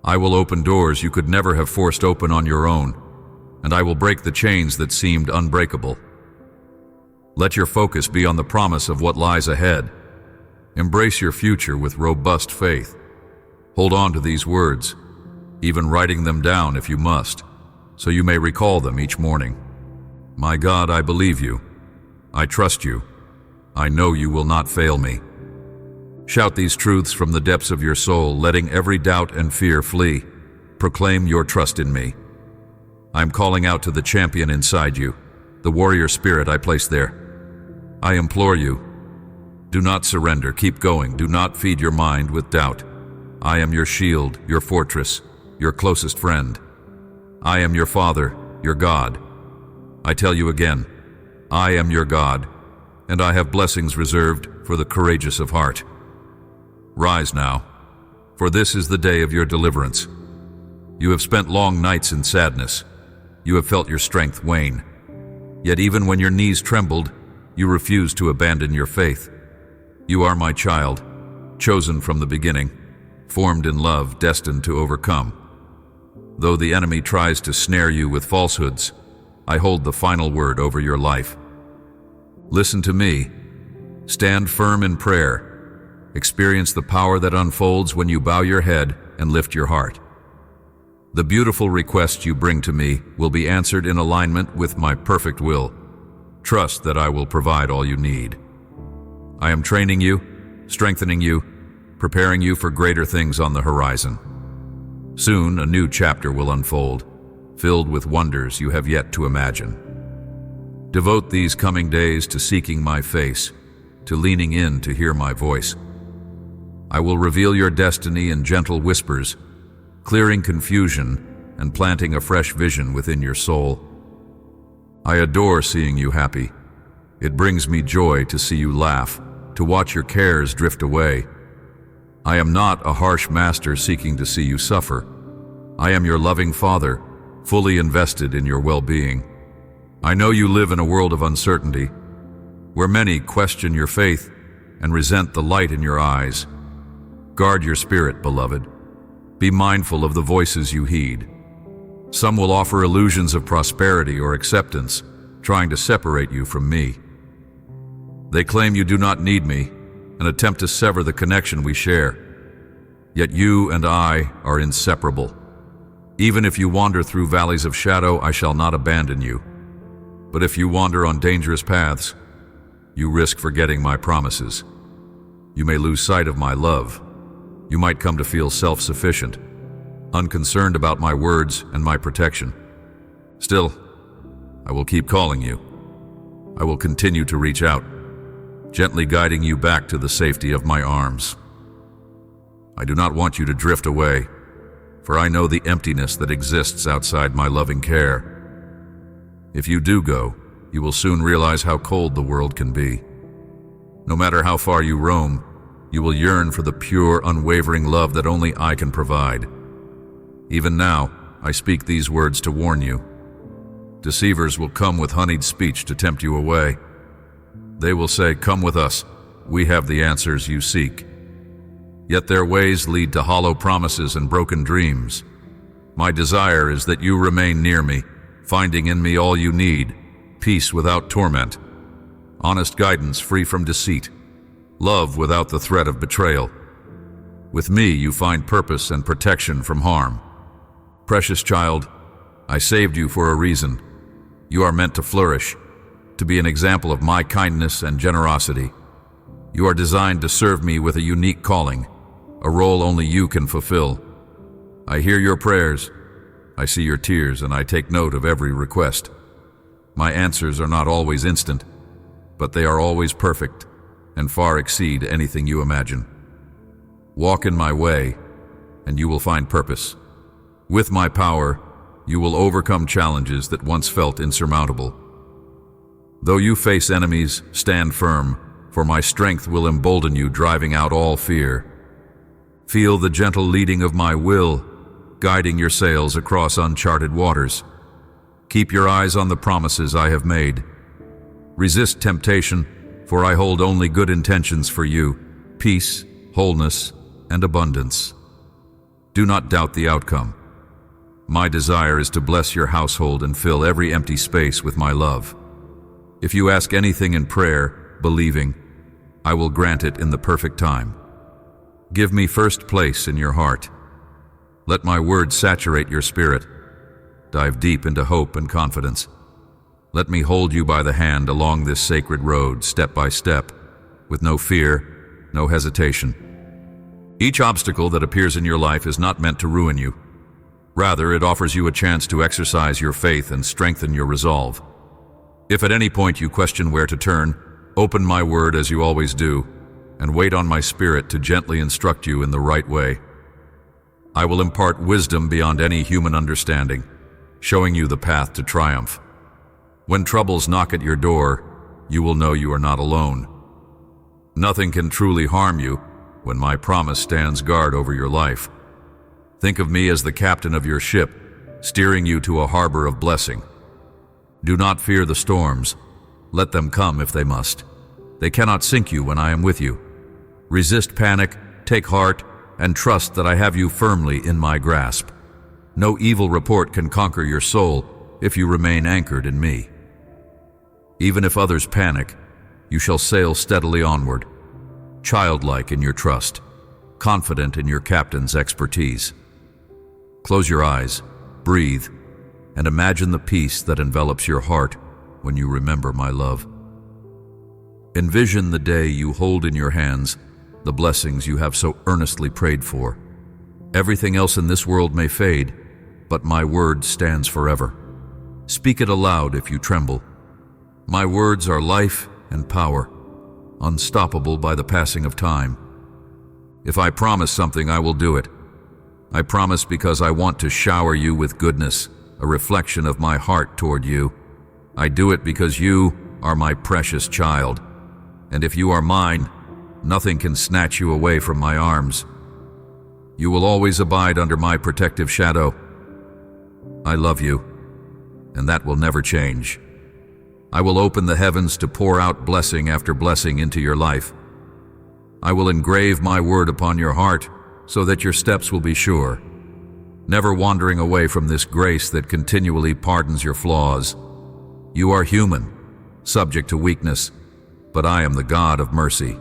I will open doors you could never have forced open on your own, and I will break the chains that seemed unbreakable. Let your focus be on the promise of what lies ahead. Embrace your future with robust faith. Hold on to these words, even writing them down if you must, so you may recall them each morning. My God, I believe you. I trust you. I know you will not fail me. Shout these truths from the depths of your soul, letting every doubt and fear flee. Proclaim your trust in me. I'm calling out to the champion inside you, the warrior spirit I place there. I implore you, do not surrender, keep going, do not feed your mind with doubt. I am your shield, your fortress, your closest friend. I am your Father, your God. I tell you again, I am your God, and I have blessings reserved for the courageous of heart. Rise now, for this is the day of your deliverance. You have spent long nights in sadness. You have felt your strength wane. Yet even when your knees trembled, you refused to abandon your faith. You are my child, chosen from the beginning, formed in love, destined to overcome. Though the enemy tries to snare you with falsehoods, I hold the final word over your life. Listen to me. Stand firm in prayer. Experience the power that unfolds when you bow your head and lift your heart. The beautiful requests you bring to me will be answered in alignment with my perfect will. Trust that I will provide all you need. I am training you, strengthening you, preparing you for greater things on the horizon. Soon, a new chapter will unfold, filled with wonders you have yet to imagine. Devote these coming days to seeking my face, to leaning in to hear my voice. I will reveal your destiny in gentle whispers, clearing confusion and planting a fresh vision within your soul. I adore seeing you happy. It brings me joy to see you laugh, to watch your cares drift away. I am not a harsh master seeking to see you suffer. I am your loving Father, fully invested in your well-being. I know you live in a world of uncertainty, where many question your faith and resent the light in your eyes. Guard your spirit, beloved. Be mindful of the voices you heed. Some will offer illusions of prosperity or acceptance, trying to separate you from me. They claim you do not need me and attempt to sever the connection we share. Yet you and I are inseparable. Even if you wander through valleys of shadow, I shall not abandon you. But if you wander on dangerous paths, you risk forgetting my promises. You may lose sight of my love. You might come to feel self-sufficient, unconcerned about my words and my protection. Still, I will keep calling you. I will continue to reach out, gently guiding you back to the safety of my arms. I do not want you to drift away, for I know the emptiness that exists outside my loving care. If you do go, you will soon realize how cold the world can be. No matter how far you roam, you will yearn for the pure, unwavering love that only I can provide. Even now, I speak these words to warn you. Deceivers will come with honeyed speech to tempt you away. They will say, "Come with us. We have the answers you seek." Yet their ways lead to hollow promises and broken dreams. My desire is that you remain near me, finding in me all you need, peace without torment, honest guidance free from deceit, love without the threat of betrayal. With me, you find purpose and protection from harm. Precious child, I saved you for a reason. You are meant to flourish, to be an example of my kindness and generosity. You are designed to serve me with a unique calling, a role only you can fulfill. I hear your prayers, I see your tears, and I take note of every request. My answers are not always instant, but they are always perfect and far exceed anything you imagine. Walk in my way, and you will find purpose. With my power, you will overcome challenges that once felt insurmountable. Though you face enemies, stand firm, for my strength will embolden you, driving out all fear. Feel the gentle leading of my will, guiding your sails across uncharted waters. Keep your eyes on the promises I have made. Resist temptation, for I hold only good intentions for you, peace, wholeness, and abundance. Do not doubt the outcome. My desire is to bless your household and fill every empty space with my love. If you ask anything in prayer, believing, I will grant it in the perfect time. Give me first place in your heart. Let my words saturate your spirit. Dive deep into hope and confidence. Let me hold you by the hand along this sacred road, step by step, with no fear, no hesitation. Each obstacle that appears in your life is not meant to ruin you. Rather, it offers you a chance to exercise your faith and strengthen your resolve. If at any point you question where to turn, open my word as you always do, and wait on my spirit to gently instruct you in the right way. I will impart wisdom beyond any human understanding, showing you the path to triumph. When troubles knock at your door, you will know you are not alone. Nothing can truly harm you when my promise stands guard over your life. Think of me as the captain of your ship, steering you to a harbor of blessing. Do not fear the storms. Let them come if they must. They cannot sink you when I am with you. Resist panic, take heart, and trust that I have you firmly in my grasp. No evil report can conquer your soul if you remain anchored in me. Even if others panic, you shall sail steadily onward, childlike in your trust, confident in your captain's expertise. Close your eyes, breathe, and imagine the peace that envelops your heart when you remember my love. Envision the day you hold in your hands the blessings you have so earnestly prayed for. Everything else in this world may fade, but my word stands forever. Speak it aloud if you tremble. My words are life and power, unstoppable by the passing of time. If I promise something, I will do it. I promise because I want to shower you with goodness, a reflection of my heart toward you. I do it because you are my precious child, and if you are mine, nothing can snatch you away from my arms. You will always abide under my protective shadow. I love you, and that will never change. I will open the heavens to pour out blessing after blessing into your life. I will engrave my word upon your heart so that your steps will be sure, never wandering away from this grace that continually pardons your flaws. You are human, subject to weakness, but I am the God of mercy.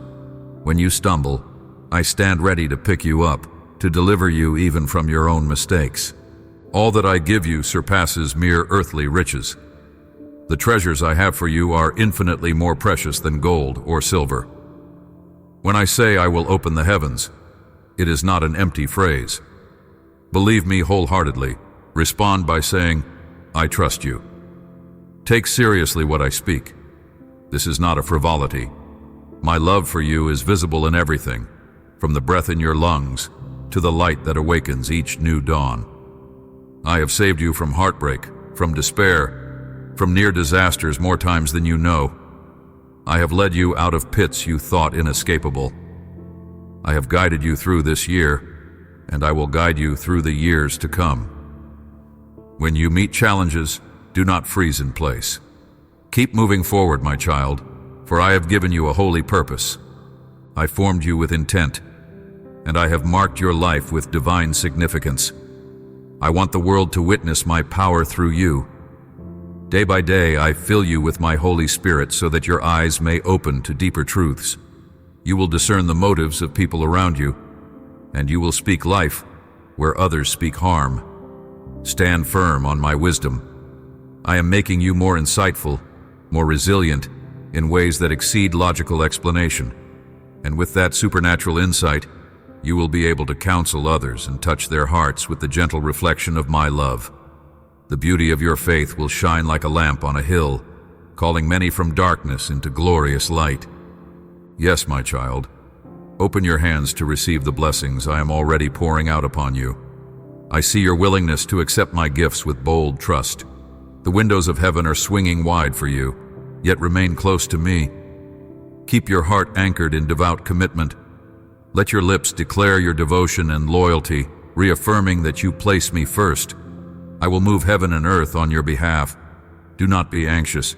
When you stumble, I stand ready to pick you up, to deliver you even from your own mistakes. All that I give you surpasses mere earthly riches. The treasures I have for you are infinitely more precious than gold or silver. When I say I will open the heavens, it is not an empty phrase. Believe me wholeheartedly. Respond by saying, I trust you. Take seriously what I speak. This is not a frivolity. My love for you is visible in everything, from the breath in your lungs to the light that awakens each new dawn. I have saved you from heartbreak, from despair, from near disasters more times than you know. I have led you out of pits you thought inescapable. I have guided you through this year, and I will guide you through the years to come. When you meet challenges, do not freeze in place. Keep moving forward, my child, for I have given you a holy purpose. I formed you with intent, and I have marked your life with divine significance. I want the world to witness my power through you. Day by day, I fill you with my Holy Spirit so that your eyes may open to deeper truths. You will discern the motives of people around you, and you will speak life where others speak harm. Stand firm on my wisdom. I am making you more insightful, more resilient, in ways that exceed logical explanation. And with that supernatural insight, you will be able to counsel others and touch their hearts with the gentle reflection of my love. The beauty of your faith will shine like a lamp on a hill, calling many from darkness into glorious light. Yes, my child, open your hands to receive the blessings I am already pouring out upon you. I see your willingness to accept my gifts with bold trust. The windows of heaven are swinging wide for you, yet remain close to me. Keep your heart anchored in devout commitment. Let your lips declare your devotion and loyalty, reaffirming that you place me first. I will move heaven and earth on your behalf. Do not be anxious.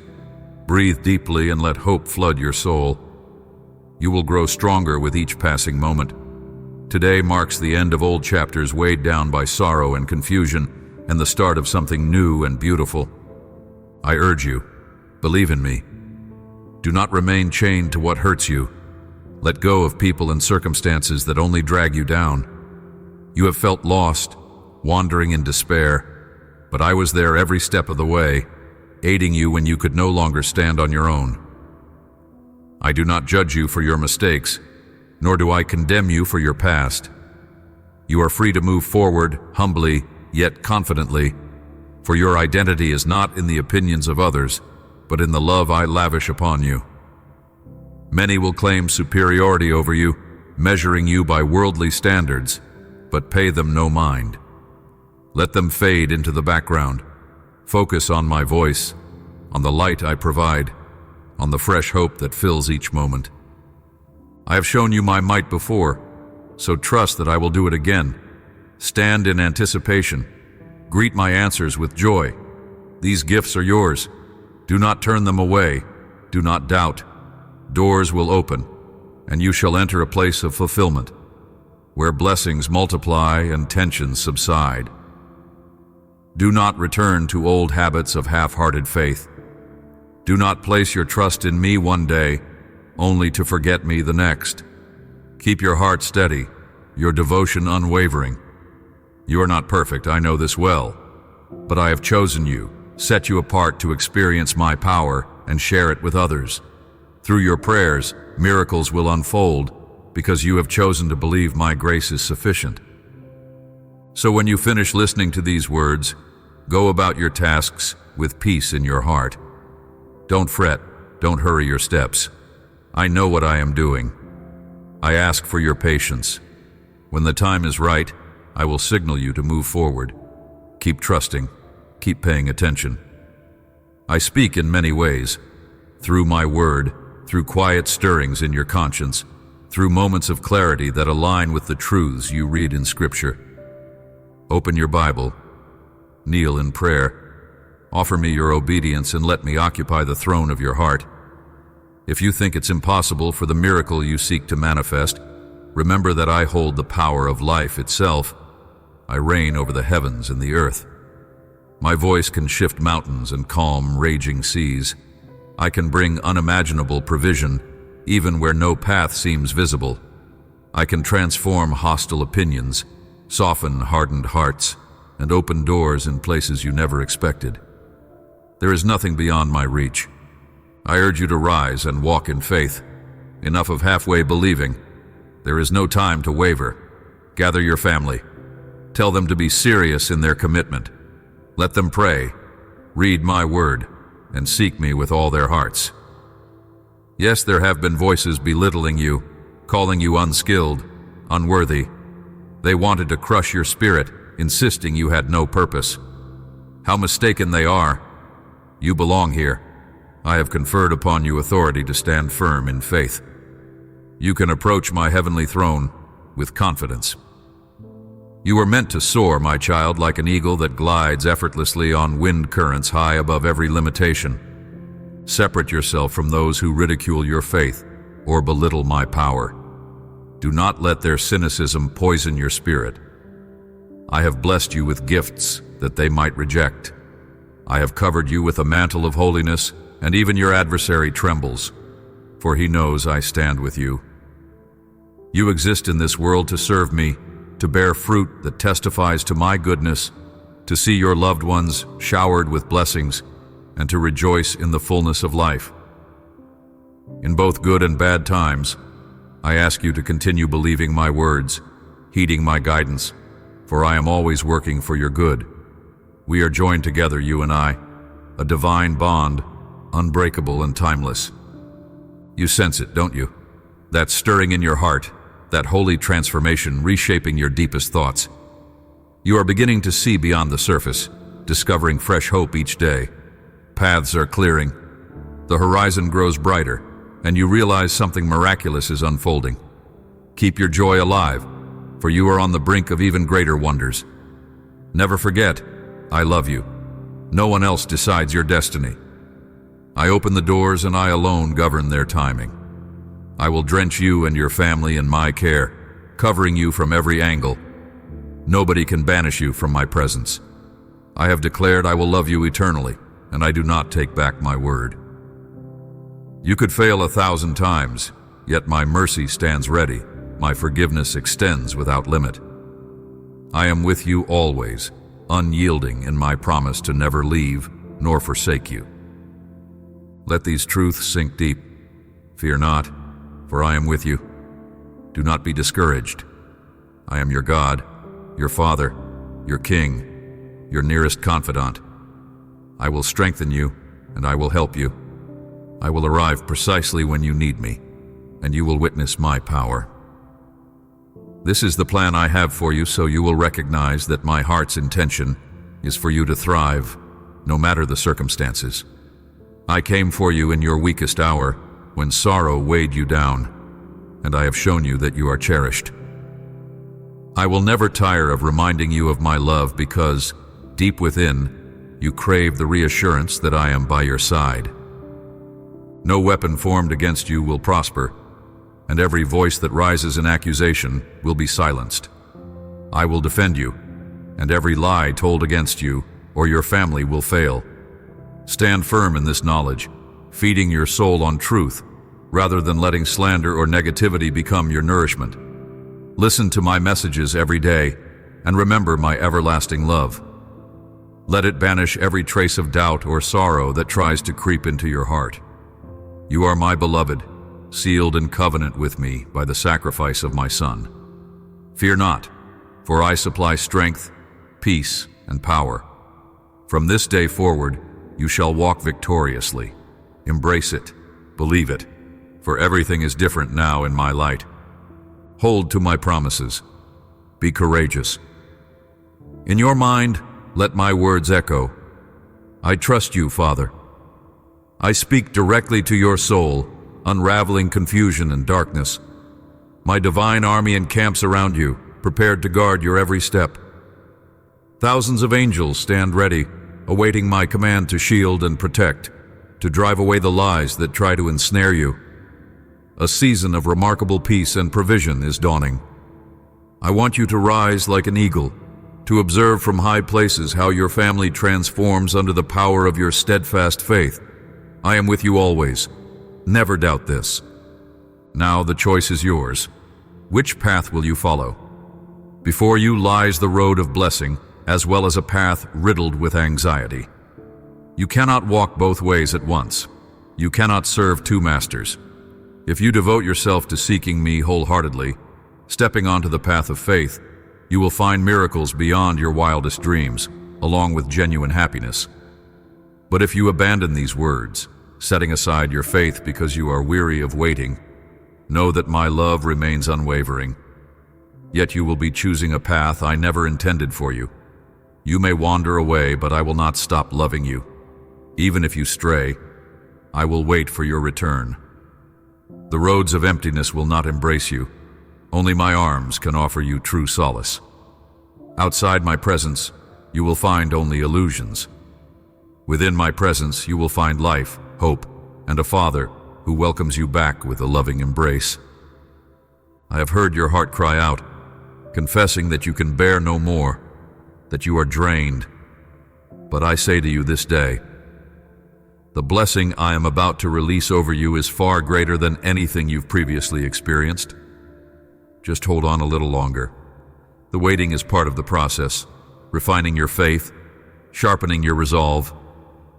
Breathe deeply and let hope flood your soul. You will grow stronger with each passing moment. Today marks the end of old chapters weighed down by sorrow and confusion, and the start of something new and beautiful. I urge you, believe in me. Do not remain chained to what hurts you. Let go of people and circumstances that only drag you down. You have felt lost, wandering in despair, but I was there every step of the way, aiding you when you could no longer stand on your own. I do not judge you for your mistakes, nor do I condemn you for your past. You are free to move forward, humbly, yet confidently, for your identity is not in the opinions of others, but in the love I lavish upon you. Many will claim superiority over you, measuring you by worldly standards, but pay them no mind. Let them fade into the background. Focus on my voice, on the light I provide, on the fresh hope that fills each moment. I have shown you my might before, so trust that I will do it again. Stand in anticipation. Greet my answers with joy. These gifts are yours. Do not turn them away. Do not doubt. Doors will open, and you shall enter a place of fulfillment, where blessings multiply and tensions subside. Do not return to old habits of half-hearted faith. Do not place your trust in me one day, only to forget me the next. Keep your heart steady, your devotion unwavering. You are not perfect, I know this well, but I have chosen you, set you apart to experience my power and share it with others. Through your prayers, miracles will unfold because you have chosen to believe my grace is sufficient. So when you finish listening to these words, go about your tasks with peace in your heart. Don't fret, don't hurry your steps. I know what I am doing. I ask for your patience. When the time is right, I will signal you to move forward. Keep trusting, keep paying attention. I speak in many ways, through my word, through quiet stirrings in your conscience, through moments of clarity that align with the truths you read in Scripture. Open your Bible, kneel in prayer, offer me your obedience and let me occupy the throne of your heart. If you think it's impossible for the miracle you seek to manifest, remember that I hold the power of life itself. I reign over the heavens and the earth. My voice can shift mountains and calm raging seas. I can bring unimaginable provision, even where no path seems visible. I can transform hostile opinions, soften hardened hearts, and open doors in places you never expected. There is nothing beyond my reach. I urge you to rise and walk in faith. Enough of halfway believing. There is no time to waver. Gather your family. Tell them to be serious in their commitment. Let them pray, read my word, and seek me with all their hearts. Yes, there have been voices belittling you, calling you unskilled, unworthy. They wanted to crush your spirit, insisting you had no purpose. How mistaken they are. You belong here. I have conferred upon you authority to stand firm in faith. You can approach my heavenly throne with confidence. You were meant to soar, my child, like an eagle that glides effortlessly on wind currents high above every limitation. Separate yourself from those who ridicule your faith or belittle my power. Do not let their cynicism poison your spirit. I have blessed you with gifts that they might reject. I have covered you with a mantle of holiness, and even your adversary trembles, for he knows I stand with you. You exist in this world to serve me, to bear fruit that testifies to my goodness, to see your loved ones showered with blessings, and to rejoice in the fullness of life. In both good and bad times, I ask you to continue believing my words heeding my guidance, for I am always working for your good. We are joined together, you and I, a divine bond, unbreakable and timeless. You sense it, don't you? That stirring in your heart, that holy transformation reshaping your deepest thoughts. You are beginning to see beyond the surface, discovering fresh hope each day. Paths are clearing, the horizon grows brighter, and you realize something miraculous is unfolding. Keep your joy alive, for you are on the brink of even greater wonders. Never forget, I love you. No one else decides your destiny. I open the doors and I alone govern their timing. I will drench you and your family in my care, covering you from every angle. Nobody can banish you from my presence. I have declared I will love you eternally, and I do not take back my word. You could fail 1,000 times, yet my mercy stands ready. My forgiveness extends without limit. I am with you always, unyielding in my promise to never leave nor forsake you. Let these truths sink deep. Fear not, for I am with you. Do not be discouraged. I am your God, your Father, your King, your nearest confidant. I will strengthen you, and I will help you. I will arrive precisely when you need me, and you will witness my power. This is the plan I have for you, so you will recognize that my heart's intention is for you to thrive, no matter the circumstances. I came for you in your weakest hour, when sorrow weighed you down, and I have shown you that you are cherished. I will never tire of reminding you of my love because, deep within, you crave the reassurance that I am by your side. No weapon formed against you will prosper, and every voice that rises in accusation will be silenced. I will defend you, and every lie told against you or your family will fail. Stand firm in this knowledge, feeding your soul on truth, rather than letting slander or negativity become your nourishment. Listen to my messages every day, and remember my everlasting love. Let it banish every trace of doubt or sorrow that tries to creep into your heart. You are my beloved, sealed in covenant with me by the sacrifice of my Son. Fear not, for I supply strength, peace, and power. From this day forward, you shall walk victoriously. Embrace it, believe it, for everything is different now in my light. Hold to my promises. Be courageous. In your mind, let my words echo. I trust you, Father. I speak directly to your soul, unraveling confusion and darkness. My divine army encamps around you, prepared to guard your every step. Thousands of angels stand ready, awaiting my command to shield and protect, to drive away the lies that try to ensnare you. A season of remarkable peace and provision is dawning. I want you to rise like an eagle, to observe from high places how your family transforms under the power of your steadfast faith. I am with you always. Never doubt this. Now the choice is yours. Which path will you follow? Before you lies the road of blessing, as well as a path riddled with anxiety. You cannot walk both ways at once. You cannot serve two masters. If you devote yourself to seeking me wholeheartedly, stepping onto the path of faith, you will find miracles beyond your wildest dreams, along with genuine happiness. But if you abandon these words, setting aside your faith because you are weary of waiting, know that my love remains unwavering. Yet you will be choosing a path I never intended for you. You may wander away, but I will not stop loving you. Even if you stray, I will wait for your return. The roads of emptiness will not embrace you. Only my arms can offer you true solace. Outside my presence, you will find only illusions. Within my presence, you will find life, hope, and a Father who welcomes you back with a loving embrace. I have heard your heart cry out, confessing that you can bear no more, that you are drained. But I say to you this day, the blessing I am about to release over you is far greater than anything you've previously experienced. Just hold on a little longer. The waiting is part of the process, refining your faith, sharpening your resolve,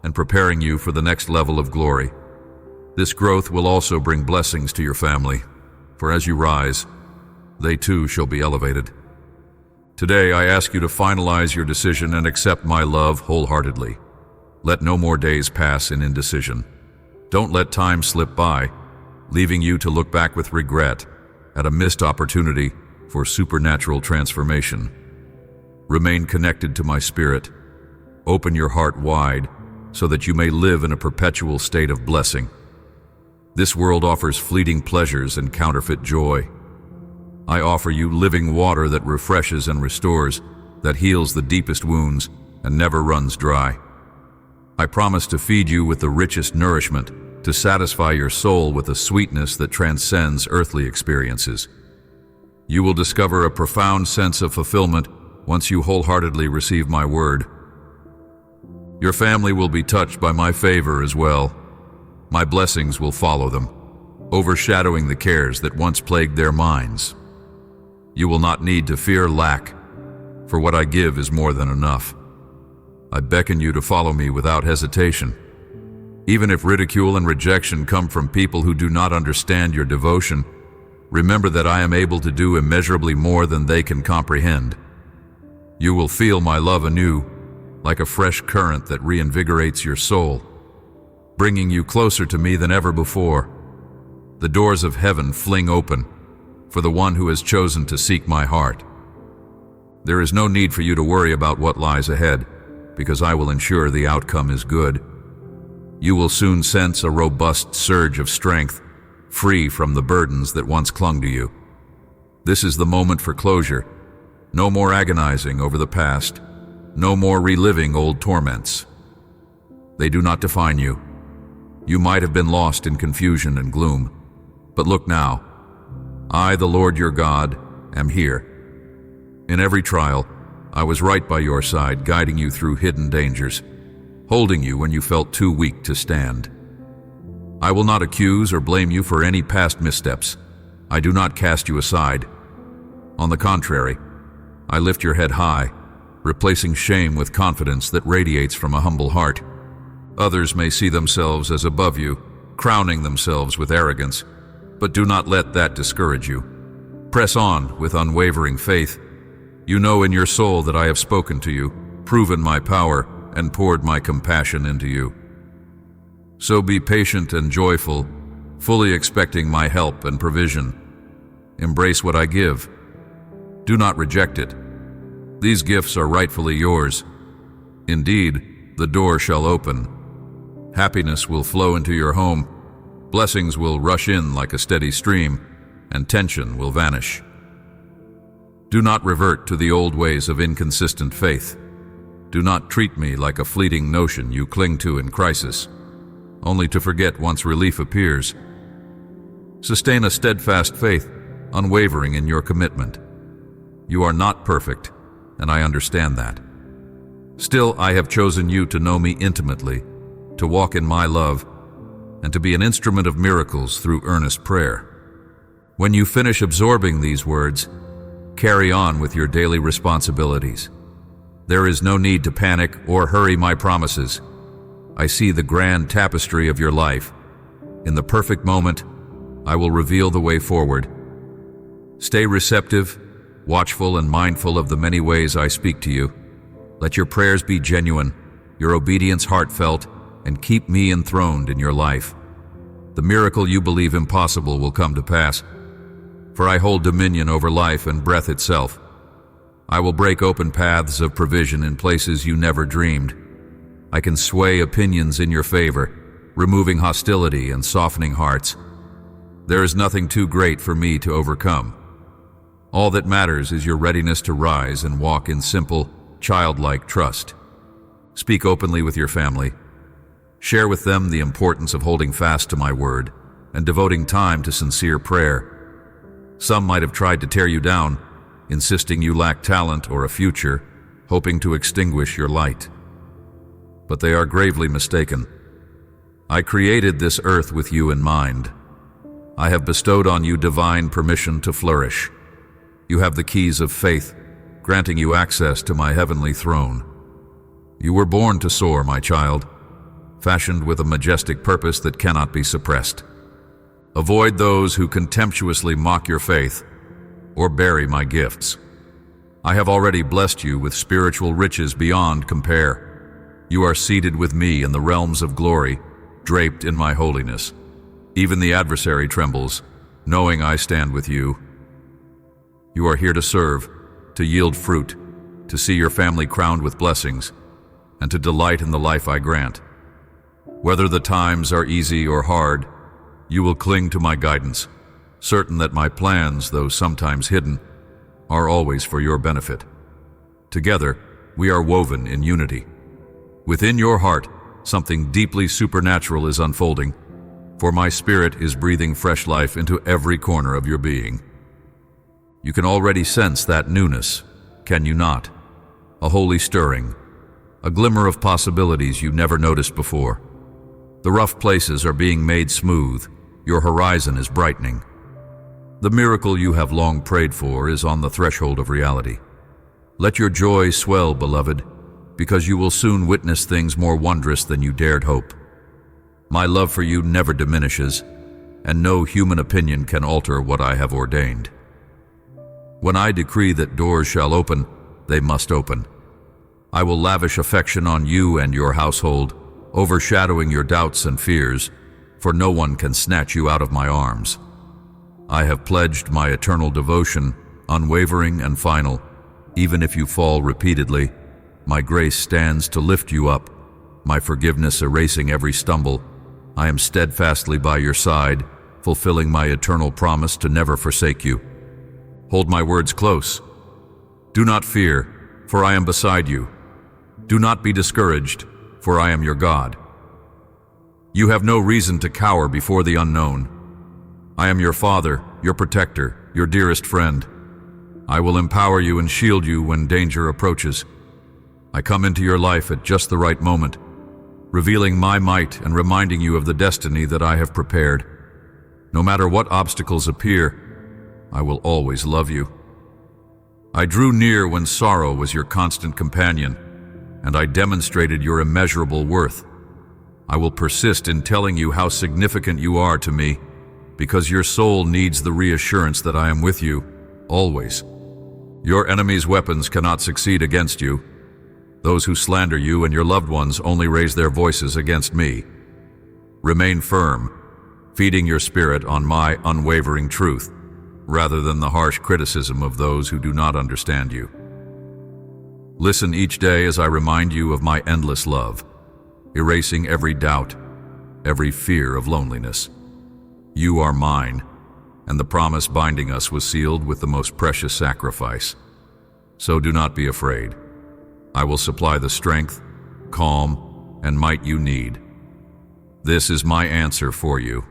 and preparing you for the next level of glory. This growth will also bring blessings to your family, for as you rise, they too shall be elevated. Today, I ask you to finalize your decision and accept my love wholeheartedly. Let no more days pass in indecision. Don't let time slip by, leaving you to look back with regret at a missed opportunity for supernatural transformation. Remain connected to my spirit. Open your heart wide so that you may live in a perpetual state of blessing. This world offers fleeting pleasures and counterfeit joy. I offer you living water that refreshes and restores, that heals the deepest wounds and never runs dry. I promise to feed you with the richest nourishment, to satisfy your soul with a sweetness that transcends earthly experiences. You will discover a profound sense of fulfillment once you wholeheartedly receive my word. Your family will be touched by my favor as well. My blessings will follow them, overshadowing the cares that once plagued their minds. You will not need to fear lack, for what I give is more than enough. I beckon you to follow me without hesitation. Even if ridicule and rejection come from people who do not understand your devotion, remember that I am able to do immeasurably more than they can comprehend. You will feel my love anew, like a fresh current that reinvigorates your soul, bringing you closer to me than ever before. The doors of heaven fling open for the one who has chosen to seek my heart. There is no need for you to worry about what lies ahead, because I will ensure the outcome is good. You will soon sense a robust surge of strength, free from the burdens that once clung to you. This is the moment for closure. No more agonizing over the past. No more reliving old torments. They do not define you. You might have been lost in confusion and gloom, but look now. I, the Lord your God, am here. In every trial, I was right by your side, guiding you through hidden dangers, holding you when you felt too weak to stand. I will not accuse or blame you for any past missteps. I do not cast you aside. On the contrary, I lift your head high, replacing shame with confidence that radiates from a humble heart. Others may see themselves as above you, crowning themselves with arrogance, but do not let that discourage you. Press on with unwavering faith. You know in your soul that I have spoken to you, proven my power, and poured my compassion into you. So be patient and joyful, fully expecting my help and provision. Embrace what I give. Do not reject it. These gifts are rightfully yours. Indeed, the door shall open. Happiness will flow into your home. Blessings will rush in like a steady stream, and tension will vanish. Do not revert to the old ways of inconsistent faith. Do not treat me like a fleeting notion you cling to in crisis, only to forget once relief appears. Sustain a steadfast faith, unwavering in your commitment. You are not perfect, and I understand that. Still, I have chosen you to know me intimately, to walk in my love, and to be an instrument of miracles through earnest prayer. When you finish absorbing these words, carry on with your daily responsibilities. There is no need to panic or hurry my promises. I see the grand tapestry of your life. In the perfect moment, I will reveal the way forward. Stay receptive, watchful, and mindful of the many ways I speak to you. Let your prayers be genuine, your obedience heartfelt, and keep me enthroned in your life. The miracle you believe impossible will come to pass, for I hold dominion over life and breath itself. I will break open paths of provision in places you never dreamed. I can sway opinions in your favor, removing hostility and softening hearts. There is nothing too great for me to overcome. All that matters is your readiness to rise and walk in simple, childlike trust. Speak openly with your family. Share with them the importance of holding fast to my word and devoting time to sincere prayer. Some might have tried to tear you down, insisting you lack talent or a future, hoping to extinguish your light. But they are gravely mistaken. I created this earth with you in mind. I have bestowed on you divine permission to flourish. You have the keys of faith, granting you access to my heavenly throne. You were born to soar, my child, fashioned with a majestic purpose that cannot be suppressed. Avoid those who contemptuously mock your faith or bury my gifts. I have already blessed you with spiritual riches beyond compare. You are seated with me in the realms of glory, draped in my holiness. Even the adversary trembles, knowing I stand with you. You are here to serve, to yield fruit, to see your family crowned with blessings, and to delight in the life I grant. Whether the times are easy or hard, you will cling to my guidance, certain that my plans, though sometimes hidden, are always for your benefit. Together, we are woven in unity. Within your heart, something deeply supernatural is unfolding, for my spirit is breathing fresh life into every corner of your being. You can already sense that newness, can you not? A holy stirring, a glimmer of possibilities you never noticed before. The rough places are being made smooth, your horizon is brightening. The miracle you have long prayed for is on the threshold of reality. Let your joy swell, beloved, because you will soon witness things more wondrous than you dared hope. My love for you never diminishes, and no human opinion can alter what I have ordained. When I decree that doors shall open, they must open. I will lavish affection on you and your household, overshadowing your doubts and fears, for no one can snatch you out of my arms. I have pledged my eternal devotion, unwavering and final. Even if you fall repeatedly, my grace stands to lift you up, my forgiveness erasing every stumble. I am steadfastly by your side, fulfilling my eternal promise to never forsake you. Hold my words close. Do not fear, for I am beside you. Do not be discouraged, for I am your God. You have no reason to cower before the unknown. I am your Father, your protector, your dearest friend. I will empower you and shield you when danger approaches. I come into your life at just the right moment, revealing my might and reminding you of the destiny that I have prepared. No matter what obstacles appear, I will always love you. I drew near when sorrow was your constant companion, and I demonstrated your immeasurable worth. I will persist in telling you how significant you are to me, because your soul needs the reassurance that I am with you, always. Your enemy's weapons cannot succeed against you. Those who slander you and your loved ones only raise their voices against me. Remain firm, feeding your spirit on my unwavering truth, rather than the harsh criticism of those who do not understand you. Listen each day as I remind you of my endless love, erasing every doubt, every fear of loneliness. You are mine, and the promise binding us was sealed with the most precious sacrifice. So do not be afraid. I will supply the strength, calm, and might you need. This is my answer for you.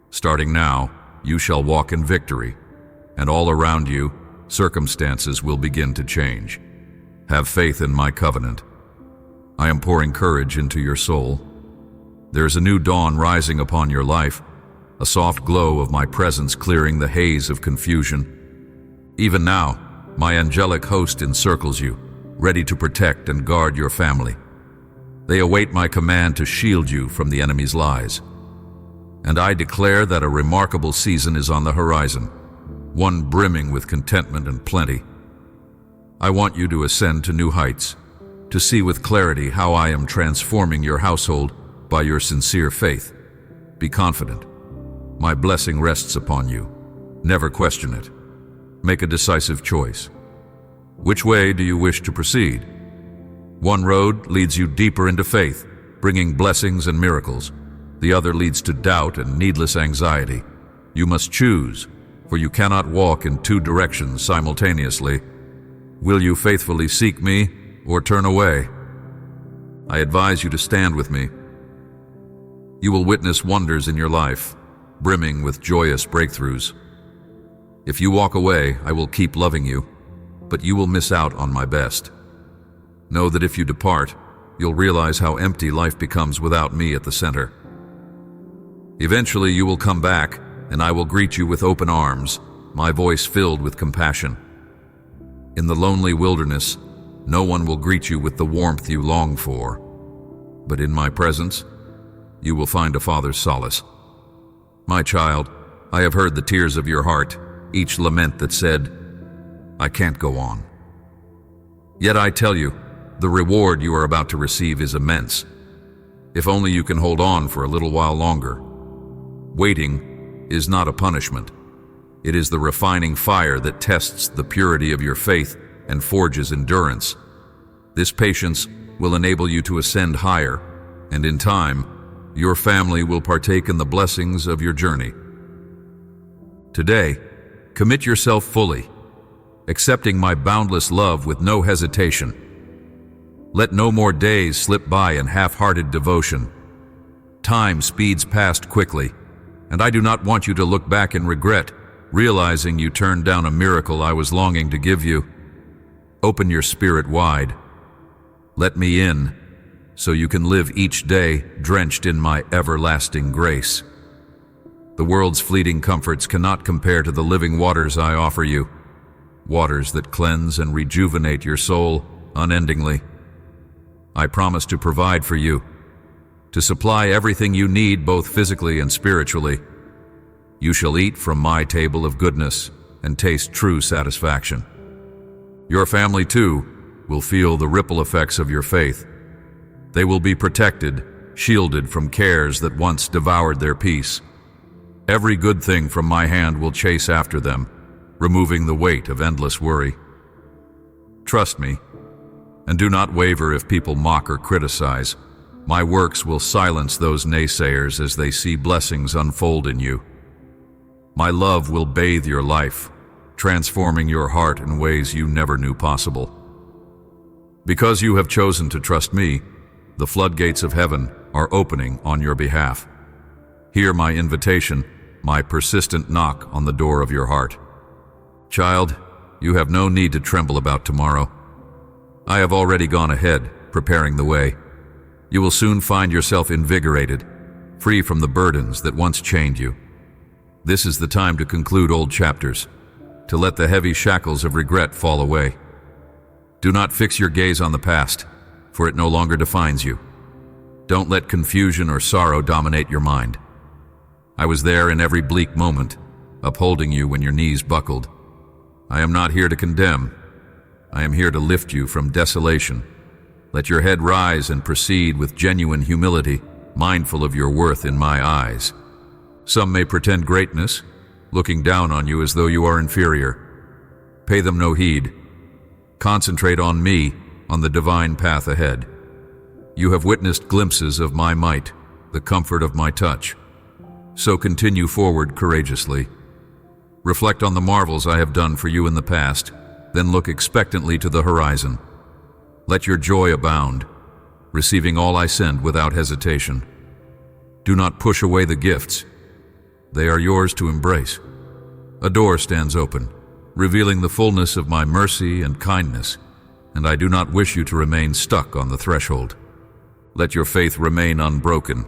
Starting now, you shall walk in victory, and all around you, circumstances will begin to change. Have faith in my covenant. I am pouring courage into your soul. There is a new dawn rising upon your life, a soft glow of my presence clearing the haze of confusion. Even now, my angelic host encircles you, ready to protect and guard your family. They await my command to shield you from the enemy's lies. And I declare that a remarkable season is on the horizon, one brimming with contentment and plenty. I want you to ascend to new heights, to see with clarity how I am transforming your household by your sincere faith. Be confident. My blessing rests upon you. Never question it. Make a decisive choice. Which way do you wish to proceed? One road leads you deeper into faith, bringing blessings and miracles. The other leads to doubt and needless anxiety. You must choose, for you cannot walk in two directions simultaneously. Will you faithfully seek me or turn away? I advise you to stand with me. You will witness wonders in your life, brimming with joyous breakthroughs. If you walk away, I will keep loving you, but you will miss out on my best. Know that if you depart, you'll realize how empty life becomes without me at the center. Eventually you will come back, and I will greet you with open arms, my voice filled with compassion. In the lonely wilderness, no one will greet you with the warmth you long for, but in my presence, you will find a father's solace. My child, I have heard the tears of your heart, each lament that said, I can't go on. Yet I tell you, the reward you are about to receive is immense. If only you can hold on for a little while longer. Waiting is not a punishment. It is the refining fire that tests the purity of your faith and forges endurance. This patience will enable you to ascend higher, and in time, your family will partake in the blessings of your journey. Today, commit yourself fully, accepting my boundless love with no hesitation. Let no more days slip by in half-hearted devotion. Time speeds past quickly, and I do not want you to look back in regret, realizing you turned down a miracle I was longing to give you. Open your spirit wide. Let me in, so you can live each day drenched in my everlasting grace. The world's fleeting comforts cannot compare to the living waters I offer you, waters that cleanse and rejuvenate your soul unendingly. I promise to provide for you, to supply everything you need both physically and spiritually. You shall eat from my table of goodness and taste true satisfaction. Your family, too, will feel the ripple effects of your faith. They will be protected, shielded from cares that once devoured their peace. Every good thing from my hand will chase after them, removing the weight of endless worry. Trust me, and do not waver if people mock or criticize. My works will silence those naysayers as they see blessings unfold in you. My love will bathe your life, transforming your heart in ways you never knew possible. Because you have chosen to trust me, the floodgates of heaven are opening on your behalf. Hear my invitation, my persistent knock on the door of your heart. Child, you have no need to tremble about tomorrow. I have already gone ahead, preparing the way. You will soon find yourself invigorated, free from the burdens that once chained you. This is the time to conclude old chapters, to let the heavy shackles of regret fall away. Do not fix your gaze on the past, for it no longer defines you. Don't let confusion or sorrow dominate your mind. I was there in every bleak moment, upholding you when your knees buckled. I am not here to condemn. I am here to lift you from desolation. Let your head rise and proceed with genuine humility, mindful of your worth in my eyes. Some may pretend greatness, looking down on you as though you are inferior. Pay them no heed. Concentrate on me, on the divine path ahead. You have witnessed glimpses of my might, the comfort of my touch. So continue forward courageously. Reflect on the marvels I have done for you in the past, then look expectantly to the horizon. Let your joy abound, receiving all I send without hesitation. Do not push away the gifts. They are yours to embrace. A door stands open, revealing the fullness of my mercy and kindness, and I do not wish you to remain stuck on the threshold. Let your faith remain unbroken.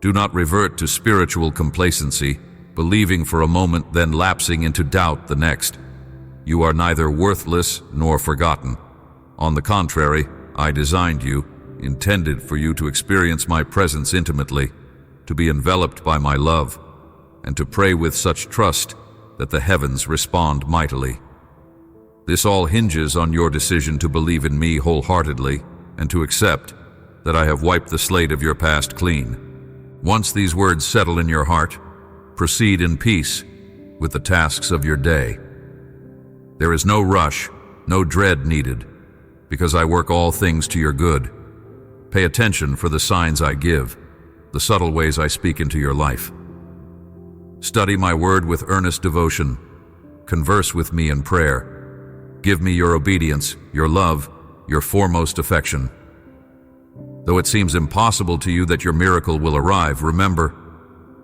Do not revert to spiritual complacency, believing for a moment then lapsing into doubt the next. You are neither worthless nor forgotten. On the contrary, I designed you, intended for you to experience my presence intimately, to be enveloped by my love, and to pray with such trust that the heavens respond mightily. This all hinges on your decision to believe in me wholeheartedly and to accept that I have wiped the slate of your past clean. Once these words settle in your heart, proceed in peace with the tasks of your day. There is no rush, no dread needed, because I work all things to your good. Pay attention for the signs I give, the subtle ways I speak into your life. Study my word with earnest devotion. Converse with me in prayer. Give me your obedience, your love, your foremost affection. Though it seems impossible to you that your miracle will arrive, remember,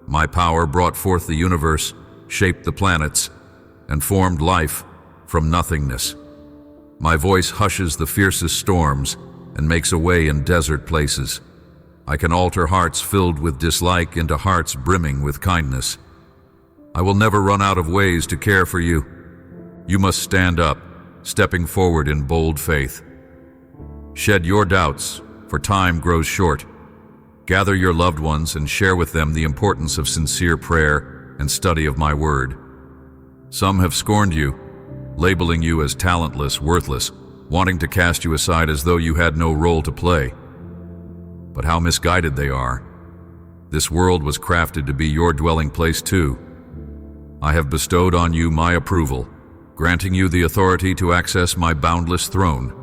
my power brought forth the universe, shaped the planets, and formed life from nothingness. My voice hushes the fiercest storms and makes a way in desert places. I can alter hearts filled with dislike into hearts brimming with kindness. I will never run out of ways to care for you. You must stand up, stepping forward in bold faith. Shed your doubts, for time grows short. Gather your loved ones and share with them the importance of sincere prayer and study of my word. Some have scorned you, labeling you as talentless, worthless. wanting to cast you aside as though you had no role to play. But how misguided they are. This world was crafted to be your dwelling place too. I have bestowed on you my approval, granting you the authority to access my boundless throne.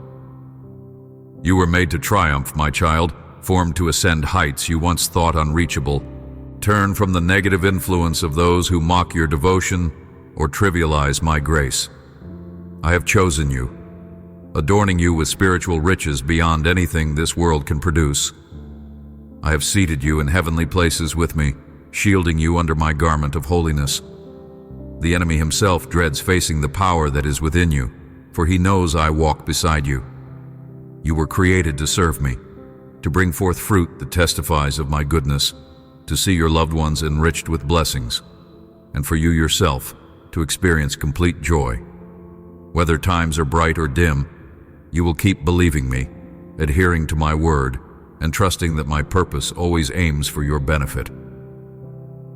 You were made to triumph, my child, formed to ascend heights you once thought unreachable. Turn from the negative influence of those who mock your devotion or trivialize my grace. I have chosen you, adorning you with spiritual riches beyond anything this world can produce. I have seated you in heavenly places with me, shielding you under my garment of holiness. The enemy himself dreads facing the power that is within you, for he knows I walk beside you. You were created to serve me, to bring forth fruit that testifies of my goodness, to see your loved ones enriched with blessings, and for you yourself to experience complete joy. Whether times are bright or dim, you will keep believing me, adhering to my word, and trusting that my purpose always aims for your benefit.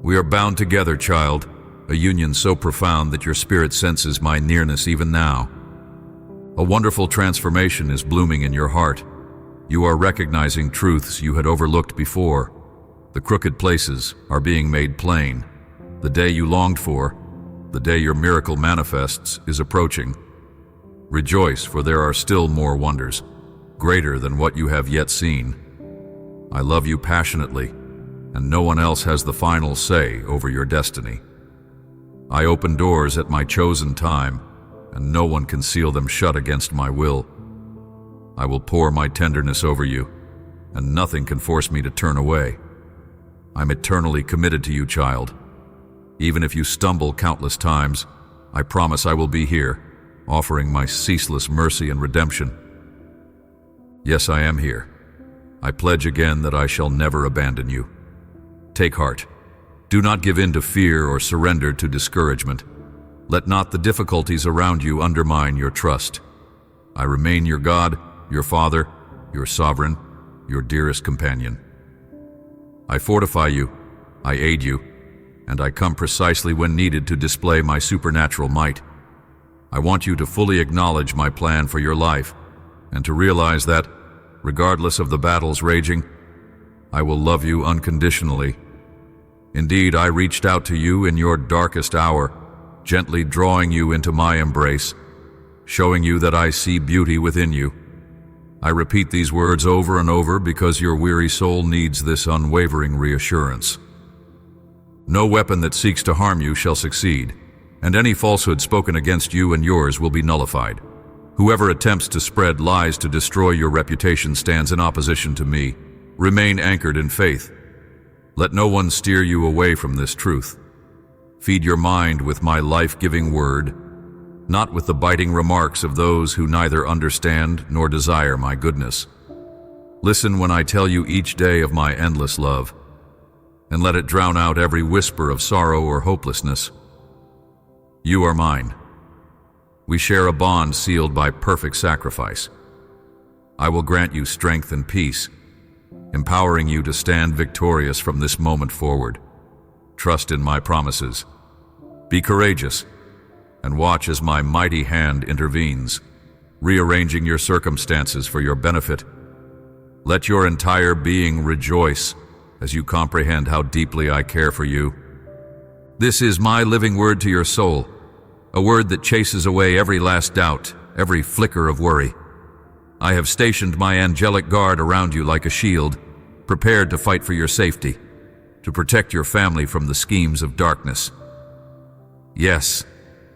We are bound together, child, a union so profound that your spirit senses my nearness even now. A wonderful transformation is blooming in your heart. You are recognizing truths you had overlooked before. The crooked places are being made plain. The day you longed for, the day your miracle manifests, is approaching. Rejoice, for there are still more wonders, greater than what you have yet seen. I love you passionately, and no one else has the final say over your destiny. I open doors at my chosen time, and no one can seal them shut against my will. I will pour my tenderness over you, and nothing can force me to turn away. I'm eternally committed to you, child. Even if you stumble countless times, I promise I will be here, offering my ceaseless mercy and redemption. Yes, I am here. I pledge again that I shall never abandon you. Take heart. Do not give in to fear or surrender to discouragement. Let not the difficulties around you undermine your trust. I remain your God, your Father, your Sovereign, your dearest companion. I fortify you, I aid you, and I come precisely when needed to display my supernatural might. I want you to fully acknowledge my plan for your life, and to realize that, regardless of the battles raging, I will love you unconditionally. Indeed, I reached out to you in your darkest hour, gently drawing you into my embrace, showing you that I see beauty within you. I repeat these words over and over because your weary soul needs this unwavering reassurance. No weapon that seeks to harm you shall succeed, and any falsehood spoken against you and yours will be nullified. Whoever attempts to spread lies to destroy your reputation stands in opposition to me. Remain anchored in faith. Let no one steer you away from this truth. Feed your mind with my life-giving word, not with the biting remarks of those who neither understand nor desire my goodness. Listen when I tell you each day of my endless love, and let it drown out every whisper of sorrow or hopelessness. You are mine. We share a bond sealed by perfect sacrifice. I will grant you strength and peace, empowering you to stand victorious from this moment forward. Trust in my promises. Be courageous, and watch as my mighty hand intervenes, rearranging your circumstances for your benefit. Let your entire being rejoice as you comprehend how deeply I care for you. This is my living word to your soul, a word that chases away every last doubt, every flicker of worry. I have stationed my angelic guard around you like a shield, prepared to fight for your safety, to protect your family from the schemes of darkness. Yes,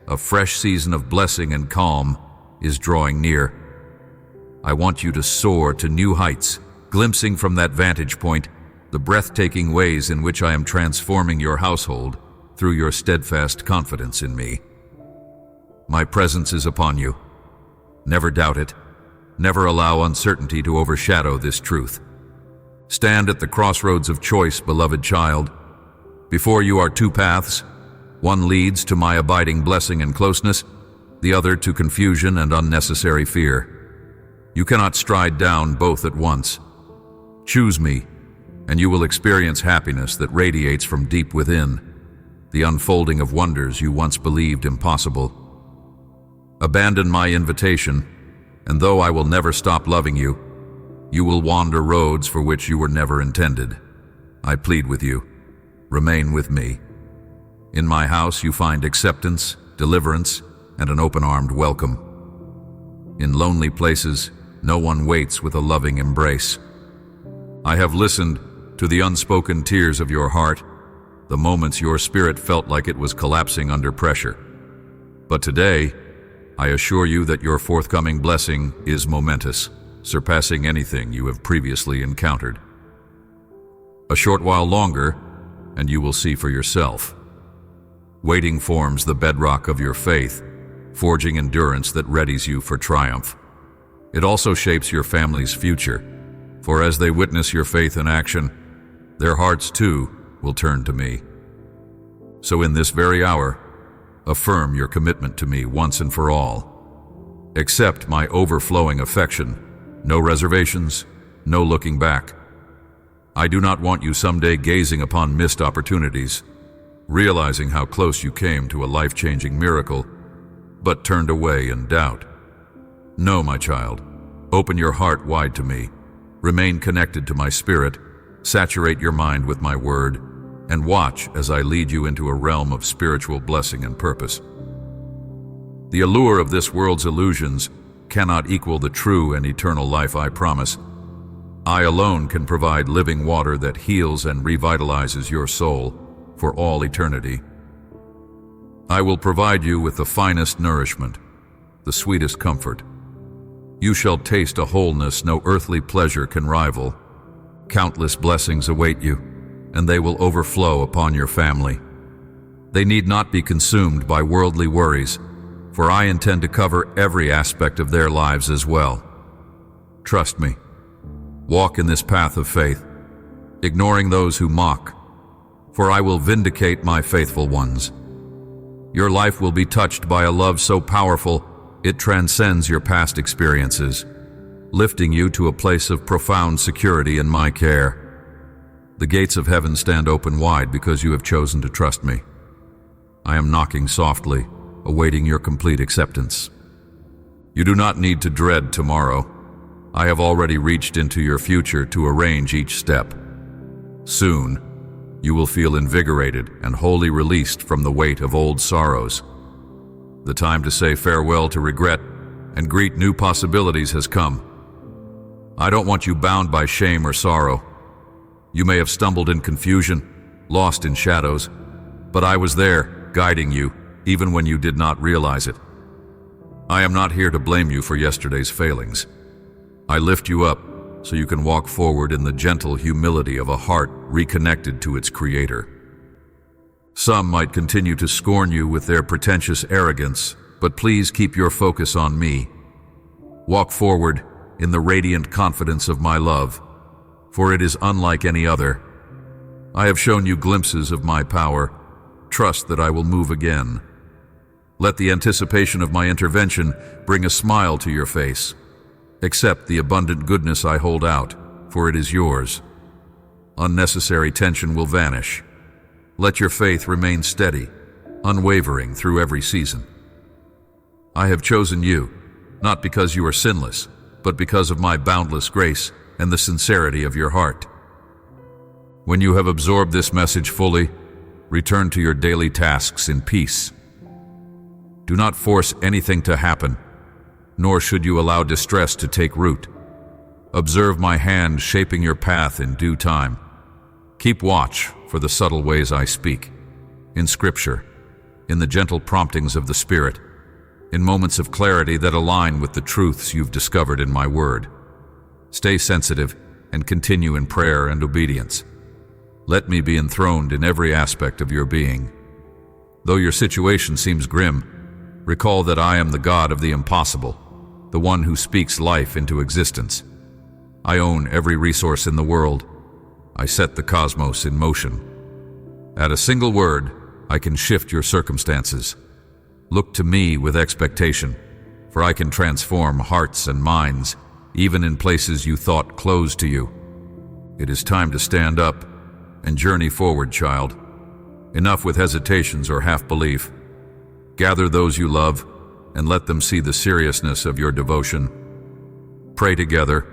a fresh season of blessing and calm is drawing near. I want you to soar to new heights, glimpsing from that vantage point the breathtaking ways in which I am transforming your household through your steadfast confidence in me. My presence is upon you. Never doubt it. Never allow uncertainty to overshadow this truth. Stand at the crossroads of choice, beloved child. Before you are two paths. One leads to my abiding blessing and closeness, the other to confusion and unnecessary fear. You cannot stride down both at once. Choose me, and you will experience happiness that radiates from deep within, the unfolding of wonders you once believed impossible. Abandon my invitation, And though I will never stop loving you, you will wander roads for which you were never intended. I plead with you, remain with me. In my house you find acceptance, deliverance, and an open-armed welcome. In lonely places, no one waits with a loving embrace. I have listened to the unspoken tears of your heart, the moments your spirit felt like it was collapsing under pressure. But today, I assure you that your forthcoming blessing is momentous, surpassing anything you have previously encountered. A short while longer, and you will see for yourself. Waiting forms the bedrock of your faith, forging endurance that readies you for triumph. It also shapes your family's future, for as they witness your faith in action, their hearts too will turn to me. So in this very hour, affirm your commitment to me once and for all. Accept my overflowing affection, no reservations, no looking back. I do not want you someday gazing upon missed opportunities, realizing how close you came to a life-changing miracle, but turned away in doubt. No, my child, open your heart wide to me, remain connected to my spirit, saturate your mind with my word, and watch as I lead you into a realm of spiritual blessing and purpose. The allure of this world's illusions cannot equal the true and eternal life I promise. I alone can provide living water that heals and revitalizes your soul for all eternity. I will provide you with the finest nourishment, the sweetest comfort. You shall taste a wholeness no earthly pleasure can rival. Countless blessings await you, and they will overflow upon your family. They need not be consumed by worldly worries, for I intend to cover every aspect of their lives as well. Trust me. Walk in this path of faith, ignoring those who mock, for I will vindicate my faithful ones. Your life will be touched by a love so powerful it transcends your past experiences, lifting you to a place of profound security in my care. The gates of heaven stand open wide because you have chosen to trust me. I am knocking softly, awaiting your complete acceptance. You do not need to dread tomorrow. I have already reached into your future to arrange each step. Soon, you will feel invigorated and wholly released from the weight of old sorrows. The time to say farewell to regret and greet new possibilities has come. I don't want you bound by shame or sorrow. You may have stumbled in confusion, lost in shadows, but I was there, guiding you, even when you did not realize it. I am not here to blame you for yesterday's failings. I lift you up so you can walk forward in the gentle humility of a heart reconnected to its creator. Some might continue to scorn you with their pretentious arrogance, but please keep your focus on me. Walk forward in the radiant confidence of my love, for it is unlike any other. I have shown you glimpses of my power. Trust that I will move again. Let the anticipation of my intervention bring a smile to your face. Accept the abundant goodness I hold out, for it is yours. Unnecessary tension will vanish. Let your faith remain steady, unwavering through every season. I have chosen you, not because you are sinless, but because of my boundless grace and the sincerity of your heart. When you have absorbed this message fully, return to your daily tasks in peace. Do not force anything to happen, nor should you allow distress to take root. Observe my hand shaping your path in due time. Keep watch for the subtle ways I speak, in Scripture, in the gentle promptings of the Spirit, in moments of clarity that align with the truths you've discovered in my word. Stay sensitive and continue in prayer and obedience. Let me be enthroned in every aspect of your being. Though your situation seems grim, recall that I am the God of the impossible, the one who speaks life into existence. I own every resource in the world. I set the cosmos in motion. At a single word, I can shift your circumstances. Look to me with expectation, for I can transform hearts and minds, even in places you thought closed to you. It is time to stand up and journey forward, child. Enough with hesitations or half-belief. Gather those you love and let them see the seriousness of your devotion. Pray together,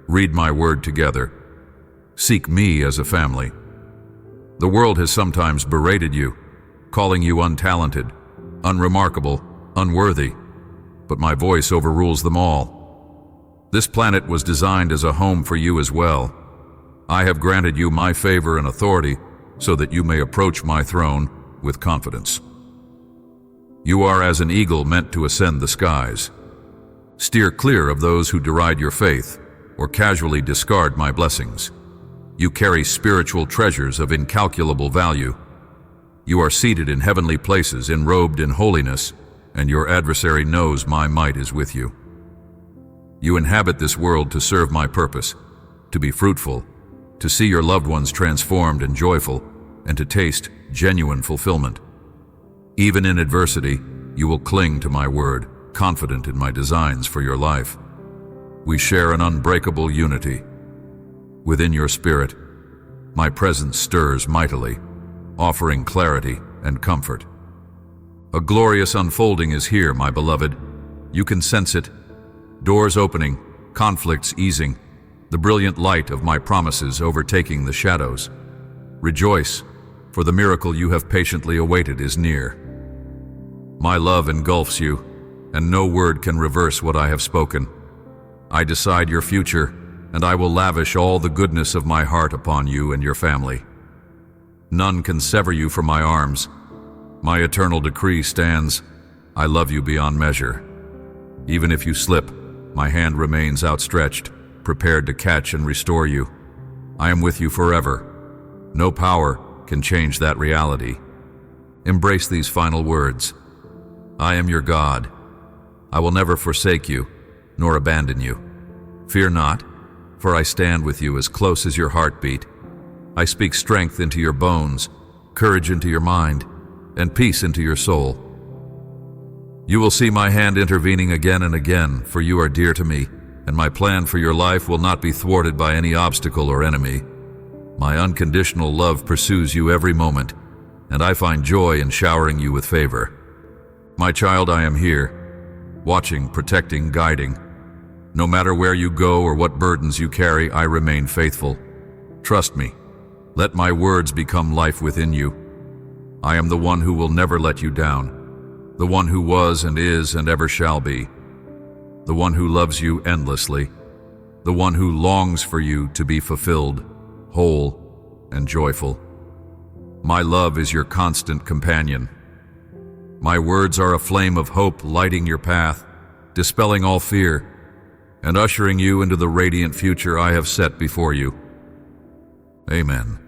read my word together, seek me as a family. The world has sometimes berated you, calling you untalented, unremarkable, unworthy, but my voice overrules them all. This planet was designed as a home for you as well. I have granted you my favor and authority so that you may approach my throne with confidence. You are as an eagle meant to ascend the skies. Steer clear of those who deride your faith or casually discard my blessings. You carry spiritual treasures of incalculable value. You are seated in heavenly places, enrobed in holiness, and your adversary knows my might is with you. You inhabit this world to serve my purpose, to be fruitful, to see your loved ones transformed and joyful, and to taste genuine fulfillment. Even in adversity, you will cling to my word, confident in my designs for your life. We share an unbreakable unity. Within your spirit, my presence stirs mightily, offering clarity and comfort. A glorious unfolding is here, my beloved. You can sense it. Doors opening, conflicts easing, the brilliant light of my promises overtaking the shadows. Rejoice, for the miracle you have patiently awaited is near. My love engulfs you, and no word can reverse what I have spoken. I decide your future, and I will lavish all the goodness of my heart upon you and your family. None can sever you from my arms. My eternal decree stands. I love you beyond measure. Even if you slip, my hand remains outstretched, prepared to catch and restore you. I am with you forever. No power can change that reality. Embrace these final words. I am your God. I will never forsake you, nor abandon you. Fear not, for I stand with you as close as your heartbeat. I speak strength into your bones, courage into your mind, and peace into your soul. You will see my hand intervening again and again, for you are dear to me, and my plan for your life will not be thwarted by any obstacle or enemy. My unconditional love pursues you every moment, and I find joy in showering you with favor. My child, I am here, watching, protecting, guiding. No matter where you go or what burdens you carry, I remain faithful. Trust me. Let my words become life within you. I am the one who will never let you down, the one who was and is and ever shall be, the one who loves you endlessly, the one who longs for you to be fulfilled, whole, and joyful. My love is your constant companion. My words are a flame of hope lighting your path, dispelling all fear, and ushering you into the radiant future I have set before you. Amen.